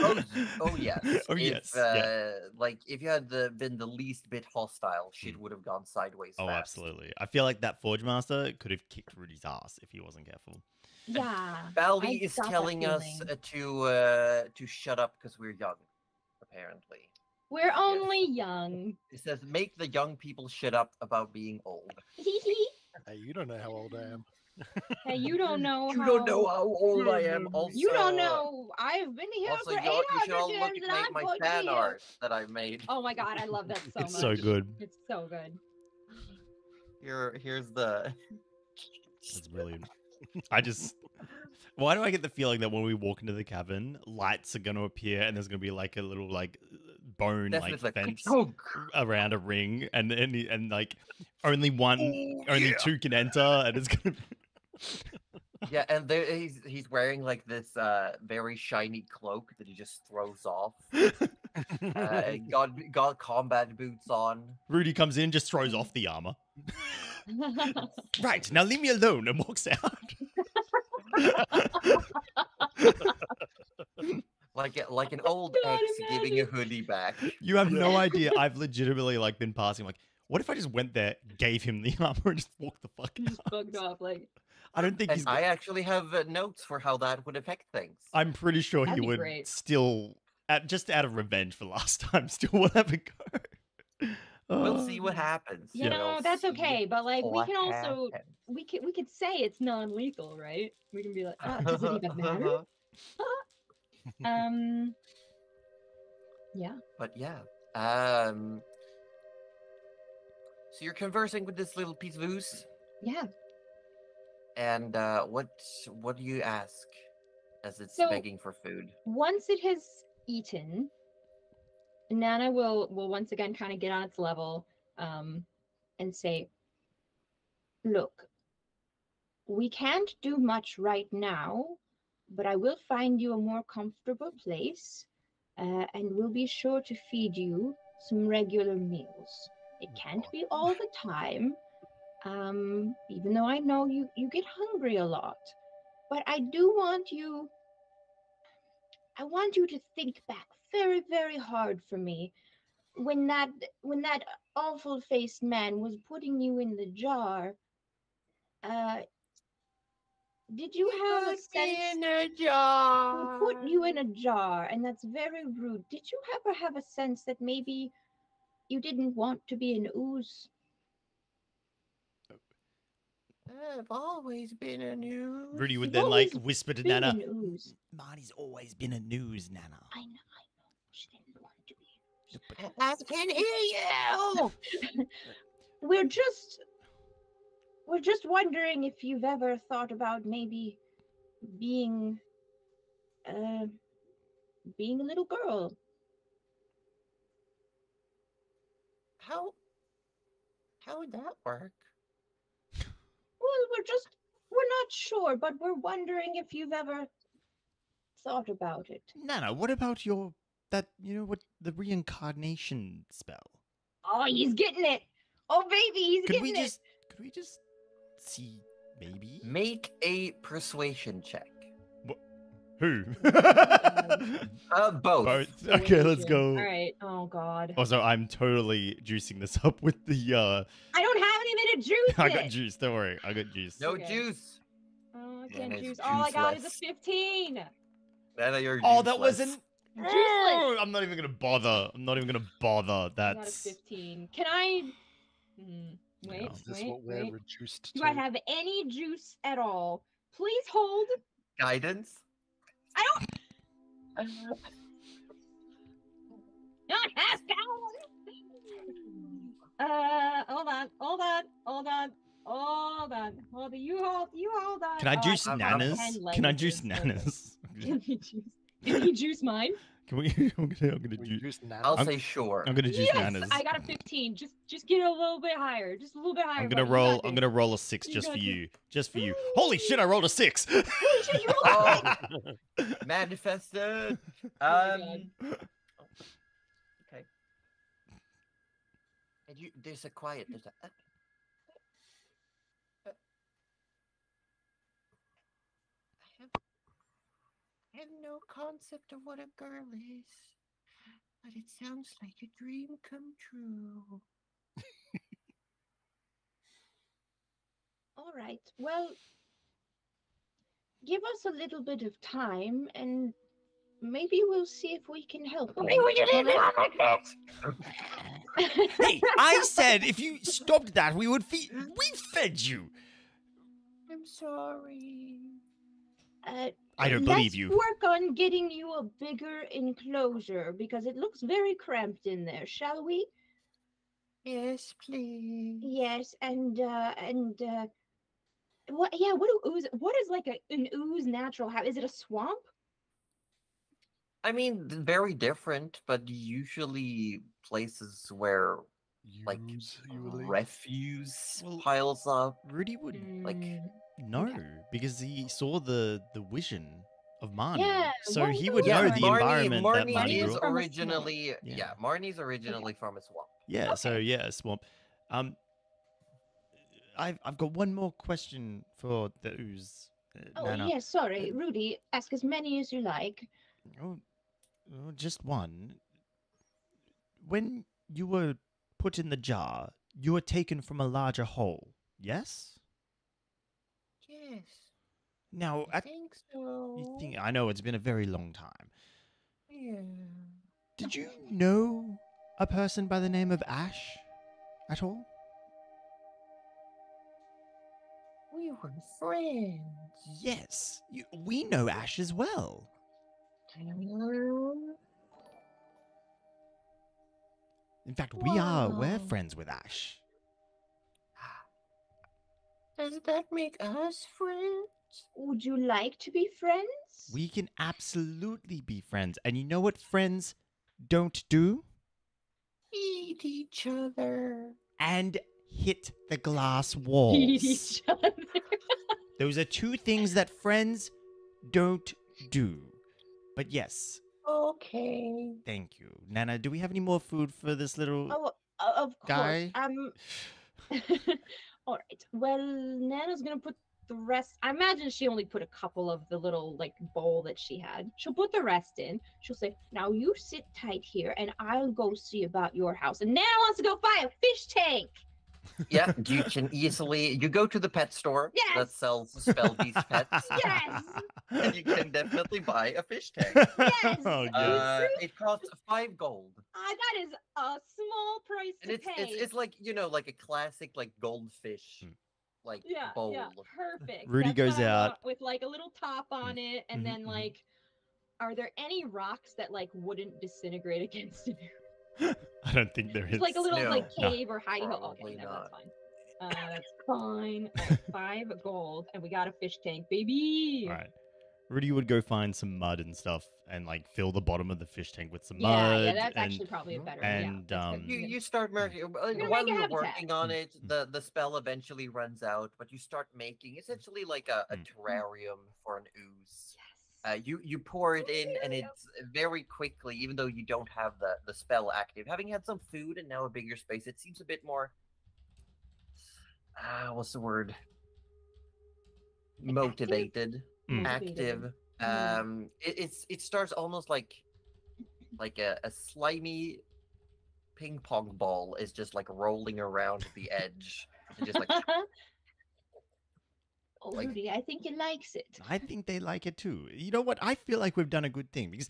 Oh yes.
Oh,
If,
yes, yeah.
Like if you had been the least bit hostile, shit would have gone sideways.
Oh,
fast.
absolutely. I feel like that Forge Master could have kicked Rudy's ass if he wasn't careful.
Yeah.
Baldy
I
is
got that
telling us
feeling.
to shut up because we're young. Apparently,
We're only young.
it says make the young people shut up about being old.
Hey, you don't know how old I am.
Hey, you don't know
You
how.
don't know how old I am. Also,
You don't know. I've been here
Also,
for
you should
800
all look
years
at
and
my
I'm
fan
here.
art that I made.
Oh my god, I love that so
It's
much.
so good.
It's so good.
Here's the.
That's brilliant. I just... Why do I get the feeling that when we walk into the cavern, lights are going to appear and there's going to be like a little like bone like
Definitely
fence
Oh,
around a ring and like only
yeah.
two can enter and it's going to...
Yeah, and there he's wearing like this very shiny cloak that he just throws off. Got combat boots on.
Rudy comes in, just throws off the armor. Right, now leave me alone, and walks out.
Like an old
God,
ex giving a hoodie back.
You have no idea. I've legitimately like been passing like, what if I just went there, gave him the armor, and just walked the fuck
Just
out?
fucked off like.
I don't think
And
he's...
I actually have notes for how that would affect things.
I'm pretty sure
That'd
he
be
would
great.
still, just out of revenge for last time, still would have a go.
We'll see what happens.
You know,
We'll
that's
see
okay, but like we
what
can also
happens.
we could say it's non-lethal, right? We can be like, does it even matter? Yeah.
But yeah. So you're conversing with this little piece of ooze,
Yeah.
and what do you ask as it's
So-
begging for food?
Once it has eaten, Nana will once again kind of get on its level, and say, "Look, we can't do much right now, but I will find you a more comfortable place, and we'll be sure to feed you some regular meals. It can't be all the time, even though I know you get hungry a lot. But I do want you. I want you to think back very, very hard for me when that awful faced man was putting you in the jar. Did you have a sense?
a
He
jar.
put you in a jar, and that's very rude. Did you ever have a sense that maybe you didn't want to be an ooze?
I've always been a news.
Rudy would
You've
then like
always
whisper to
Been
Nana,
an ooze.
Marty's always been a news, Nana.
I know. She didn't want to be.
I can hear you.
We're just wondering if you've ever thought about maybe being a little girl.
How would that work?
Well, we're not sure, but we're wondering if you've ever thought about it.
Nana, what about what the reincarnation spell?
Oh, he's getting it. Oh, baby, he's
Could we
getting
just see maybe
Make a persuasion check.
who?
Both.
Both.
it.
Okay, let's
Persuasion.
go.
All right. Oh God.
Also, I'm totally juicing this up with the
I don't have any minute juice.
I got juice. Don't worry, I got juice.
No
Okay.
juice.
Oh, I
Yeah,
can't
it's
juice. All I got is a
juiceless.
15.
Nana, you're
Oh, that
useless.
wasn't.
Juiceless.
Oh, I'm not even gonna bother. I'm not even gonna bother.
I got a
That's
15. Can I? Wait,
No.
Is this
wait,
what we're
wait.
reduced
Do
to?
I have any juice at all? Please hold.
Guidance.
I don't have Hold on. You hold on.
Can I
Oh,
juice
have
Nanas?
10
Can I
languages,
juice
so-
Nanas?
Can you juice mine?
Can we? I'm gonna
We
juice.
reduced Nana?
I'll
I'm-
say sure.
I'm gonna juice
Yes,
Nanas.
I got a 15. Just get it a little bit higher. Just a little bit higher.
I'm gonna
buddy. You
roll.
got
I'm
this.
gonna roll a 6
You
just
got
for
this.
you. Just for you. Holy shit! I rolled a 6.
Holy shit, you rolled a
Oh, manifested.
my
Okay. And there's a quiet. There's a.
have no concept of what a girl is, but it sounds like a dream come true.
All right. Well, give us a little bit of time, and maybe we'll see if we can help
Why
you.
would you leave me on like this?
Hey, I said if you stopped that, we would feed. We fed you.
I'm sorry.
I don't believe
Let's
you.
work on getting you a bigger enclosure because it looks very cramped in there, shall we?
Yes, please.
Yes, and what? Yeah, what do ooze? What is like an ooze natural habitat? Is it a swamp?
I mean, very different, but usually places where like
Usually.
refuse
Well,
piles up.
Rudy would
Like,
know because he saw the vision of Marnie.
Yeah,
So
what
he
was
would
the
know
vision?
the environment that
Marnie
Marnie
is
grew up.
from a
originally
Yeah.
Marnie's originally from a swamp.
Yeah, so
Okay.
yeah, swamp. I've got one more question for the ooze.
Oh,
Nana.
yes, sorry, Rudy. Ask as many as you like.
Oh, just one. When you were put in the jar, you were taken from a larger hole. Yes.
Yes,
Now,
I think so.
I know it's been a very long time.
Yeah.
Did you know a person by the name of Ash at all?
We were friends.
Yes, we know Ash as well. In fact, we're
Wow.
friends with Ash.
Does that make us friends?
Would you like to be friends?
We can absolutely be friends. And you know what friends don't do?
Eat each other.
And hit the glass
Eat
walls.
each other.
Those are two things that friends don't do. But yes,
Okay.
thank you. Nana, do we have any more food for this little
Oh, of course.
guy?
All right. Well, Nana's gonna put the rest. I imagine she only put a couple of the little like bowl that she had. She'll put the rest in. She'll say, "Now you sit tight here, and I'll go see about your house." And Nana wants to go buy a fish tank.
Yeah, you can easily you go to the pet store that
Yes.
sells spell beast pets.
Yes.
And you can definitely buy a fish tank.
Yes.
Oh, yes.
It costs 5 gold.
That is a small price
And
to
it's
pay.
it's like, like a classic like goldfish like bowl.
Yeah, perfect.
Rudy
That's
goes
what I
out.
want, with like a little top on it, and then like, are there any rocks that like wouldn't disintegrate against it?
I don't think there is.
It's like a little
No.
like
No.
cave or hidey hole.
Probably
Okay, no,
not.
that's fine. That's fine. All right, 5 gold, and we got a fish tank, baby.
All right. Rudy would go find some mud and stuff and like fill the bottom of the fish tank with some
Yeah,
mud.
yeah, that's
and
actually probably a better.
and,
yeah, that's good.
You start making
gonna
while
make a
you're
habitat.
working on it, the spell eventually runs out, but you start making essentially like a terrarium for an ooze.
Yes.
You pour it in, and it's very quickly, even though you don't have the spell active. Having had some food and now a bigger space, it seems a bit more. What's the word? Motivated, active. It starts almost like a slimy ping pong ball is just like rolling around the edge, and just like.
Oh,
like-
Rudy, I think he likes it.
I think they like it too. You know what? I feel like we've done a good thing because,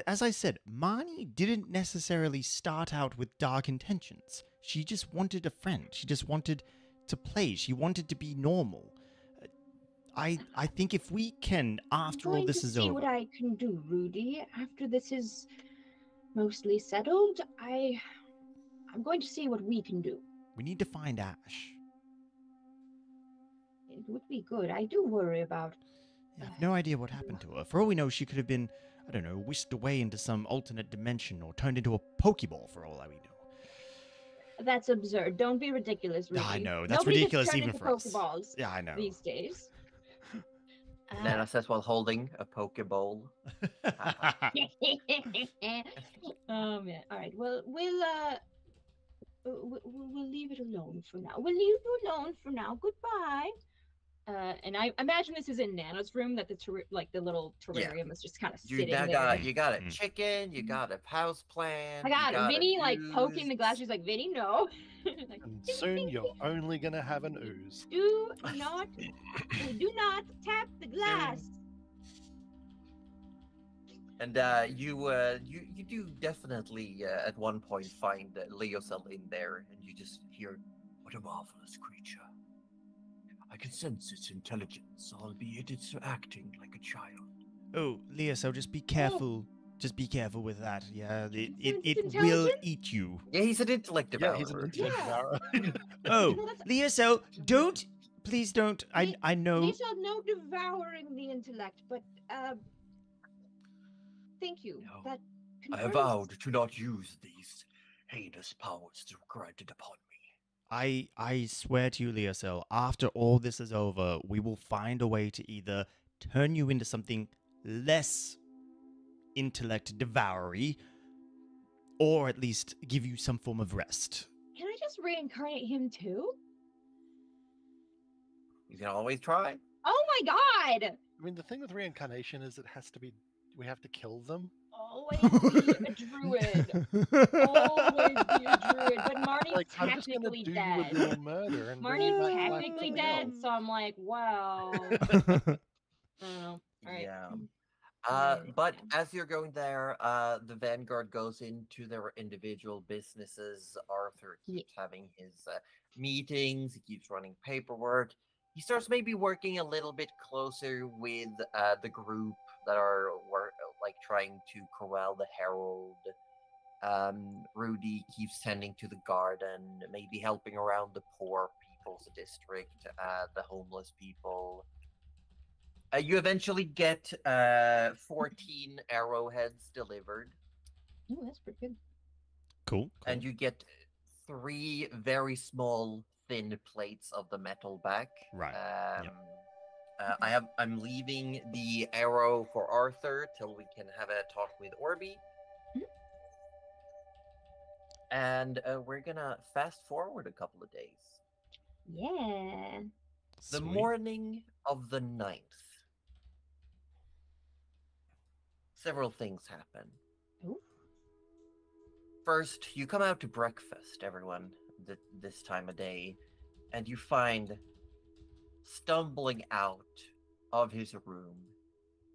as I said, Marnie didn't necessarily start out with dark intentions. She just wanted a friend. She just wanted to play. She wanted to be normal. I think if we can, after all this is
see
over,
what I can do, Rudy. After this is mostly settled, I'm going to see what we can do.
we need to find Ash.
It would be good. I do worry about.
I have no idea what happened to her. For all we know, she could have been, I don't know, whisked away into some alternate dimension or turned into a Pokeball for all that we know.
That's absurd. Don't be ridiculous, Rudy.
I know, that's
Nobody
ridiculous
gets turned
even
into
for us.
Pokeballs
Yeah, I know.
these days.
Nana says while holding a Pokeball.
Oh man! All right. Well, we'll leave it alone for now. We'll leave you alone for now. Goodbye. And I imagine this is in Nana's room, that the little
Yeah.
terrarium is just kind of
You
sitting
now
there.
got you got a
Mm.
chicken, you got a house plant.
I
you
got
got a
Vinny like poking the glass.
goose.
She's like, Vinny, no. Like,
And soon you're only gonna have an ooze.
do not tap the glass.
And you do definitely at one point find Leocel in there, and you just hear,
What a marvelous creature. I can sense its intelligence, albeit it's acting like a child.
Oh, Leo, so just be careful. Just be careful with that. Yeah, it
It's
will
intelligent?
eat you.
yeah, he's an intellect
Yeah, he's an
devourer.
intellect
Yeah.
devourer.
Oh,
No, that's-
Leo, so don't. Please don't. I know.
Lisa, no devouring the intellect, but thank you.
No,
That
I have
confirms-
vowed to not use these heinous powers granted upon me.
I swear to you, Leocel, after all this is over, we will find a way to either turn you into something less intellect devoury, or at least give you some form of rest.
Can I just reincarnate him too?
You can always try.
Oh my god!
I mean, the thing with reincarnation is we have to kill them.
Always be a druid. Always be a druid. But Marnie's
Like, I'm just gonna
technically
do
dead.
you a real murder and bring you
Marnie's
back to life
technically
as
dead,
well.
so I'm like, well, I don't know. All right.
Yeah.
Alright.
But as you're going there, the Vanguard goes into their individual businesses. Arthur keeps having his meetings. He keeps running paperwork. He starts maybe working a little bit closer with the group that are trying to corral the Herald. Rudy keeps tending to the garden, maybe helping around the poor people's district, the homeless people. You eventually get 14 arrowheads delivered,
Ooh, that's pretty good.
Cool.
and you get 3 very small, thin plates of the metal back.
Right. Yep.
I'm leaving the arrow for Arthur till we can have a talk with Orby.
Mhm.
And we're gonna fast forward a couple of days.
Yeah.
The
Sweet.
morning of the 9th. Several things happen.
Ooh.
First, you come out to breakfast, everyone, this time of day, and you find stumbling out of his room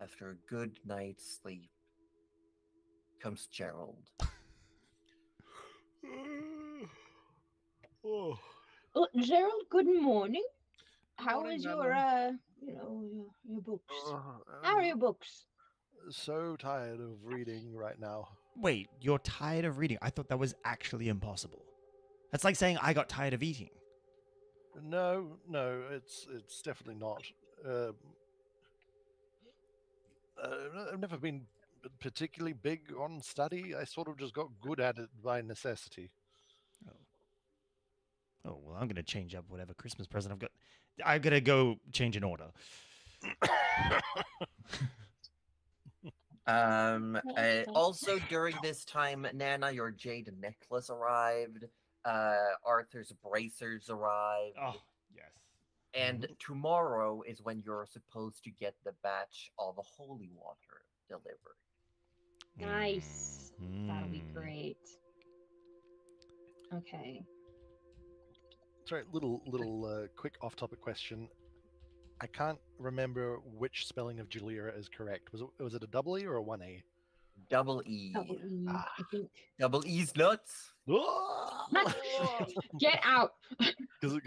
after a good night's sleep comes Gerald.
Oh.
Oh, Gerald, good morning. How
Morning,
is your
Nana.
your books?
Oh,
How are
I'm
your books?
so tired of reading right now.
Wait, you're tired of reading? I thought that was actually impossible. That's like saying I got tired of eating.
No, it's definitely not. I've never been particularly big on study. I sort of just got good at it by necessity.
Oh, well, I'm going to change up whatever Christmas present I've got. I'm going to go change an order.
Also, during this time, Nana, your jade necklace arrived. Arthur's bracers arrived.
Oh, yes.
And tomorrow is when you're supposed to get the batch of holy water delivered.
Nice. That'll be
Mm.
great. Okay.
Sorry, little quick off-topic question. I can't remember which spelling of Julia is correct. Was it a double E or a 1E?
Double E.
Double E, I think.
Double E's nuts.
Get out.
Because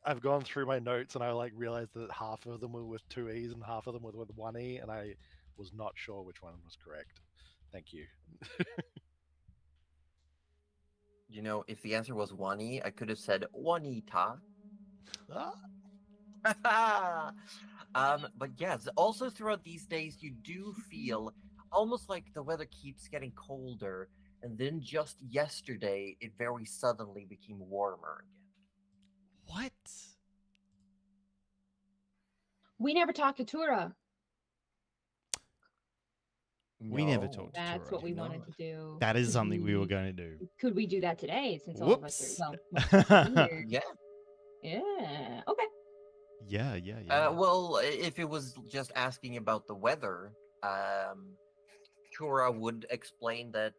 I've gone through my notes and I realized that half of them were with 2 E's and half of them were with 1E, and I was not sure which one was correct. Thank you.
You know, if the answer was 1E, I could have said 1ETA. But yes, also throughout these days, you do feel almost like the weather keeps getting colder, and then just yesterday, it very suddenly became warmer again.
What?
We never talked to Tura.
We never
No.
talked to
That's
Tura.
what we
No.
wanted to do.
That is
Could
something we were going to do.
Could we do that today since all of us
Whoops.
are well, we're here?
Yeah.
Yeah. Okay.
Yeah.
Well, if it was just asking about the weather, Shura would explain that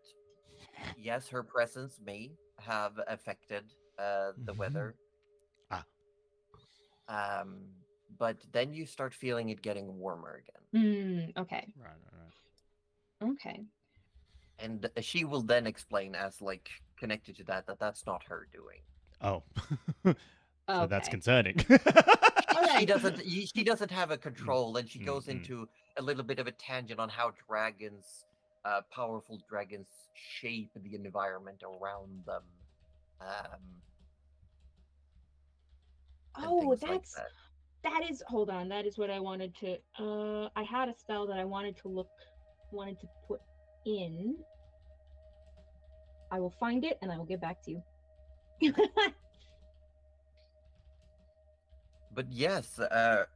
yes, her presence may have affected the weather.
Ah.
But then you start feeling it getting warmer again.
Okay.
Right.
Okay.
And she will then explain, as like connected to that, that's not her doing.
Oh. So that's
Okay.
concerning.
She doesn't have a control, and she goes into a little bit of a tangent on how dragons, powerful dragons, shape the environment around them.
Oh, that is. Hold on, that is what I wanted to. I had a spell that I wanted to put in. I will find it and I will get back to you.
But yes,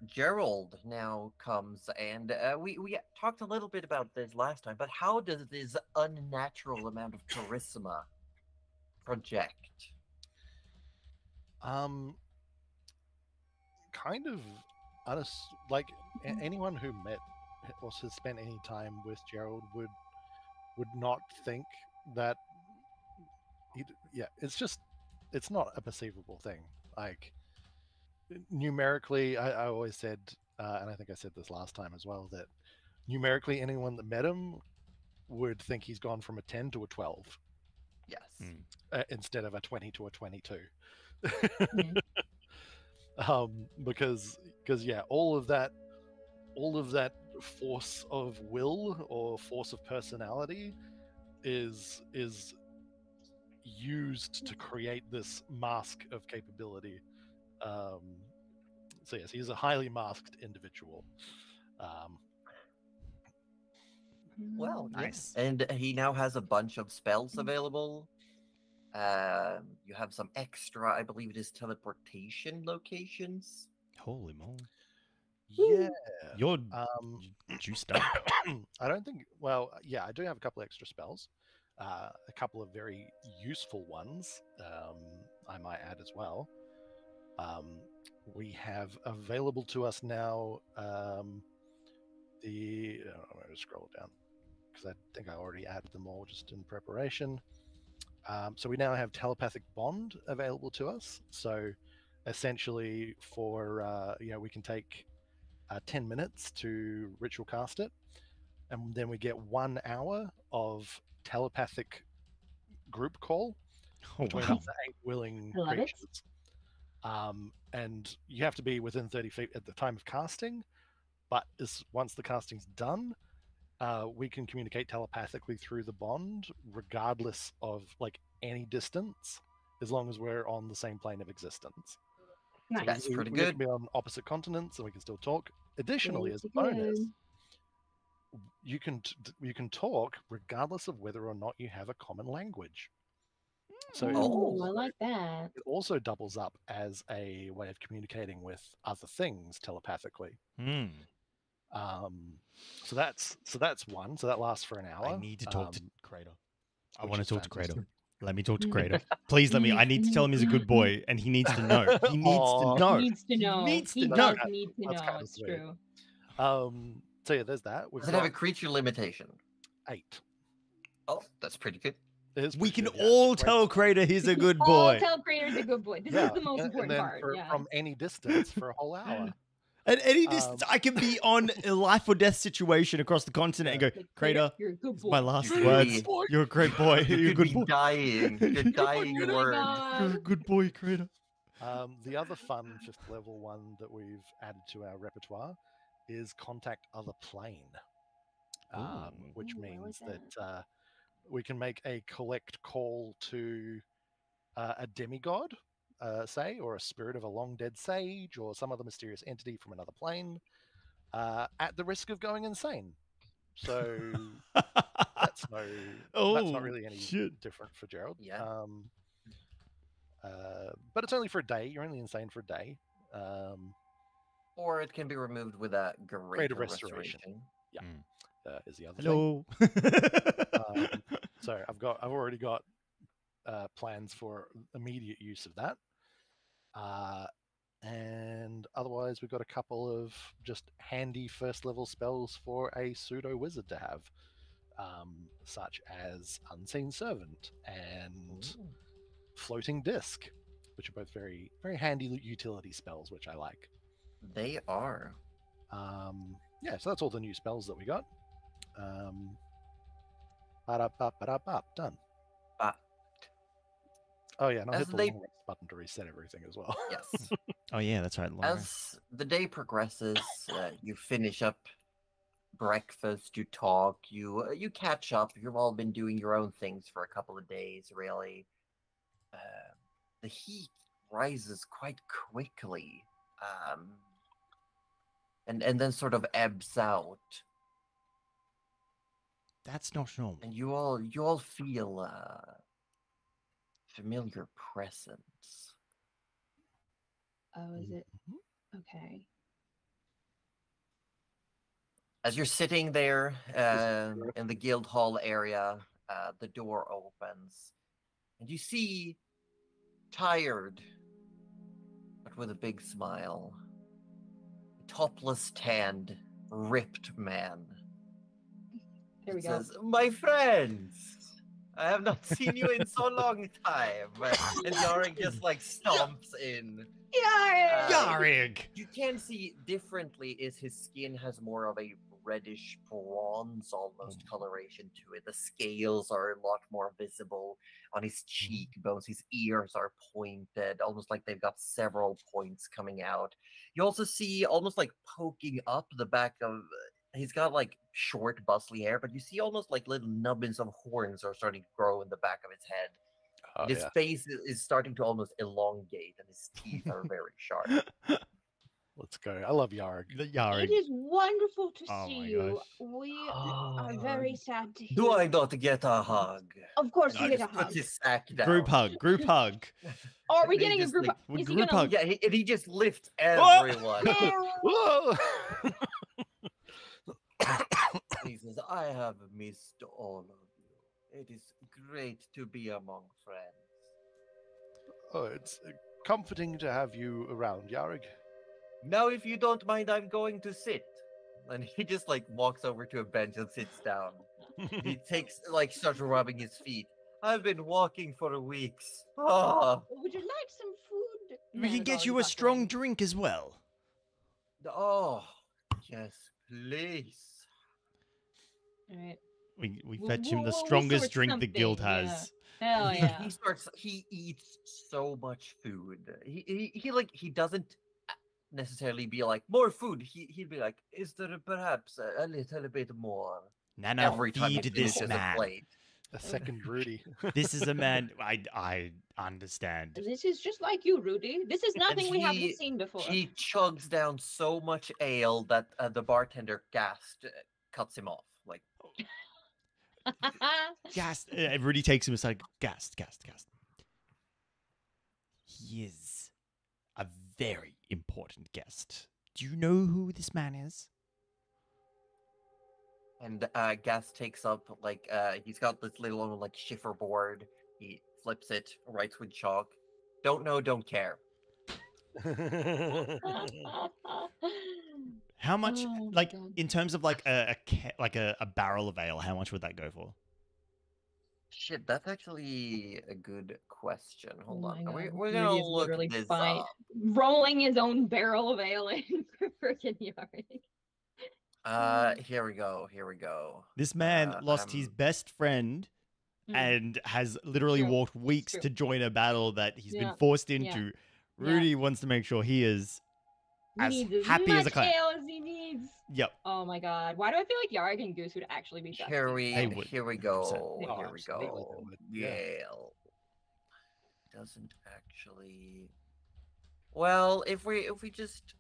Gerald now comes, and we talked a little bit about this last time, but how does this unnatural amount of charisma project?
Kind of like anyone who met or has spent any time with Gerald would not think that it's not a perceivable thing. Like numerically, I always said, and I think I said this last time as well, that numerically anyone that met him would think he's gone from a 10 to a 12.
Yes.
Instead of a 20 to a 22.
Mm-hmm.
Because yeah, all of that force of will or force of personality is used to create this mask of capability. So yes, he's a highly masked individual.
Well,
nice.
And he now has a bunch of spells available. You have some extra, I believe it is teleportation locations.
Holy moly.
Yeah.
You're juiced up.
I don't think, well, yeah, I do have a couple extra spells. A couple of very useful ones, I might add as well. We have available to us now I'm going to scroll down because I think I already added them all just in preparation. So we now have telepathic bond available to us. So essentially for, we can take 10 minutes to ritual cast it. And then we get 1 hour of telepathic group call between up to 8 willing creatures. And you have to be within 30 feet at the time of casting. But once the casting's done, we can communicate telepathically through the bond, regardless of like any distance, as long as we're on the same plane of existence.
Nice.
So
That's pretty
we
good.
can be on opposite continents, and we can still talk. Additionally, as a bonus, you can talk regardless of whether or not you have a common language. So
I like that.
It also doubles up as a way of communicating with other things telepathically. So that's one. So that lasts for an hour.
I need to talk to Crater. I
which
want to
is
talk to
fantastic.
Crater. Let me talk to Crater. Please let me. I need to tell him he's a good boy, and he needs to know. He needs to know.
He needs to know. He
know.
does need to
That's
know.
kind of
It's
sweet.
true.
So yeah, there's that.
Does it have a creature limitation?
8.
Oh, that's pretty good.
We can all tell Crater he's a good boy.
All tell Crater's a good boy. This is the most important part.
From any distance for a whole hour.
At any distance, I can be on a life or death situation across the continent and go, Crater,
you're a good boy.
my last
You're
words. You're a great boy. You're a good boy.
Dying. You're dying
Oh my
word.
God.
You're a good boy, Crater.
The other fun 5th level one that we've added to our repertoire is contact other plane, which means that we can make a collect call to a demigod, say, or a spirit of a long dead sage, or some other mysterious entity from another plane, at the risk of going insane. So that's not really any different for Gerald.
Yeah.
But it's only for a day. You're only insane for a day.
Or it can be removed with a greater restoration.
Yeah, is the other
Hello.
thing. So I've already got plans for immediate use of that. And otherwise, we've got a couple of just handy first level spells for a pseudo wizard to have, such as Unseen Servant and Floating Disc, which are both very, very handy utility spells, which I like.
They are.
Yeah, so that's all the new spells that we got. Done. Oh yeah, and I'll hit the long rest button to reset everything as well.
Yes.
Oh yeah, that's right. Long rest.
As the day progresses, you finish up breakfast, you talk, you catch up. You've all been doing your own things for a couple of days, really. The heat rises quite quickly, and then sort of ebbs out.
That's not normal.
And you all feel familiar presence.
Oh, is it? Okay.
As you're sitting there in the guild hall area, the door opens, and you see, tired, but with a big smile, a topless, tanned, ripped man.
There we
It
go.
says, "My friends, I have not seen you in so long time." And Yaring just like stomps in.
Yarig!
You can see differently is his skin has more of a reddish bronze almost coloration to it. The scales are a lot more visible on his cheekbones. His ears are pointed, almost like they've got several points coming out. You also see almost like poking up the back of... He's got like short, bustly hair, but you see almost like little nubbins of horns are starting to grow in the back of his head.
Oh,
His
yeah.
face is starting to almost elongate, and his teeth are very sharp.
Let's go. I love Yarg.
The Yarig.
It is wonderful to
Oh
see
my
you.
gosh.
We are very sad to hear.
Do I not get a hug?
Of course,
No,
you get a
Just puts
hug.
his sack down.
Group hug. Group hug.
Oh, are we
And he
getting a
just,
group?
like,
Is he
group
gonna?
hug.
Yeah, and he just lifts everyone.
Whoa!
He says, "I have missed all of you. It is great to be among friends."
Oh, it's comforting to have you around, Yarig.
Now, if you don't mind, I'm going to sit. And he just like walks over to a bench and sits down. He starts rubbing his feet. "I've been walking for weeks. Oh,
Would you like some food?
We can get you a strong drink as well.
oh, yes, please."
All right.
We
We'll-
fetch him the
we'll
strongest
sort
drink the guild
something,
has.
Hell yeah.
He eats so much food. He doesn't necessarily be like, "More food." He'd be like, "Is there perhaps a little bit more?"
Nana,
Every time he
feed this
finishes a
man.
plate.
A second Rudy.
This is a man I understand.
This is just like you, Rudy. This is nothing we
he-
haven't seen before.
He chugs down so much ale that the bartender gasped, cuts him off. Like,
Gassed. Rudy takes him aside. Gassed. He is a very important guest. Do you know who this man is?
and Gas takes up he's got this little like shiffer board. He flips it, writes with chalk. Don't know, don't care.
How much,
Oh my
like,
God.
in terms of like a barrel of ale? How much would that go for?
Shit, that's actually a good question. Hold
Oh
on.
my
We're
God.
gonna
Rudy is
look
literally
this
fine.
up.
Rolling his own barrel of ale in for freaking Yari.
Here we go.
This man lost his best friend and has literally
True.
walked weeks
True.
to join a battle that he's been
Yeah.
forced into. Rudy wants to make sure he is
He
as
needs
happy
much
as a clam.
ale as he needs.
Yep.
Oh my God. Why do I feel like Yarg and Goose would actually be best
Here
friends?
we
They would,
here we
100%.
go.
Oh,
Here we
absolutely they
go.
would, yeah.
Yale doesn't actually. Well, if we just,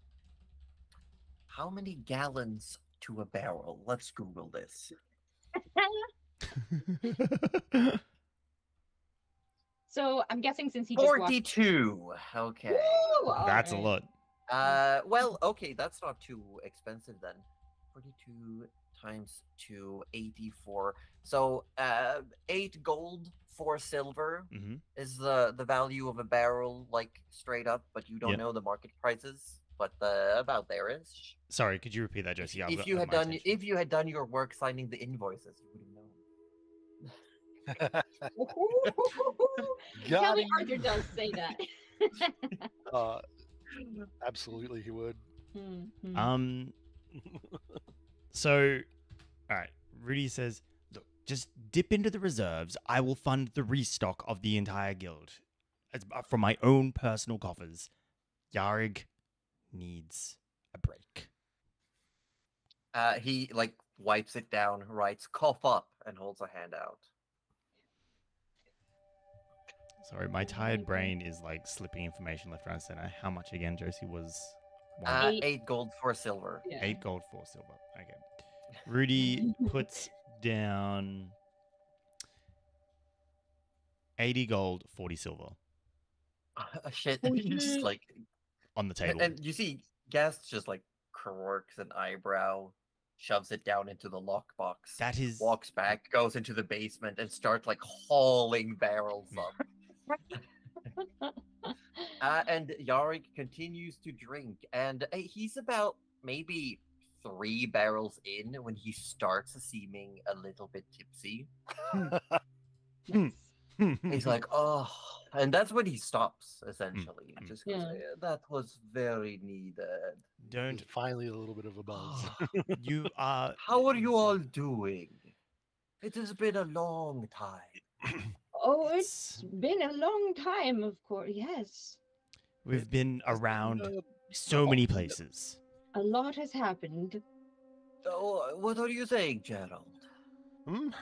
how many gallons to a barrel? Let's Google this.
So I'm guessing since he just walked...
42. Okay.
Woo!
That's a
Alright.
lot.
Well, okay, that's not too expensive then. 42 times 2, 84. So 8 gold, 4 silver
Mm-hmm.
is the value of a barrel, like straight up, but you don't
Yep.
know the market prices. But about there is.
Sorry, could you repeat that, Josie?
If you had done your work signing the invoices, you would have known.
Tell
Got
me
him.
Arthur does say that.
Absolutely, he would.
Mhm.
So, all right. Rudy says, "Look, just dip into the reserves. I will fund the restock of the entire guild, from my own personal coffers. Yarig needs a break."
He like wipes it down, writes "cough up," and holds a hand out.
Sorry, my tired brain is like slipping information left, right, and center. How much again, Josie, was one?
8 gold, 4 silver.
Yeah.
8 gold, 4 silver. Okay. Rudy puts down 80 gold, 40 silver
Shit,
Oh,
you just
shit.
like,
on the table.
and you see Guest just like quirks an eyebrow, shoves it down into the lockbox,
That is
walks back, goes into the basement, and starts like hauling barrels up. And Yarick continues to drink, and he's about maybe 3 barrels in when he starts seeming a little bit tipsy.
Nice.
He's like, oh, and that's when he stops, essentially.
Mm.
Just goes,
Yeah.
that was very needed.
Don't
There's finally a little bit of a buzz.
you are
How are you all doing? It has been a long time.
Oh, it's been a long time, of course. Yes.
we've been around
Uh,
so many places.
A lot has happened.
Oh, what are you saying, Gerald?
Hmm?
I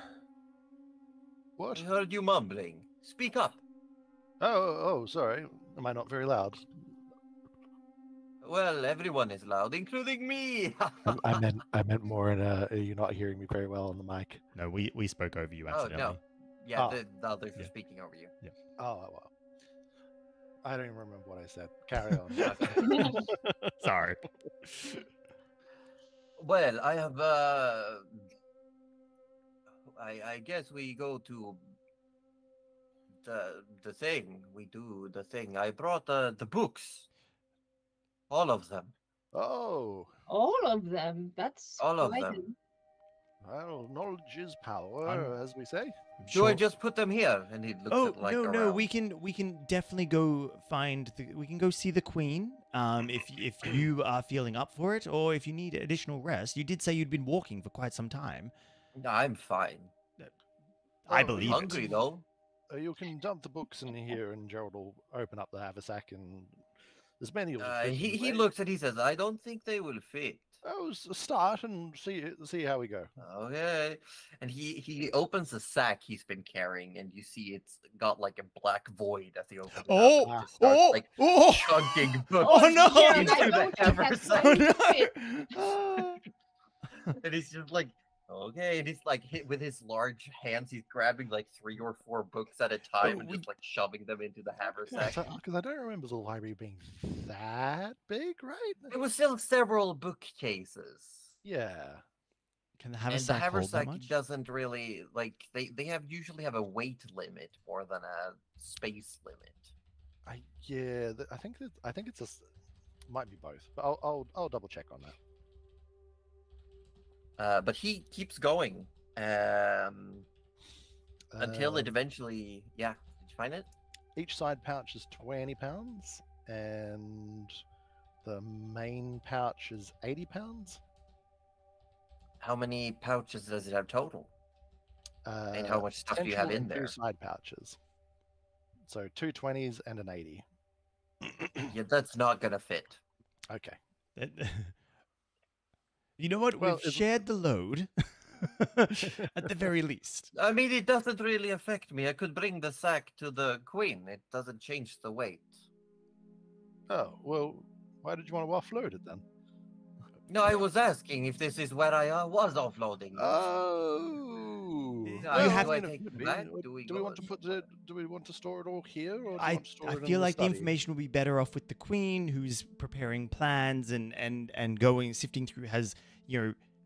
What?
heard you mumbling. Speak up.
Oh, sorry. Am I not very loud?
Well, everyone is loud, including me.
I meant more in you're not hearing me very well on the mic.
No, we spoke over you
Oh,
accidentally.
no. Yeah,
Oh.
the others are
Yeah.
speaking over you.
Oh, well. I don't even remember what I said. Carry on.
Sorry.
Well, I have I guess we go to the thing. We do the thing. I brought the books. All of them.
Oh,
All of them. That's
All of
quite
them.
well, knowledge is power,
I'm-
as we say.
I'm
Do I
sure-
just put them here? And he looks
Oh
at like
no,
around.
no, we can definitely go we can go see the Queen. If you are feeling up for it, or if you need additional rest. You did say you'd been walking for quite some time.
I'm fine.
I
Oh,
believe
hungry
it.
though.
You can dump the books in here, and Gerald will open up the haversack, and there's many of them.
He looks and he says, "I don't think they will fit."
Oh, start and see how we go.
Okay. And he opens the sack he's been carrying, and you see it's got like a black void as he opens it
Oh,
up. And it just starts,
oh,
like
oh,
chugging books
oh no!
Yeah,
into
I
the
don't think that's
haversack.
going to
Oh,
fit.
no.
And he's just like, okay, and he's like hit with his large hands. He's grabbing like 3 or 4 books at a time and just like shoving them into the haversack.
Because I don't remember the library being that big, right?
It was still several bookcases.
Yeah.
Can the
And the
haversack hold that
haversack
much?
doesn't really like they usually have a weight limit more than a space limit.
I think it's might be both, but I'll double check on that.
But he keeps going until it
Um,
eventually. Yeah, did you find it?
Each side pouch is 20 pounds, and the main pouch is 80 pounds.
How many pouches does it have total? And how much stuff do you have
potential
in
and
there?
2 side pouches. So 2 20s and an 80.
Yeah, that's not gonna fit.
Okay.
That- You know what?
Well,
We've
it's-
shared the load, at the very least.
I mean, it doesn't really affect me. I could bring the sack to the queen. It doesn't change the weight.
Oh, well, why did you want to offload it then?
No, I was asking if this is where I was offloading.
Oh.
You
well,
have-
I mean,
Do I
it
take
could
it
be.
back?
Do we want to do we want to store it all here, or do we
I
want to store it in
feel like the
study?
information will be better off with the Queen, who's preparing plans and going sifting through, has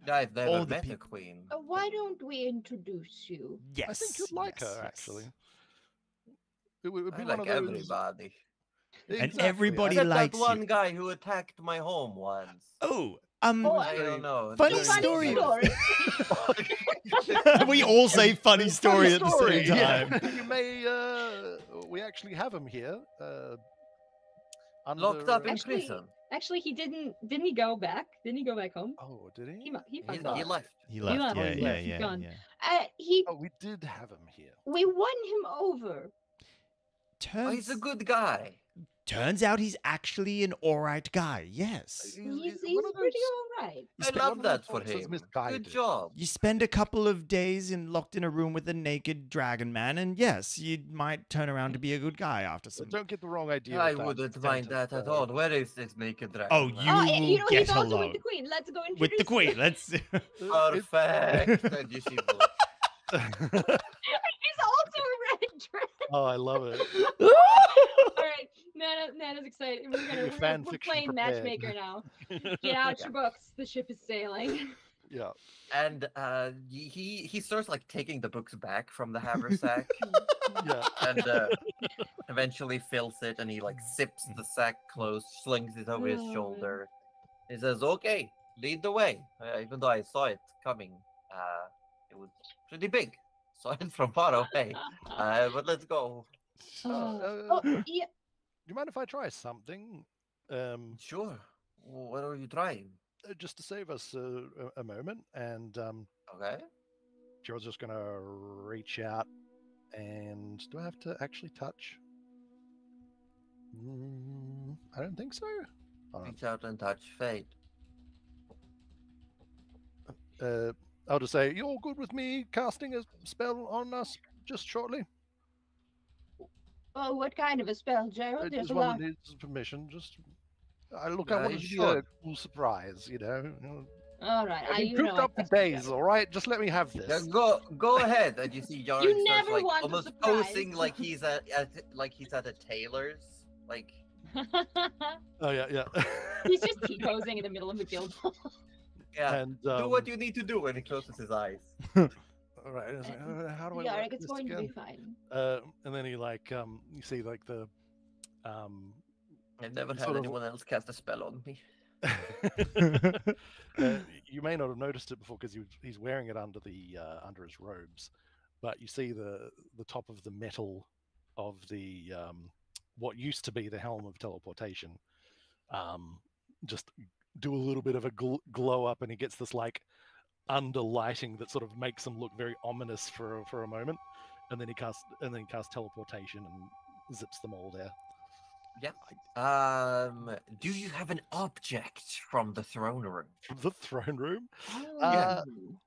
I've never
all the
met a
people.
queen.
Why don't we introduce you?
Yes.
I think you'd like
yes,
her,
yes.
actually. It would
I
be one
like
of those.
everybody.
And
Exactly.
everybody
Except that
likes
one
you.
guy who attacked my home once.
Oh,
Oh,
I don't know.
funny
Just-
story.
story.
We all say funny story at the same
yeah.
time.
You may. We actually have him here.
Locked up in
Actually-
prison.
Actually, he didn't. Didn't he go back? Didn't he go back home?
Oh, did he?
He
He,
fucked
he
off.
left.
He left.
left.
Yeah,
He
yeah,
left. He's
yeah,
gone.
yeah.
He.
Oh, we did have him here.
We won him over.
Oh, he's
Turns
a good guy.
turns out he's actually an alright guy. Yes.
He's
one of
pretty
those-
all right.
I
spent
love
one of
that
those
for
folks that's
him.
misguided.
Good job.
You spend a couple of days locked in a room with a naked dragon man, and yes, you might turn around to be a good guy after
So
some.
don't get the wrong idea.
I
with that
wouldn't mind
sentence,
that at
though.
all. Where is this naked dragon?
Oh,
man?
you will
you know, he's
get
also
along
with the queen. Let's go introduce
with the queen.
him.
Let's.
Perfect. And you see both.
He's also a red dress.
Oh, I love it.
All right, Nana's excited.
Your fan
We're
fiction
playing
prepared.
matchmaker now. Get out your books. The ship is sailing.
Yeah.
And he starts like taking the books back from the haversack
Yeah.
and eventually fills it and he like zips the sack closed, slings it over his
Oh.
shoulder. He says, "Okay, lead the way." Even though I saw it coming, it was pretty big. Saw it from far away. But let's go.
Oh, yeah.
Do you mind if I try something?
Sure. What are you trying?
Just to save us a moment, and
Okay.
Gerald's just gonna reach out, and do I have to actually touch? I don't think so. Hold
Reach out and touch fate.
on. I'll just say you're good with me casting a spell on us just shortly.
Oh, what kind of a spell, Gerald? There's
Just
a
one
lot.
that needs permission. Just I look, I
Yeah,
want it to be
sure.
a cool surprise, you know.
All right,
I've been
you
cooped
know I
up for
trust you,
days,
Gerald.
all right? Just let me have
Yeah,
this.
go ahead. And you see Yarick starts
never
like
want a
almost
surprise.
posing like he's at a tailor's. Like
Oh yeah, yeah.
He's just T-posing in the middle of the guild hall.
yeah.
And
Do what you need to do, and he closes his eyes.
all right. It's like, how do I
Yeah,
work
it's
this
going to
again?
be fine.
And then he like you see like the
I've never had
sort of-
anyone else cast a spell on me.
you may not have noticed it before because he's wearing it under the under his robes, but you see the top of the metal of the what used to be the helm of teleportation just do a little bit of a glow up, and he gets this like under lighting that sort of makes him look very ominous for a moment, and then he casts teleportation and zips them all there.
Do you have an object from the throne room?
From the throne room,
Oh,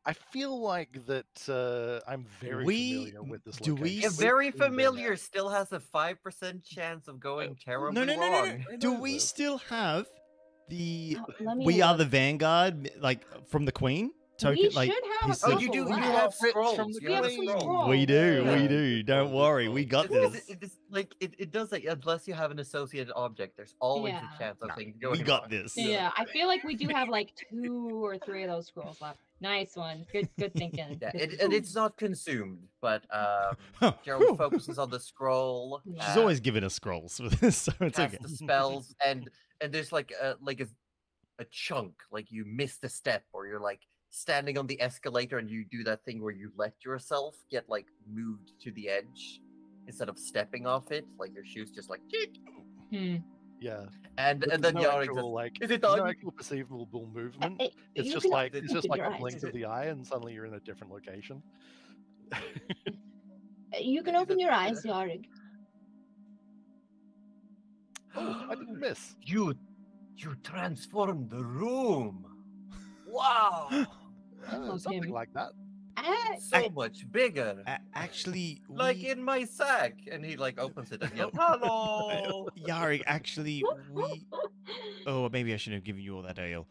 I feel like that I'm very familiar with this.
do we
location.
Yeah,
s-
very familiar. Still has a 5% chance of going terribly
No.
wrong.
Do
know
we
this.
still have the
let me
"We Are
look.
the Vanguard" like from the Queen token?
We
like
should have
his
a
Oh,
couple
you do. You
left.
have
From
scrolls.
the
You have a
Queen.
scroll.
we do,
Yeah.
we do. Don't worry, we got
Because
this.
it is like it does like unless you have an associated object, there's always
Yeah.
a chance of
Nah,
things going
We got
wrong.
this.
Yeah, I feel like we do have like 2 or 3 of those scrolls left. Nice one. Good thinking.
Yeah,
Good
and it's not consumed, but
Whew.
Gerald focuses on the scroll.
Yeah.
She's always giving us scrolls with this, so it's
casts
okay.
the spells, and there's like a chunk, like you missed a step, or you're like standing on the escalator and you do that thing where you let yourself get like moved to the edge instead of stepping off it, like your shoes just like
Hmm.
Yeah,
and
But
then
there's no
Yarick
actual,
says,
like
"Is it
there's no
done?"
actual perceivable movement.
Hey,
It's
you
just
can
like
open
a
your
blink
eyes.
of the eye, and suddenly you're in a different location.
You can
Is
open
it-
your eyes, Yarick.
Oh, I didn't miss.
You transformed the room. Wow,
love
Something
him.
like that.
Ah,
so much bigger.
Actually,
Like
we-
in my sack, and he like opens it and yells, "Hello!"
Yari, actually, we. Oh, maybe I shouldn't have given you all that ale.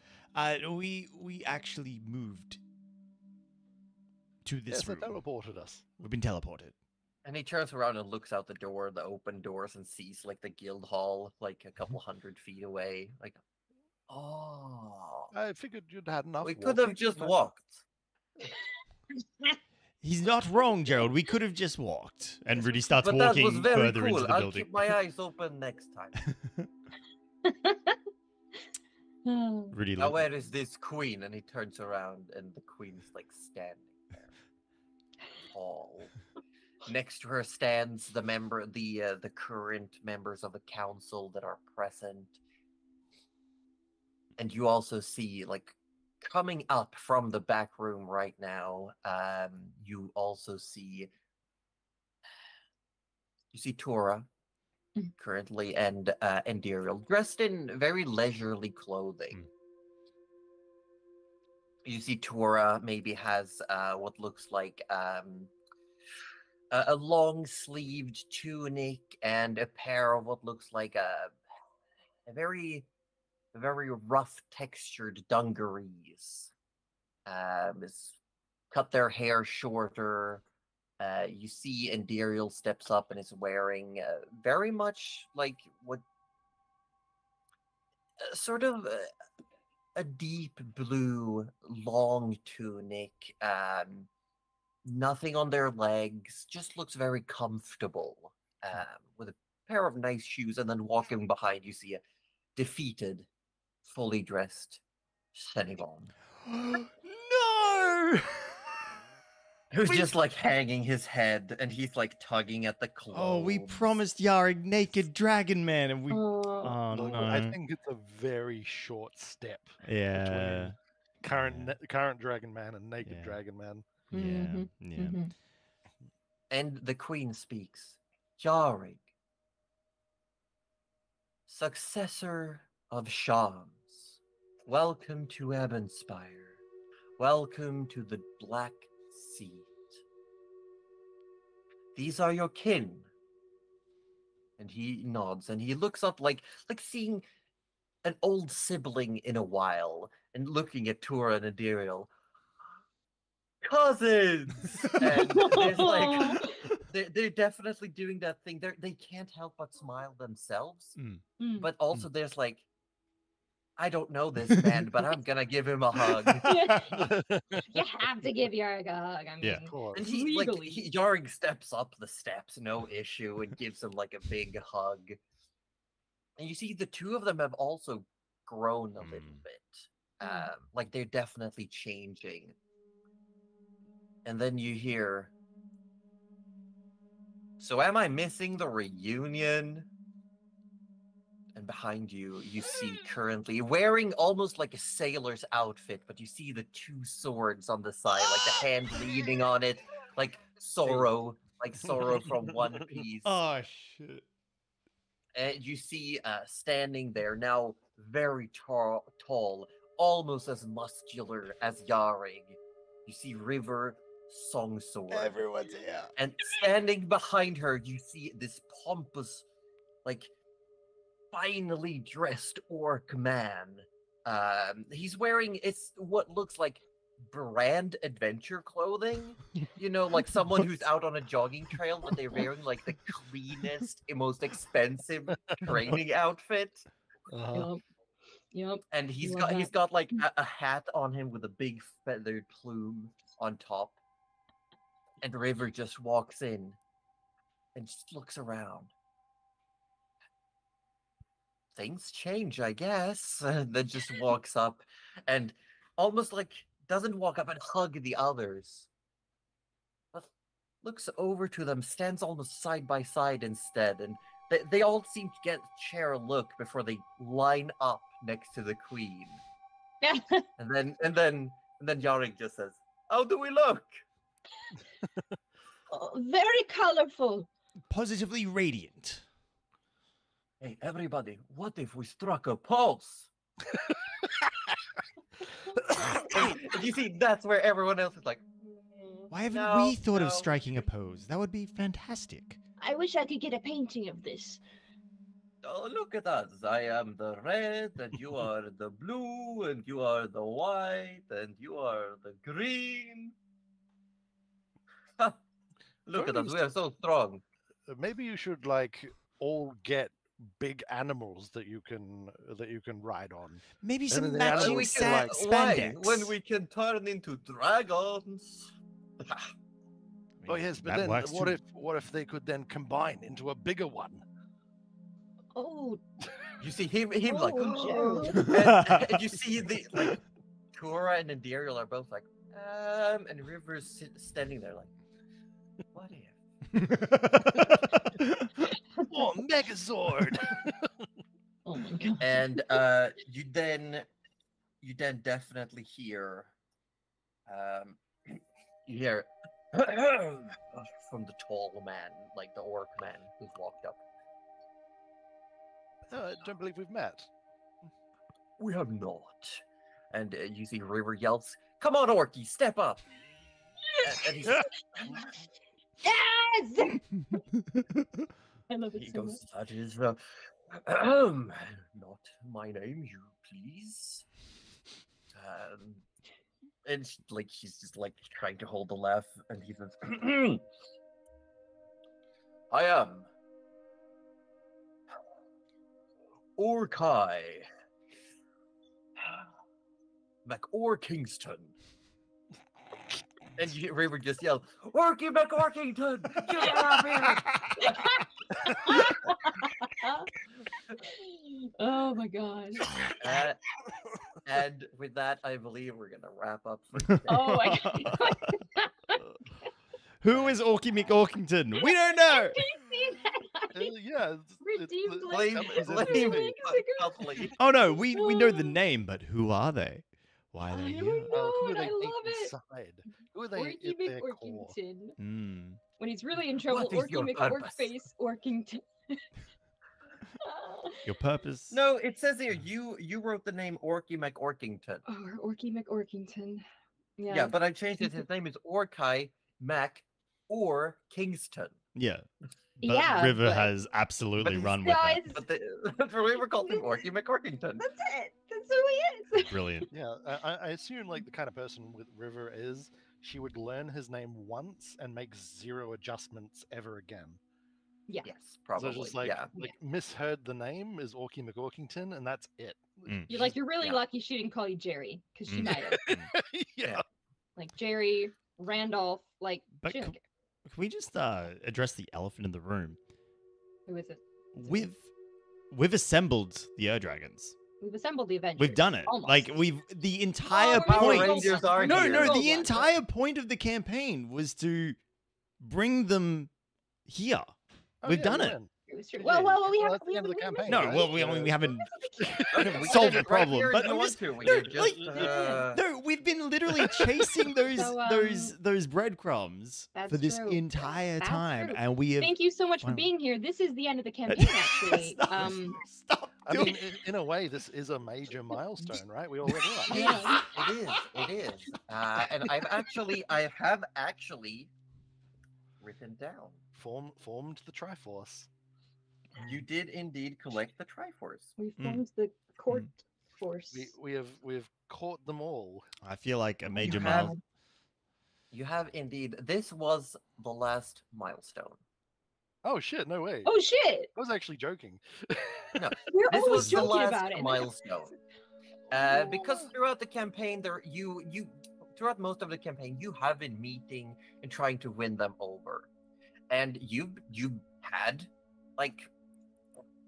We actually moved to this
Yes, they
room.
teleported us.
We've been teleported.
And he turns around and looks out the door, the open doors, and sees like the guild hall, like a couple 100 feet away. Like, oh,
I figured you'd had enough.
We could have
walking,
just
but-
walked.
He's not wrong, Gerald. We could have just walked. And Rudy starts
But that was
walking
very
further
cool.
into the
I'll
building.
keep my eyes open next time.
Rudy,
Now, where is this queen? And he turns around, and the queen's like standing there, tall. Next to her stands the current members of the council that are present, and you also see like coming up from the back room right now. You also see Tora currently, and Diriel dressed in very leisurely clothing. You see Tora maybe has what looks like a long-sleeved tunic and a pair of what looks like a very rough textured dungarees. Cut their hair shorter. You see Endiriel steps up and is wearing very much like what sort of a deep blue long tunic. Nothing on their legs, just looks very comfortable. With a pair of nice shoes, and then walking behind, you see a defeated, fully dressed Senibon.
No!
Who's just like hanging his head, and he's like tugging at the clothes.
Oh, we promised Yarig naked dragon man, and we.
Oh,
Oh
Look,
no!
I think it's a very short step
Yeah.
between current Dragon Man and Naked
Yeah.
Dragon Man.
Yeah.
mhm,
Yeah.
mhm.
And the queen speaks. Yarig, successor of Shams, welcome to Ebonspire. Welcome to the Black Seat. These are your kin. And he nods, and he looks up like seeing an old sibling in a while, and looking at Tura and Adiriel. Cousins! And there's like they're definitely doing that thing. They can't help but smile themselves.
Mm.
But also there's like, I don't know this man, but I'm gonna give him a hug.
You have to give Yarg a hug. I mean,
Yeah.
Of course.
And Yarig steps up the steps, no issue, and gives him like a big hug. And you see the two of them have also grown a little bit. Like they're definitely changing. And then you hear, so am I missing the reunion? And behind you, you see currently wearing almost like a sailor's outfit, but you see the two swords on the side, like the hand leaning on it, like sorrow from One Piece.
Oh shit!
And you see standing there now, very tall, almost as muscular as Yarig. You see River Songsword.
Everyone's here.
And standing behind her, you see this pompous, like, finely dressed orc man. He's wearing, it's what looks like brand adventure clothing. You know, like someone who's out on a jogging trail, but they're wearing like the cleanest, most expensive training outfit.
Uh-huh.
Yep.
And he's got like a hat on him with a big feathered plume on top. And River just walks in and just looks around. Things change, I guess. And then just walks up and almost like doesn't walk up and hug the others, but looks over to them, stands almost side by side instead, and they all seem to share a look before they line up next to the queen. and then Yarig just says, "How do we look?"
Oh, very colorful.
Positively radiant.
Hey, everybody, what if we struck a pulse? And you see, that's where everyone else is like,
Why haven't
No,
we thought of
no.
striking a pose? That would be fantastic.
I wish I could get a painting of this.
"Oh, look at us. I am the red, and you are the blue, and you are the white, and you are the green. Ha! Look at us. We are so strong."
Maybe you should like all get big animals that you can ride on.
Maybe
And
some
then the
matching
animals can,
sa- spandex.
When we can turn into dragons.
Oh yes, but
that
then
works too.
what if they could then combine into a bigger one?
Oh,
You see him like,
Oh,
and you see the like, Tura and Indiriel are both like, and River's standing there like, what if?
Oh, Megazord!
oh my god.
And you then definitely hear, you hear from the tall man, like the orc man who's walked up.
I don't believe we've met.
We have not. And you see River yells, "Come on, Orky, step up!" And he's,
Yes! I love it
he
so much.
goes, "That is not my name, you please." And like he's just like trying to hold the laugh, and he says, "I am Orkai McOrkingston." And you, Ray would just yell, "Orky McOrkington, get out of here!"
Oh my god.
And with that, I believe we're gonna wrap up for today.
Oh my god.
Who is Orky McOrkington? We don't know.
Yeah,
Redeemed
Blame, Huffley.
Oh no, we know the name, but who are they? Why are they
I
here?
don't know,
who are
and
they
I
deep
love it.
inside? Who are they
Orky
at their core?
McOrkington.
Hmm.
When he's really in trouble,
What is
Orky
your purpose?
McOrkface Orkington.
Your purpose?
No, it says here you wrote the name Orky McOrkington.
Oh, Orky McOrkington.
Yeah, but I changed it. His name is Orkai Mac or Kingston.
Yeah. But
Yeah,
River
but-
has absolutely
but
run with
No,
that.
it's-
But the River called him Orky McOrkington.
That's it. That's who he is.
Brilliant.
Yeah, I assume like the kind of person with River is, she would learn his name once and make 0 adjustments ever again.
Yeah.
Yes,
So
probably.
it's just like,
yeah.
misheard the name is Orky McOrkington, and that's it.
You're like, you're really
Yeah.
lucky she didn't call you Jerry, because she
Mm.
might have.
Yeah.
Like Jerry, Randolph, like
But
she don't
can,
care.
can we just address the elephant in the room?
Who is it?
We've assembled the Ur Dragons.
We've assembled the Avengers.
We've done it.
Almost.
Like the entire
Oh, we're
Power
point.
doing
Rangers are
No,
here.
no, the
Roblox.
entire point of the campaign was to bring them here.
Oh,
We've
yeah,
done
we
it.
win.
It was true.
We
Well,
did.
we
Well,
have
that's the end of the campaign.
No,
right?
well, we haven't
We
solved
did
the
it right
problem,
here
but
if
I'm
you
just
want to. We
no,
could just,
like, no, we've been literally chasing those
So,
those breadcrumbs for
that's
this
true.
entire
That's
time,
true.
and we have.
Thank you so much for
Wow.
being here. This is the end of the campaign, actually.
Stop. Stop
I
doing
mean, in a way, this is a major milestone, right? We all level up.
Yeah.
It is. And I have actually written down.
Formed the Triforce.
You did indeed collect the Triforce.
We
Mm.
formed the court force.
We have caught them all.
I feel like a major
have-
mile.
You have indeed. This was the last milestone.
Oh shit! No way.
Oh shit!
I was actually joking.
We're
This
always
was the
joking
last
about it.
milestone. Because throughout the campaign, throughout most of the campaign, you have been meeting and trying to win them over, and you had like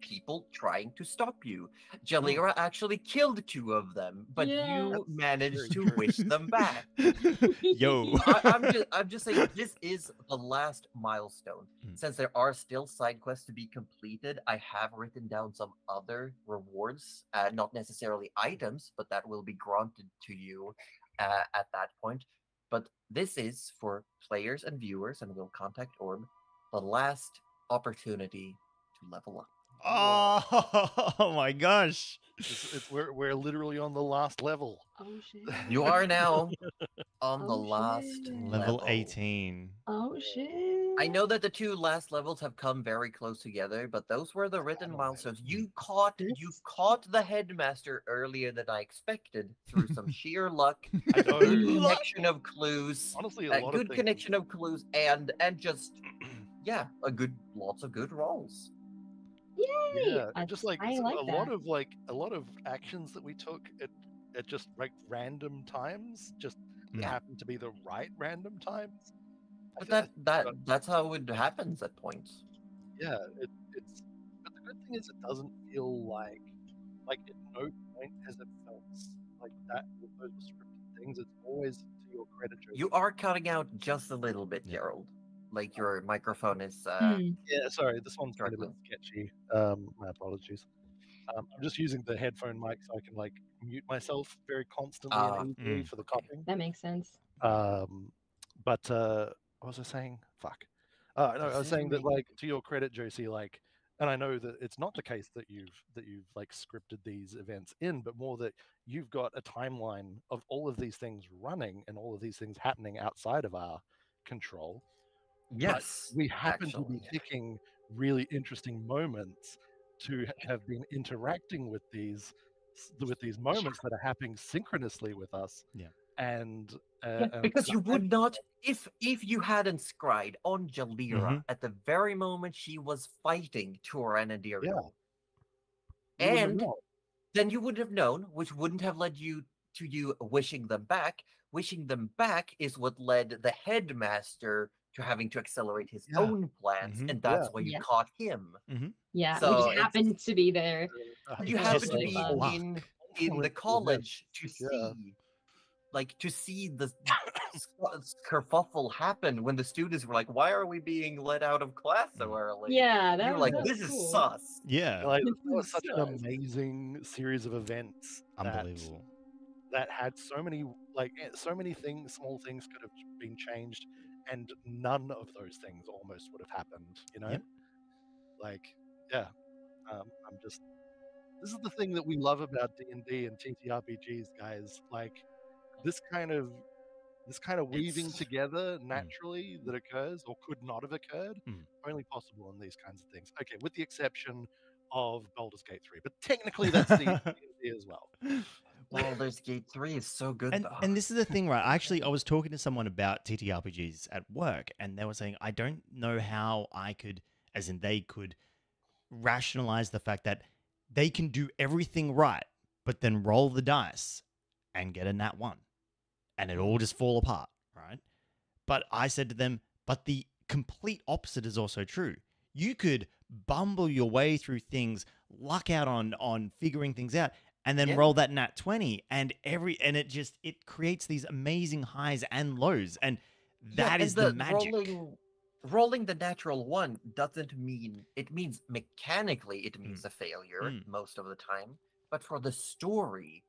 people trying to stop you. Jalira actually killed 2 of them, but
Yeah.
you
That's
managed
very
to
true.
wish them back.
Yo.
I'm just saying this is the last milestone.
Mm.
Since there are still side quests to be completed, I have written down some other rewards, not necessarily items, but that will be granted to you at that point. But this is for players and viewers, and we'll contact Orb, the last opportunity to level up.
Oh my gosh.
We're literally on the last level.
Oh shit!
You are now on the
Oh,
last
shit.
Level 18.
Oh shit!
I know that the 2 last levels have come very close together, but those were the written milestones. You caught the headmaster earlier than I expected through some sheer luck,
I know.
good connection of clues,
Honestly, a
a
lot
good
of things.
connection of clues, and just lots of good rolls.
Yay!
Yeah, and just like
I
so
like
a
that.
lot of actions that we took at just like random times just
Yeah.
happened to be the right random times. I
But
feel-
that's how it happens at points.
yeah, it's but the good thing is it doesn't feel like at no point has it felt like that with those scripted things. It's always to your credit, Josie.
You are cutting out just a little bit,
Yeah.
Gerald. Like your microphone is.
Yeah, sorry, this one's kind of a bit
Struggling.
sketchy. My apologies. I'm just using the headphone mic so I can like mute myself very constantly and easily for the copying.
That makes sense.
But what was I saying? Fuck. No, I was saying that like to your credit, Josie, like, and I know that it's not the case that you've like scripted these events in, but more that you've got a timeline of all of these things running and all of these things happening outside of our control.
Yes.
We happen to be
actually.
picking really interesting moments to have been interacting with these moments that are happening synchronously with us.
Yeah.
And
Because you would not, if you hadn't scried on Jalira
Mhm.
at the very moment she was fighting Turanadiro,
you wouldn't
and
know.
then you would have known, which wouldn't have led you to you wishing them back. Wishing them back is what led the headmaster to having to accelerate his
Yeah.
own plans,
Mhm.
and that's
Yeah.
why you
Yeah.
caught him.
Yeah,
So
we just
it's-
happened to be there.
You
It's
happen
just
to
really
be
fun.
in the college to
Yeah.
see, to see the kerfuffle happen when the students were like, "Why are we being let out of class so early?"
Yeah, that
You're
was,
like,
that was
"This
cool.
is sus."
Yeah.
Like,
This
that was
is
such an
sus.
amazing series of events
Unbelievable.
that had so many so many things, small things could have been changed, and none of those things almost would have happened. You know,
Yep.
like yeah, I'm just. This is the thing that we love about D&D and TTRPGs, guys. Like this kind of weaving
It's-
together naturally that occurs or could not have occurred, only possible in these kinds of things. Okay, with the exception of Baldur's Gate 3, but technically that's D&D as well.
Baldur's Gate 3 is so good,
And,
though.
and this is the thing, right? I was talking to someone about TTRPGs at work, and they were saying, I don't know how I could, as in they could, rationalize the fact that they can do everything right, but then roll the dice and get a nat 1. And it all just fall apart, right? But I said to them, but the complete opposite is also true. You could bumble your way through things, luck out on figuring things out, and then roll that nat 20, and it creates these amazing highs and lows, and that is the magic.
Rolling the natural 1 doesn't mean, it means mechanically it means a failure most of the time, but for the story,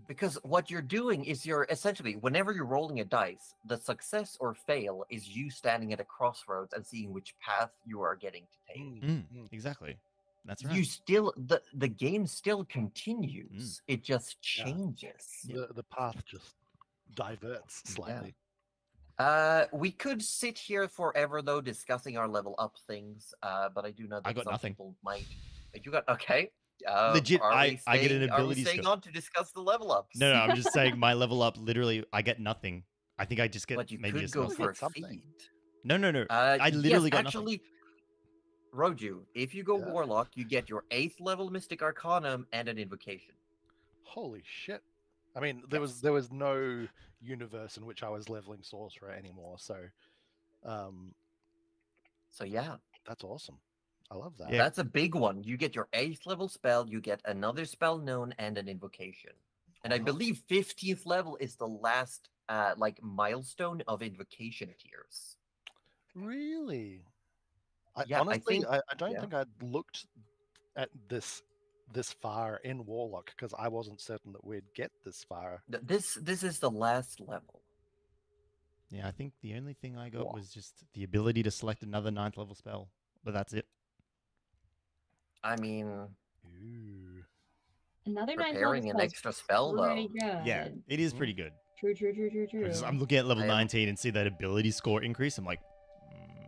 because what you're doing is you're essentially, whenever you're rolling a dice, the success or fail is you standing at a crossroads and seeing which path you are getting to take.
Exactly. That's right.
You still, the game still continues. It just changes.
The path just diverts slightly.
We could sit here forever though discussing our level up things, but I do know that
I got
some
nothing.
people might. You got okay.
Legit,
are
I
we
get an
staying-
ability
Are we staying
score.
on to discuss the level ups?
No, I'm just saying my level up, literally, I get nothing. I think I just get
But you
maybe a
could go
spell.
for a
something.
feat.
No. I literally got
actually, Roju, if you go Warlock, you get your 8th level Mystic Arcanum and an Invocation.
Holy shit! I mean, there was no universe in which I was leveling Sorcerer anymore, so
yeah,
that's awesome. I love that.
Yeah.
That's a big one. You get your 8th level spell, you get another spell known, and an Invocation. And I believe 15th level is the last milestone of Invocation tiers.
Really?
Yeah,
honestly,
I
don't
think
think I'd looked at this far in Warlock because I wasn't certain that we'd get this far.
This is the last level.
Yeah, I think the only thing I got was just the ability to select another 9th level spell, but that's it.
I mean,
Ooh.
Another 9th level
preparing an extra spell though.
pretty good.
Yeah, it is pretty good.
True.
I'm looking at level 19 and see that ability score increase. I'm like,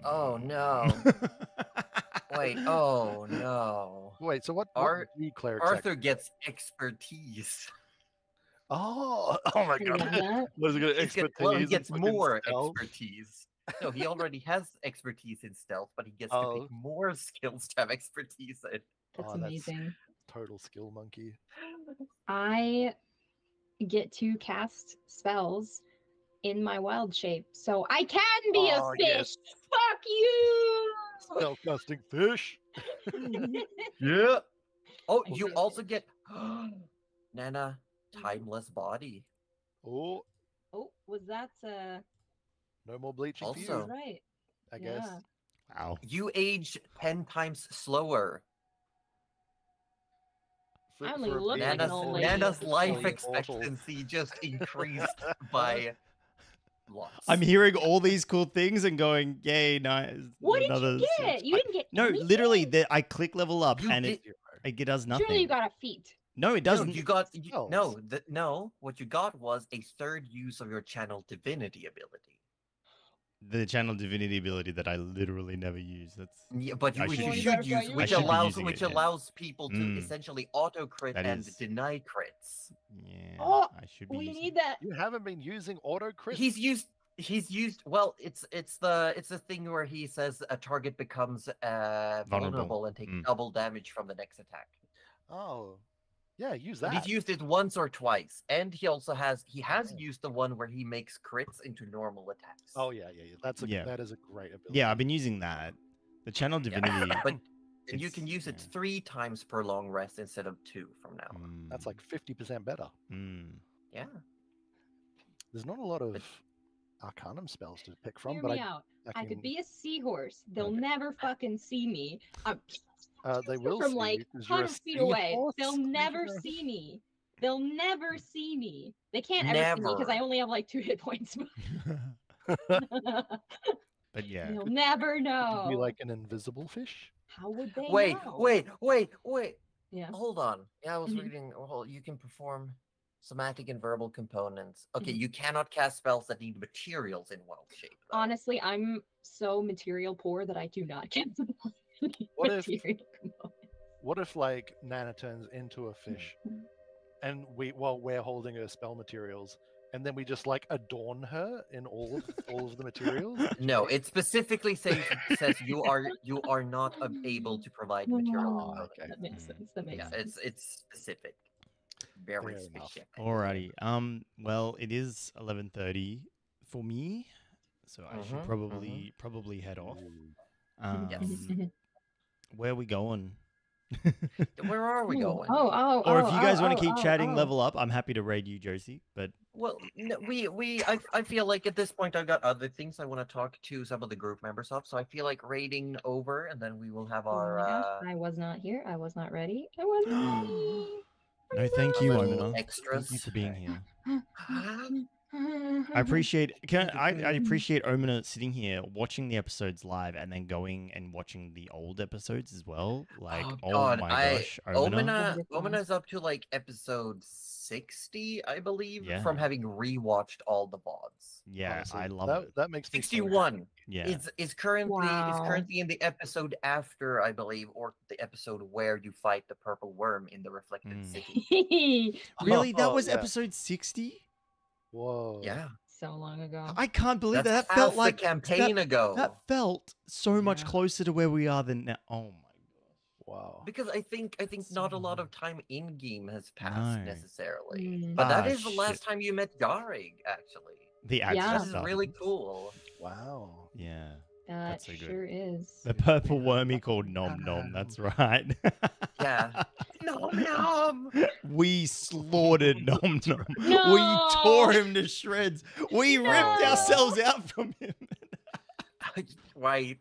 Oh no. Wait, oh no.
Wait, so what do clerics
Arthur
actually
gets expertise.
Oh my
I love
god.
that.
Was it good
He
expertise?
gets
and fucking
more
stealth?
expertise. No, he already has expertise in stealth, but he gets to
Oh.
pick more skills to have expertise in.
That's
Oh, that's-
amazing.
Total skill monkey.
I get to cast spells in my wild shape, so I can be
Oh,
a fish.
yes.
Fuck you.
Spellcasting fish.
Yeah. Oh,
I
you
can be a
also
fish.
get Nana, timeless body.
Oh,
Oh, was that
no more bleaching for you,
Also-
right?
I guess.
Yeah.
Wow.
You age 10 times slower.
I only look
being
like an
Nana's,
old lady.
Nana's life
fully immortal.
expectancy just increased by lots.
I'm hearing all these cool things and going, yay, nice.
What did
another
you
six-
get? You
I-
didn't get
No,
anything?
literally, I click level up
You
and
did-
it does nothing.
Surely you got a feat.
No, it
No,
doesn't.
you got
Spells.
no. What you got was a third use of your channel divinity ability.
The channel divinity ability that I literally never use. That's
Yeah, but
I
you
should
should
be-
use,
I
which
should be
allows
using it, yeah.
people to
Mm.
essentially auto crit
That
and
is-
deny crits.
yeah.
Oh,
I should be.
We
using
need
it.
that.
You haven't been using auto crit.
He's used. Well, it's the thing where he says a target becomes vulnerable and takes
Mm.
double damage from the next attack.
Oh, yeah, use
But
that.
he's used it once or twice, and he also has used the one where he makes crits into normal attacks.
Oh yeah. That's
Yeah.
that is a great ability.
Yeah, I've been using that. The channel
Yeah.
divinity.
But and you
It's-
can use it
yeah.
3 times per long rest instead of 2 from now on.
That's like 50% better.
Yeah.
There's not a lot of
But-
Arcanum spells to pick from,
Hear
but
me out. I could
can-
be a seahorse. They'll
Okay.
never fucking see me. I'm
They will
from
see
like
you 'cause you're a
100 feet away.
seahorse.
They'll never see me. They'll never see me. They can't ever see me because I
Never.
only have like 2 hit points.
But yeah.
They'll never
Could
know.
you be like an invisible fish.
How would they
Wait,
know?
wait.
Yeah.
Hold on. Yeah, I was
Mhm.
reading. Hold, you can perform somatic and verbal components. Okay,
Mhm.
you cannot cast spells that need materials in wild shape. though.
Honestly, I'm so material poor that I do not get
What if-
material components.
What if like Nana turns into a fish, and we're holding her spell materials, and then we just like adorn her in all of the materials?
No, it specifically says you are not able to provide material
Oh,
components.
okay.
That makes sense. That makes
Yeah,
sense.
it's specific. Very
Fair enough.
specific.
Alrighty. Well, it is 11:30 for me, so I should
Mhm,
probably head off.
Yes.
Where are we going?
Where are we
Ooh,
going?
Or if you guys want to keep chatting,
oh.
level up. I'm happy to raid you, Josie. But
Well, no, I feel like at this point I've got other things I want to talk to some of the group members of, so I feel like raiding over, and then we will have
Oh
our
my gosh, I was not here. I was not ready. I was not ready.
no, thank you,
little
Omina. Thank
extras.
you for being here.
I
I appreciate. I appreciate Omina sitting here watching the episodes live and then going and watching the old episodes as well. Like, oh,
God,
my
I-
gosh, Omina.
Omina's up to like episode 60, I believe,
Yeah.
from having rewatched all the VODs.
Yeah,
Honestly,
I love
that.
it.
That makes me so happy.
61
Yeah,
is currently
Wow.
in the episode after, I believe, or the episode where you fight the purple worm in the reflected
Mm.
city.
really, that
Oh,
was
yeah.
episode 60.
Whoa.
Yeah,
so long ago.
I can't believe
that's
that. That felt
half
like
the campaign ago.
that felt so much
Yeah.
closer to where we are than now. Oh my gosh.
Wow.
Because I think not a lot
So-
of time in game has passed
No.
necessarily.
Mm.
But that
Ah,
is the last
shit.
time you met Garig, actually.
The
Yeah.
extra
That is
stuff.
really cool.
Wow.
Yeah.
That
That's so good.
sure is.
The purple wormy called Nom Nom. That's right.
Yeah. Nom nom.
We slaughtered Nom Nom. We
No!
tore him to shreds. We ripped
No!
ourselves out from him.
Right.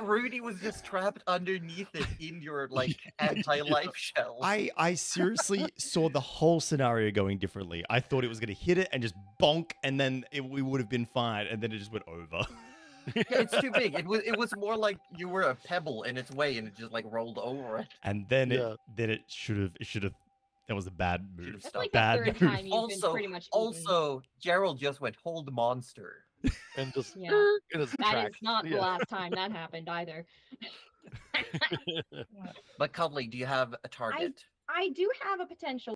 Rudy was just trapped underneath it in your like anti-life shell.
I seriously saw the whole scenario going differently. I thought it was going to hit it and just bonk, and then we would have been fine, and then it just went over.
Yeah, it's too big. It was more like you were a pebble in its way and it just like rolled over it.
And then
Yeah.
it should have. That was a bad move.
Should've
That's
stopped.
like
Bad
the third
move.
time you've
Also,
been pretty much eaten.
also, Gerald just went hold monster.
And just
Yeah.
in his
That
tracks.
is not the
Yeah.
last time that happened either.
But Cuddly, do you have a target?
I do have a potential